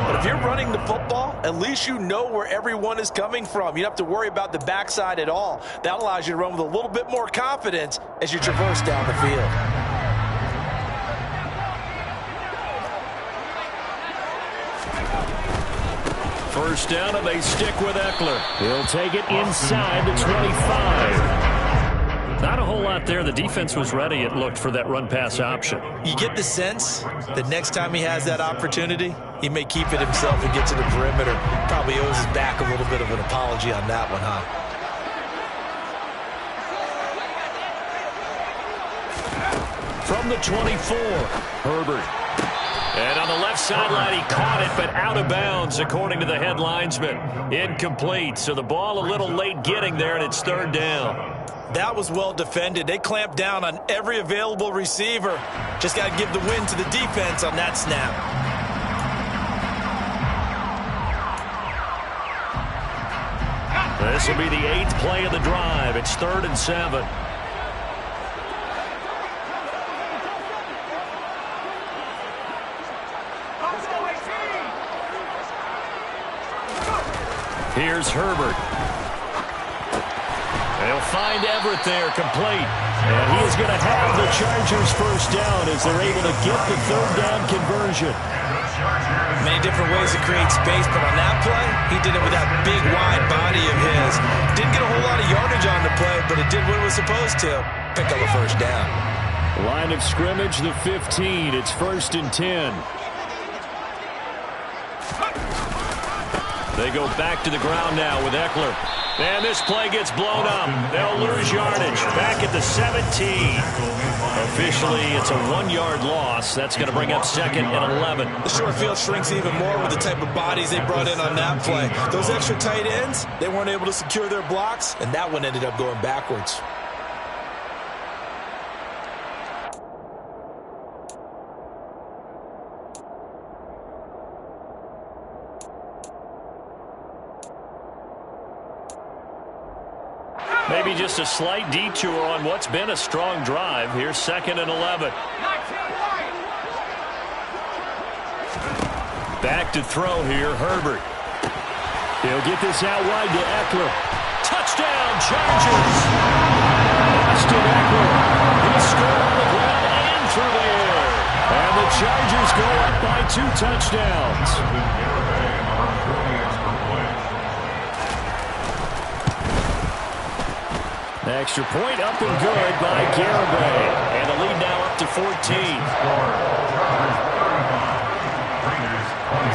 But if you're running the football, at least you know where everyone is coming from. You don't have to worry about the backside at all. That allows you to run with a little bit more confidence as you traverse down the field. First down, and they stick with Eckler. He'll take it inside the 25. Not a whole lot there. The defense was ready, it looked, for that run-pass option. You get the sense that next time he has that opportunity, he may keep it himself and get to the perimeter. Probably owes his back a little bit of an apology on that one, huh? From the 24, Herbert. And on the left sideline, he caught it, but out of bounds, according to the head linesman. Incomplete, so the ball a little late getting there, and it's 3rd down. That was well defended. They clamped down on every available receiver. Just got to give the win to the defense on that snap. This will be the 8th play of the drive. It's 3rd and 7. Here's Herbert. They'll find Everett there, complete. And he is going to have the Chargers first down as they're able to get the third down conversion. Many different ways to create space, but on that play, he did it with that big, wide body of his. Didn't get a whole lot of yardage on the play, but it did what it was supposed to. Pick up a first down. Line of scrimmage, the 15. It's 1st and 10. They go back to the ground now with Eckler. And this play gets blown up. They'll lose yardage. Back at the 17. Officially, it's a 1-yard loss. That's going to bring up 2nd and 11. The short field shrinks even more with the type of bodies they brought in on that play. Those extra tight ends, they weren't able to secure their blocks, and that one ended up going backwards. Maybe just a slight detour on what's been a strong drive. Here's 2nd and 11. Back to throw here, Herbert. He'll get this out wide to Eckler. Touchdown, Chargers! Austin Eckler. He scored on the ground and through the air. And the Chargers go up by 2 touchdowns. Extra point up and good by Garibay. And the lead now up to 14.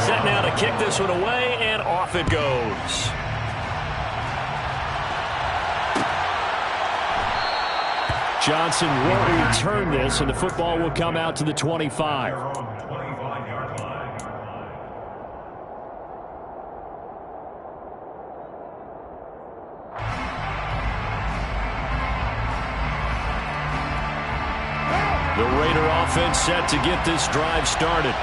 Set now to kick this one away, and off it goes. Johnson will return this, and the football will come out to the 25. The Raider offense set to get this drive started.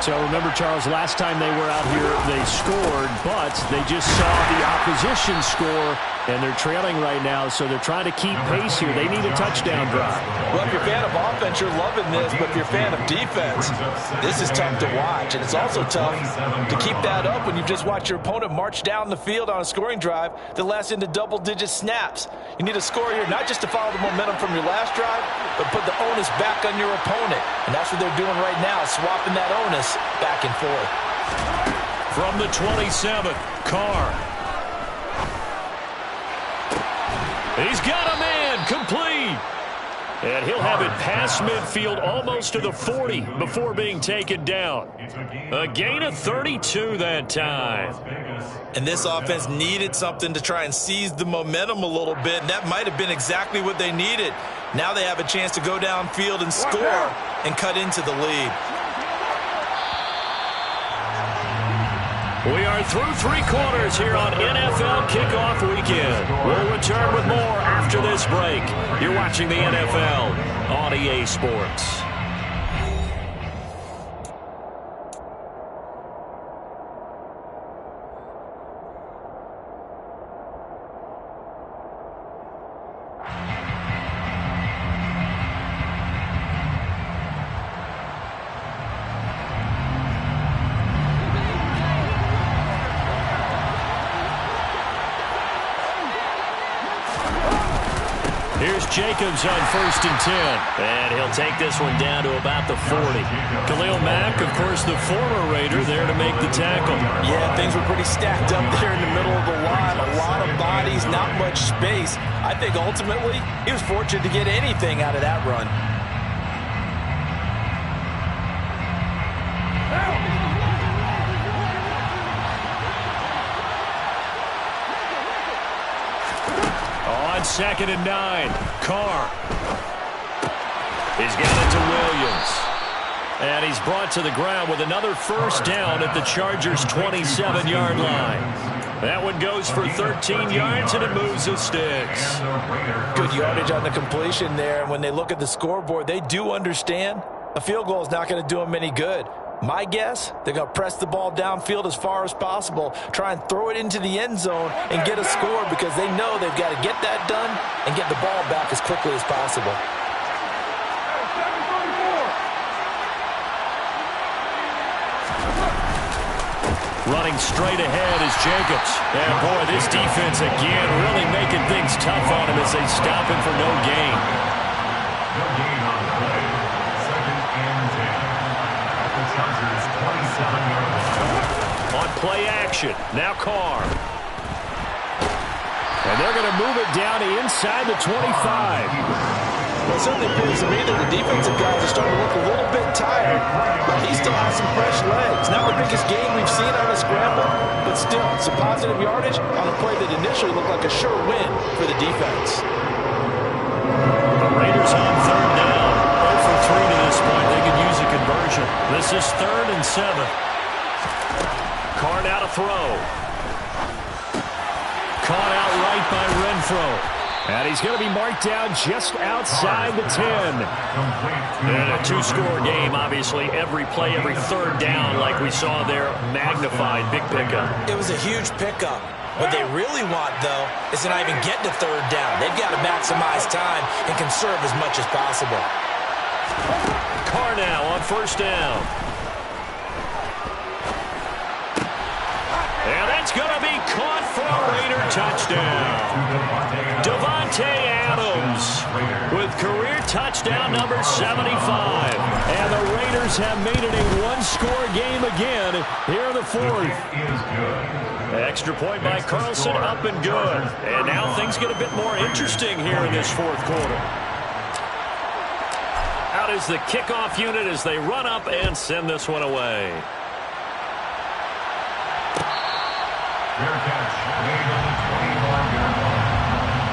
So remember, Charles, last time they were out here, they scored, but they just saw the opposition score, and they're trailing right now, so they're trying to keep pace here. They need a touchdown drive. Well, if you're a fan of offense, you're loving this, but if you're a fan of defense, this is tough to watch, and it's also tough to keep that up when you've just watched your opponent march down the field on a scoring drive that lasts into double-digit snaps. You need a score here, not just to follow the momentum from your last drive, but put the onus back on your opponent, and that's what they're doing right now, swapping that onus back and forth. From the 27, Carr. He's got a man, complete. And he'll have it past midfield almost to the 40 before being taken down. A gain of 32 that time. And this offense needed something to try and seize the momentum a little bit, and that might have been exactly what they needed. Now they have a chance to go downfield and score and cut into the lead. We are through 3 quarters here on NFL Kickoff Weekend. We'll return with more after this break. You're watching the NFL on EA Sports. Here's Jacobs on 1st and 10. And he'll take this one down to about the 40. Khalil Mack, of course, the former Raider, there to make the tackle. Yeah, things were pretty stacked up there in the middle of the line. A lot of bodies, not much space. I think ultimately he was fortunate to get anything out of that run. On 2nd and 9, Carr. He's got it to Williams. And he's brought to the ground with another first down at the Chargers' 27-yard line. That one goes for 13 yards, and it moves the sticks. Good yardage on the completion there. And when they look at the scoreboard, they do understand a field goal is not going to do them any good. My guess, they're going to press the ball downfield as far as possible, try and throw it into the end zone and get a score because they know they've got to get that done and get the ball back as quickly as possible. Running straight ahead is Jacobs. And boy, this defense again really making things tough on him as they stop him for no gain. No gain on the play. 2nd and 10. At the Chargers' 27-yard line. On play action, now Carr. And they're going to move it down to inside the 25. Well, it certainly appears to me that the defensive guys are starting to look a little bit tired, but he still has some fresh legs. Not the biggest gain we've seen on a scramble, but still some positive yardage on a play that initially looked like a sure win for the defense. The Raiders on 3rd down. 0 for 3 to this point. They could use a conversion. This is 3rd and 7. Carr now to throw. Caught out right by Renfro. And he's going to be marked down just outside the 10. And a 2-score game, obviously. Every play, every 3rd down, like we saw there, magnified. Big pickup. It was a huge pickup. What they really want, though, is to not even get to 3rd down. They've got to maximize time and conserve as much as possible. Carr now on 1st down. And that's going to be caught for a Raider touchdown. Davante Adams with career touchdown number 75. And the Raiders have made it a 1-score game again here in the 4th. Extra point by Carlson, up and good. And now things get a bit more interesting here in this 4th quarter. Out is the kickoff unit as they run up and send this one away. Fair catch made on the 25-yard line.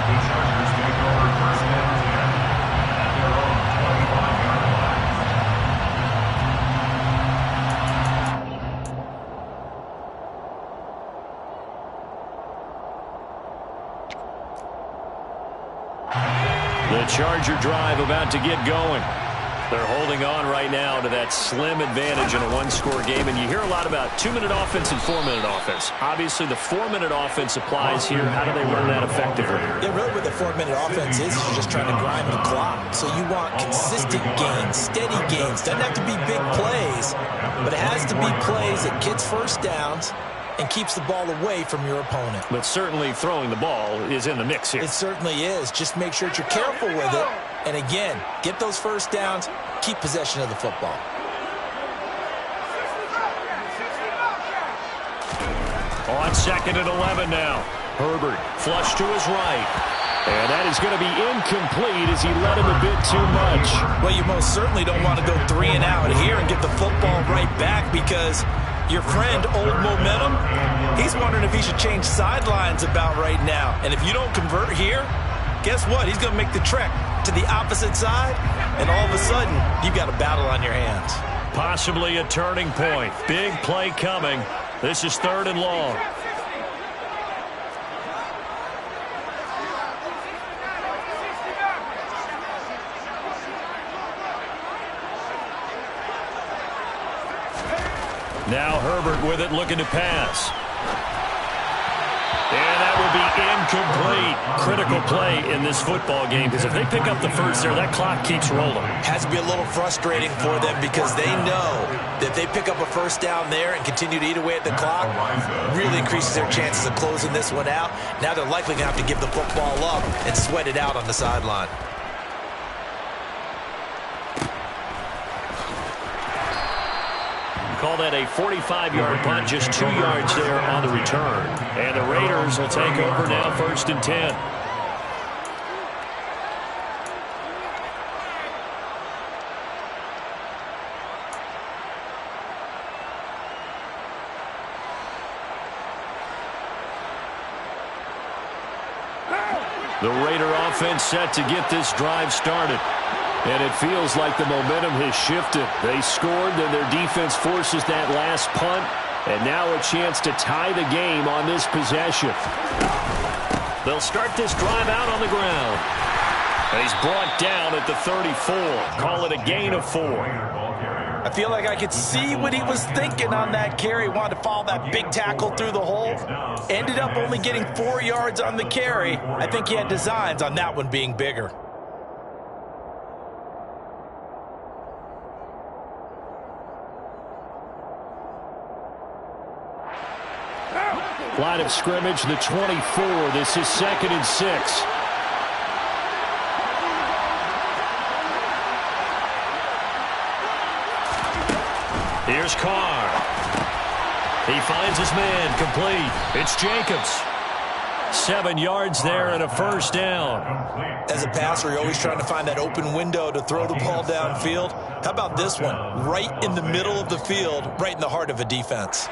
The Chargers take over 1st and 10 at their own 25-yard line. The Charger drive about to get going. They're holding on right now to that slim advantage in a 1-score game. And you hear a lot about 2-minute offense and 4-minute offense. Obviously, the 4-minute offense applies here. How do they run that effectively? Yeah, really what the 4-minute offense is you're just trying to grind the clock. So you want consistent gains, steady gains. Doesn't have to be big plays, but it has to be plays that gets 1st downs and keeps the ball away from your opponent. But certainly throwing the ball is in the mix here. It certainly is. Just make sure that you're careful with it. And again, get those 1st downs, keep possession of the football. On 2nd and 11 now. Herbert flush to his right. And that is going to be incomplete as he led him a bit too much. Well, you most certainly don't want to go 3 and out here and get the football right back because your friend, Old Momentum, he's wondering if he should change sidelines about right now. And if you don't convert here, guess what? He's going to make the trek to the opposite side, and all of a sudden, you've got a battle on your hands. Possibly a turning point. Big play coming. This is 3rd and long. Now Herbert with it, looking to pass. And that will be incomplete. Critical play in this football game because if they pick up the 1st there, that clock keeps rolling. Has to be a little frustrating for them because they know that if they pick up a 1st down there and continue to eat away at the clock, really increases their chances of closing this one out. Now they're likely going to have to give the football up and sweat it out on the sideline. Call that a 45-yard punt, just 2 yards there on the return. And the Raiders will take over now, 1st and 10. The Raider offense set to get this drive started. And it feels like the momentum has shifted. They scored, then their defense forces that last punt. And now a chance to tie the game on this possession. They'll start this drive out on the ground. And he's brought down at the 34. Call it a gain of 4. I feel like I could see what he was thinking on that carry. Wanted to follow that big tackle through the hole. Ended up only getting 4 yards on the carry. I think he had designs on that one being bigger. Line of scrimmage, the 24. This is 2nd and 6. Here's Carr. He finds his man, complete. It's Jacobs. 7 yards there and a first down. As a passer, you're always trying to find that open window to throw the ball downfield. How about this one? Right in the middle of the field, right in the heart of a defense.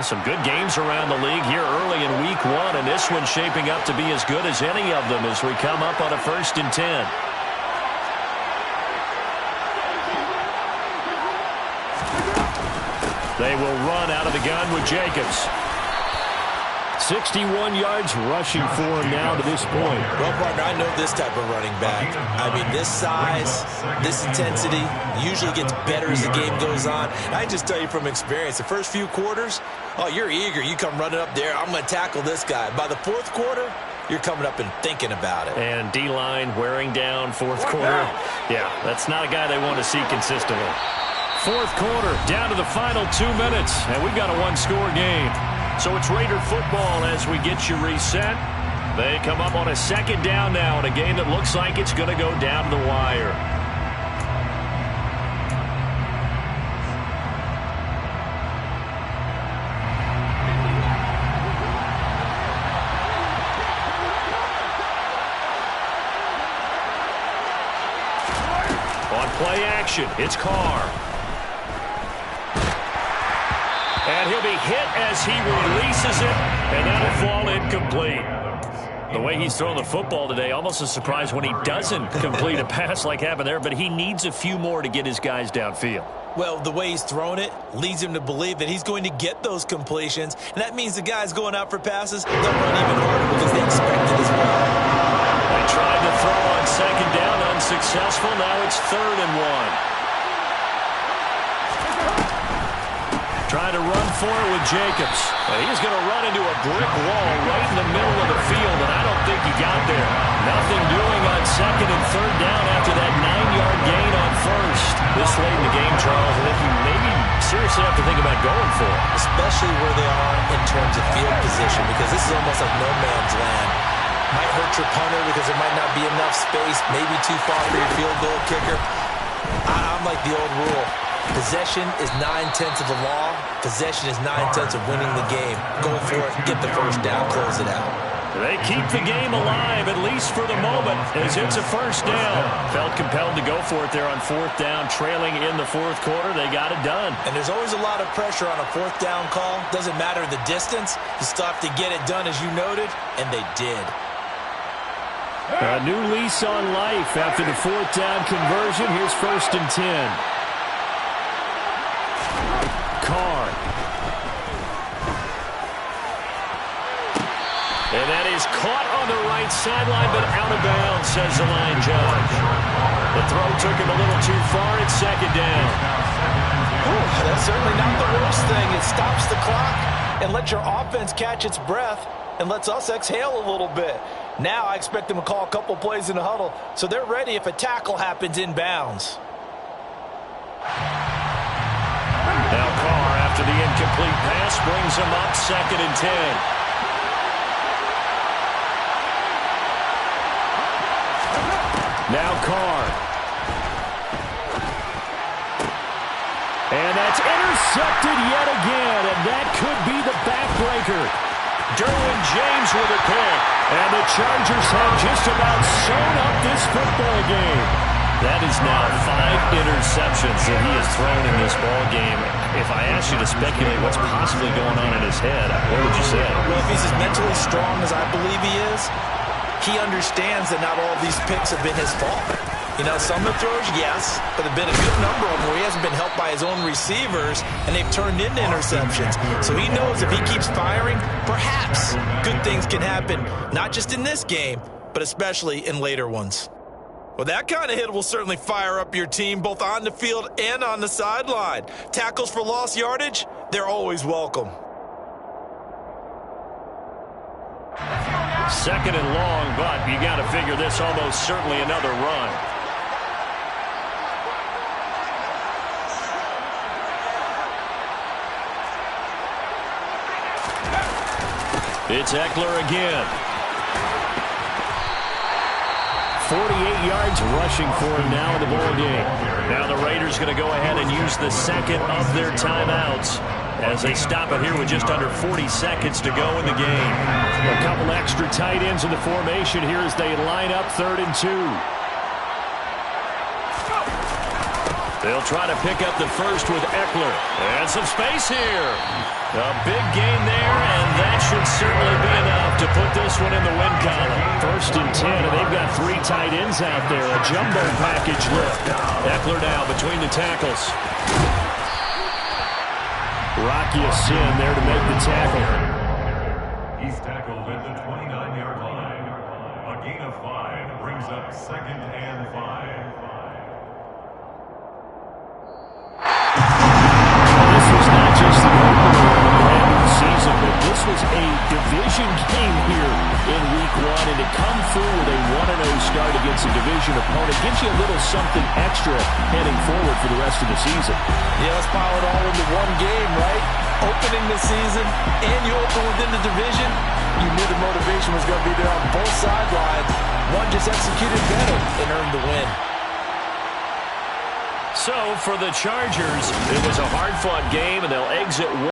Some good games around the league here early in week 1, and this one's shaping up to be as good as any of them as we come up on a 1st and 10. They will run out of the gun with Jacobs. 61 yards rushing for him now to this point. Well, partner, I know this type of running back. I mean, this size, this intensity usually gets better as the game goes on. And I just tell you from experience, the first few quarters, oh, you're eager. You come running up there, I'm going to tackle this guy. By the 4th quarter, you're coming up and thinking about it. And D-line wearing down 4th quarter. Yeah, that's not a guy they want to see consistently. 4th quarter, down to the final 2 minutes, and we've got a 1-score game. So it's Raider football as we get you reset. They come up on a 2nd down now in a game that looks like it's going to go down to the wire. On play action, it's Carr. And he'll be hit as he releases it, and that'll fall incomplete. The way he's throwing the football today, almost a surprise when he doesn't complete a pass like happened there, but he needs a few more to get his guys downfield. Well, the way he's thrown it leads him to believe that he's going to get those completions, and that means the guys going out for passes, they'll run even harder because they expect it as well. They tried to throw on 2nd down, unsuccessful. Now it's 3rd and 1. Trying to run for it with Jacobs. And he's going to run into a brick wall right in the middle of the field, and I don't think he got there. Nothing doing on 2nd and 3rd down after that 9-yard gain on 1st. This late in the game, Charles, I think you maybe seriously have to think about going for it. Especially where they are in terms of field position, because this is almost like no man's land. Might hurt your punter because there might not be enough space, maybe too far for your field goal kicker. I'm like the old rule. Possession is 9/10 of the law. Possession is 9/10 of winning the game. Go for it, get the first down, close it out. They keep the game alive, at least for the moment, as it's a first down. Felt compelled to go for it there on 4th down, trailing in the 4th quarter. They got it done. And there's always a lot of pressure on a 4th down call. Doesn't matter the distance. You still have to get it done, as you noted, and they did. A new lease on life after the 4th down conversion. Here's 1st and 10. Carr. And that is caught on the right sideline, but out of bounds, says the line judge. The throw took him a little too far. It's 2nd down. That's certainly not the worst thing. It stops the clock and lets your offense catch its breath and lets us exhale a little bit. Now I expect them to call a couple plays in the huddle, so they're ready if a tackle happens inbounds. Now Carr, after the incomplete pass, brings him up 2nd and 10. Now Carr. And that's intercepted yet again, and that could be the backbreaker. Derwin James with a pick, and the Chargers have just about sewn up this football game. That is now 5 interceptions that he has thrown in this ball game. If I asked you to speculate what's possibly going on in his head, what would you say? Well, if he's as mentally strong as I believe he is, he understands that not all these picks have been his fault. You know, some of the throws, yes, but there have been a good number of them where he hasn't been helped by his own receivers, and they've turned into interceptions. So he knows if he keeps firing, perhaps good things can happen, not just in this game, but especially in later ones. Well, that kind of hit will certainly fire up your team, both on the field and on the sideline. Tackles for lost yardage, they're always welcome. 2nd and long, but you got to figure this almost certainly another run. It's Eckler again. 48 yards rushing for him now in the ball game. Now the Raiders going to go ahead and use the second of their timeouts as they stop it here with just under 40 seconds to go in the game. A couple extra tight ends in the formation here as they line up 3rd and 2. They'll try to pick up the first with Eckler. And some space here. A big gain there, and that should certainly be enough to put this one in the win column. 1st and 10, and they've got 3 tight ends out there. A jumbo package lift. Eckler now between the tackles. Rocky Sin there to make the tackle. He's tackled at the 29-yard line. A gain of 5 brings up 2nd and 5. This was not just the opener of the brand new season, but this was a division game here in Week 1, and to come through with a 1-0 start against a division opponent gives you a little something extra heading forward for the rest of the season. Yeah, let's pile it all into one game, right? Opening the season, and you open within the division. You knew the motivation was going to be there on both sidelines. One just executed better and earned the win. So, for the Chargers, it was a hard-fought game, and they'll exit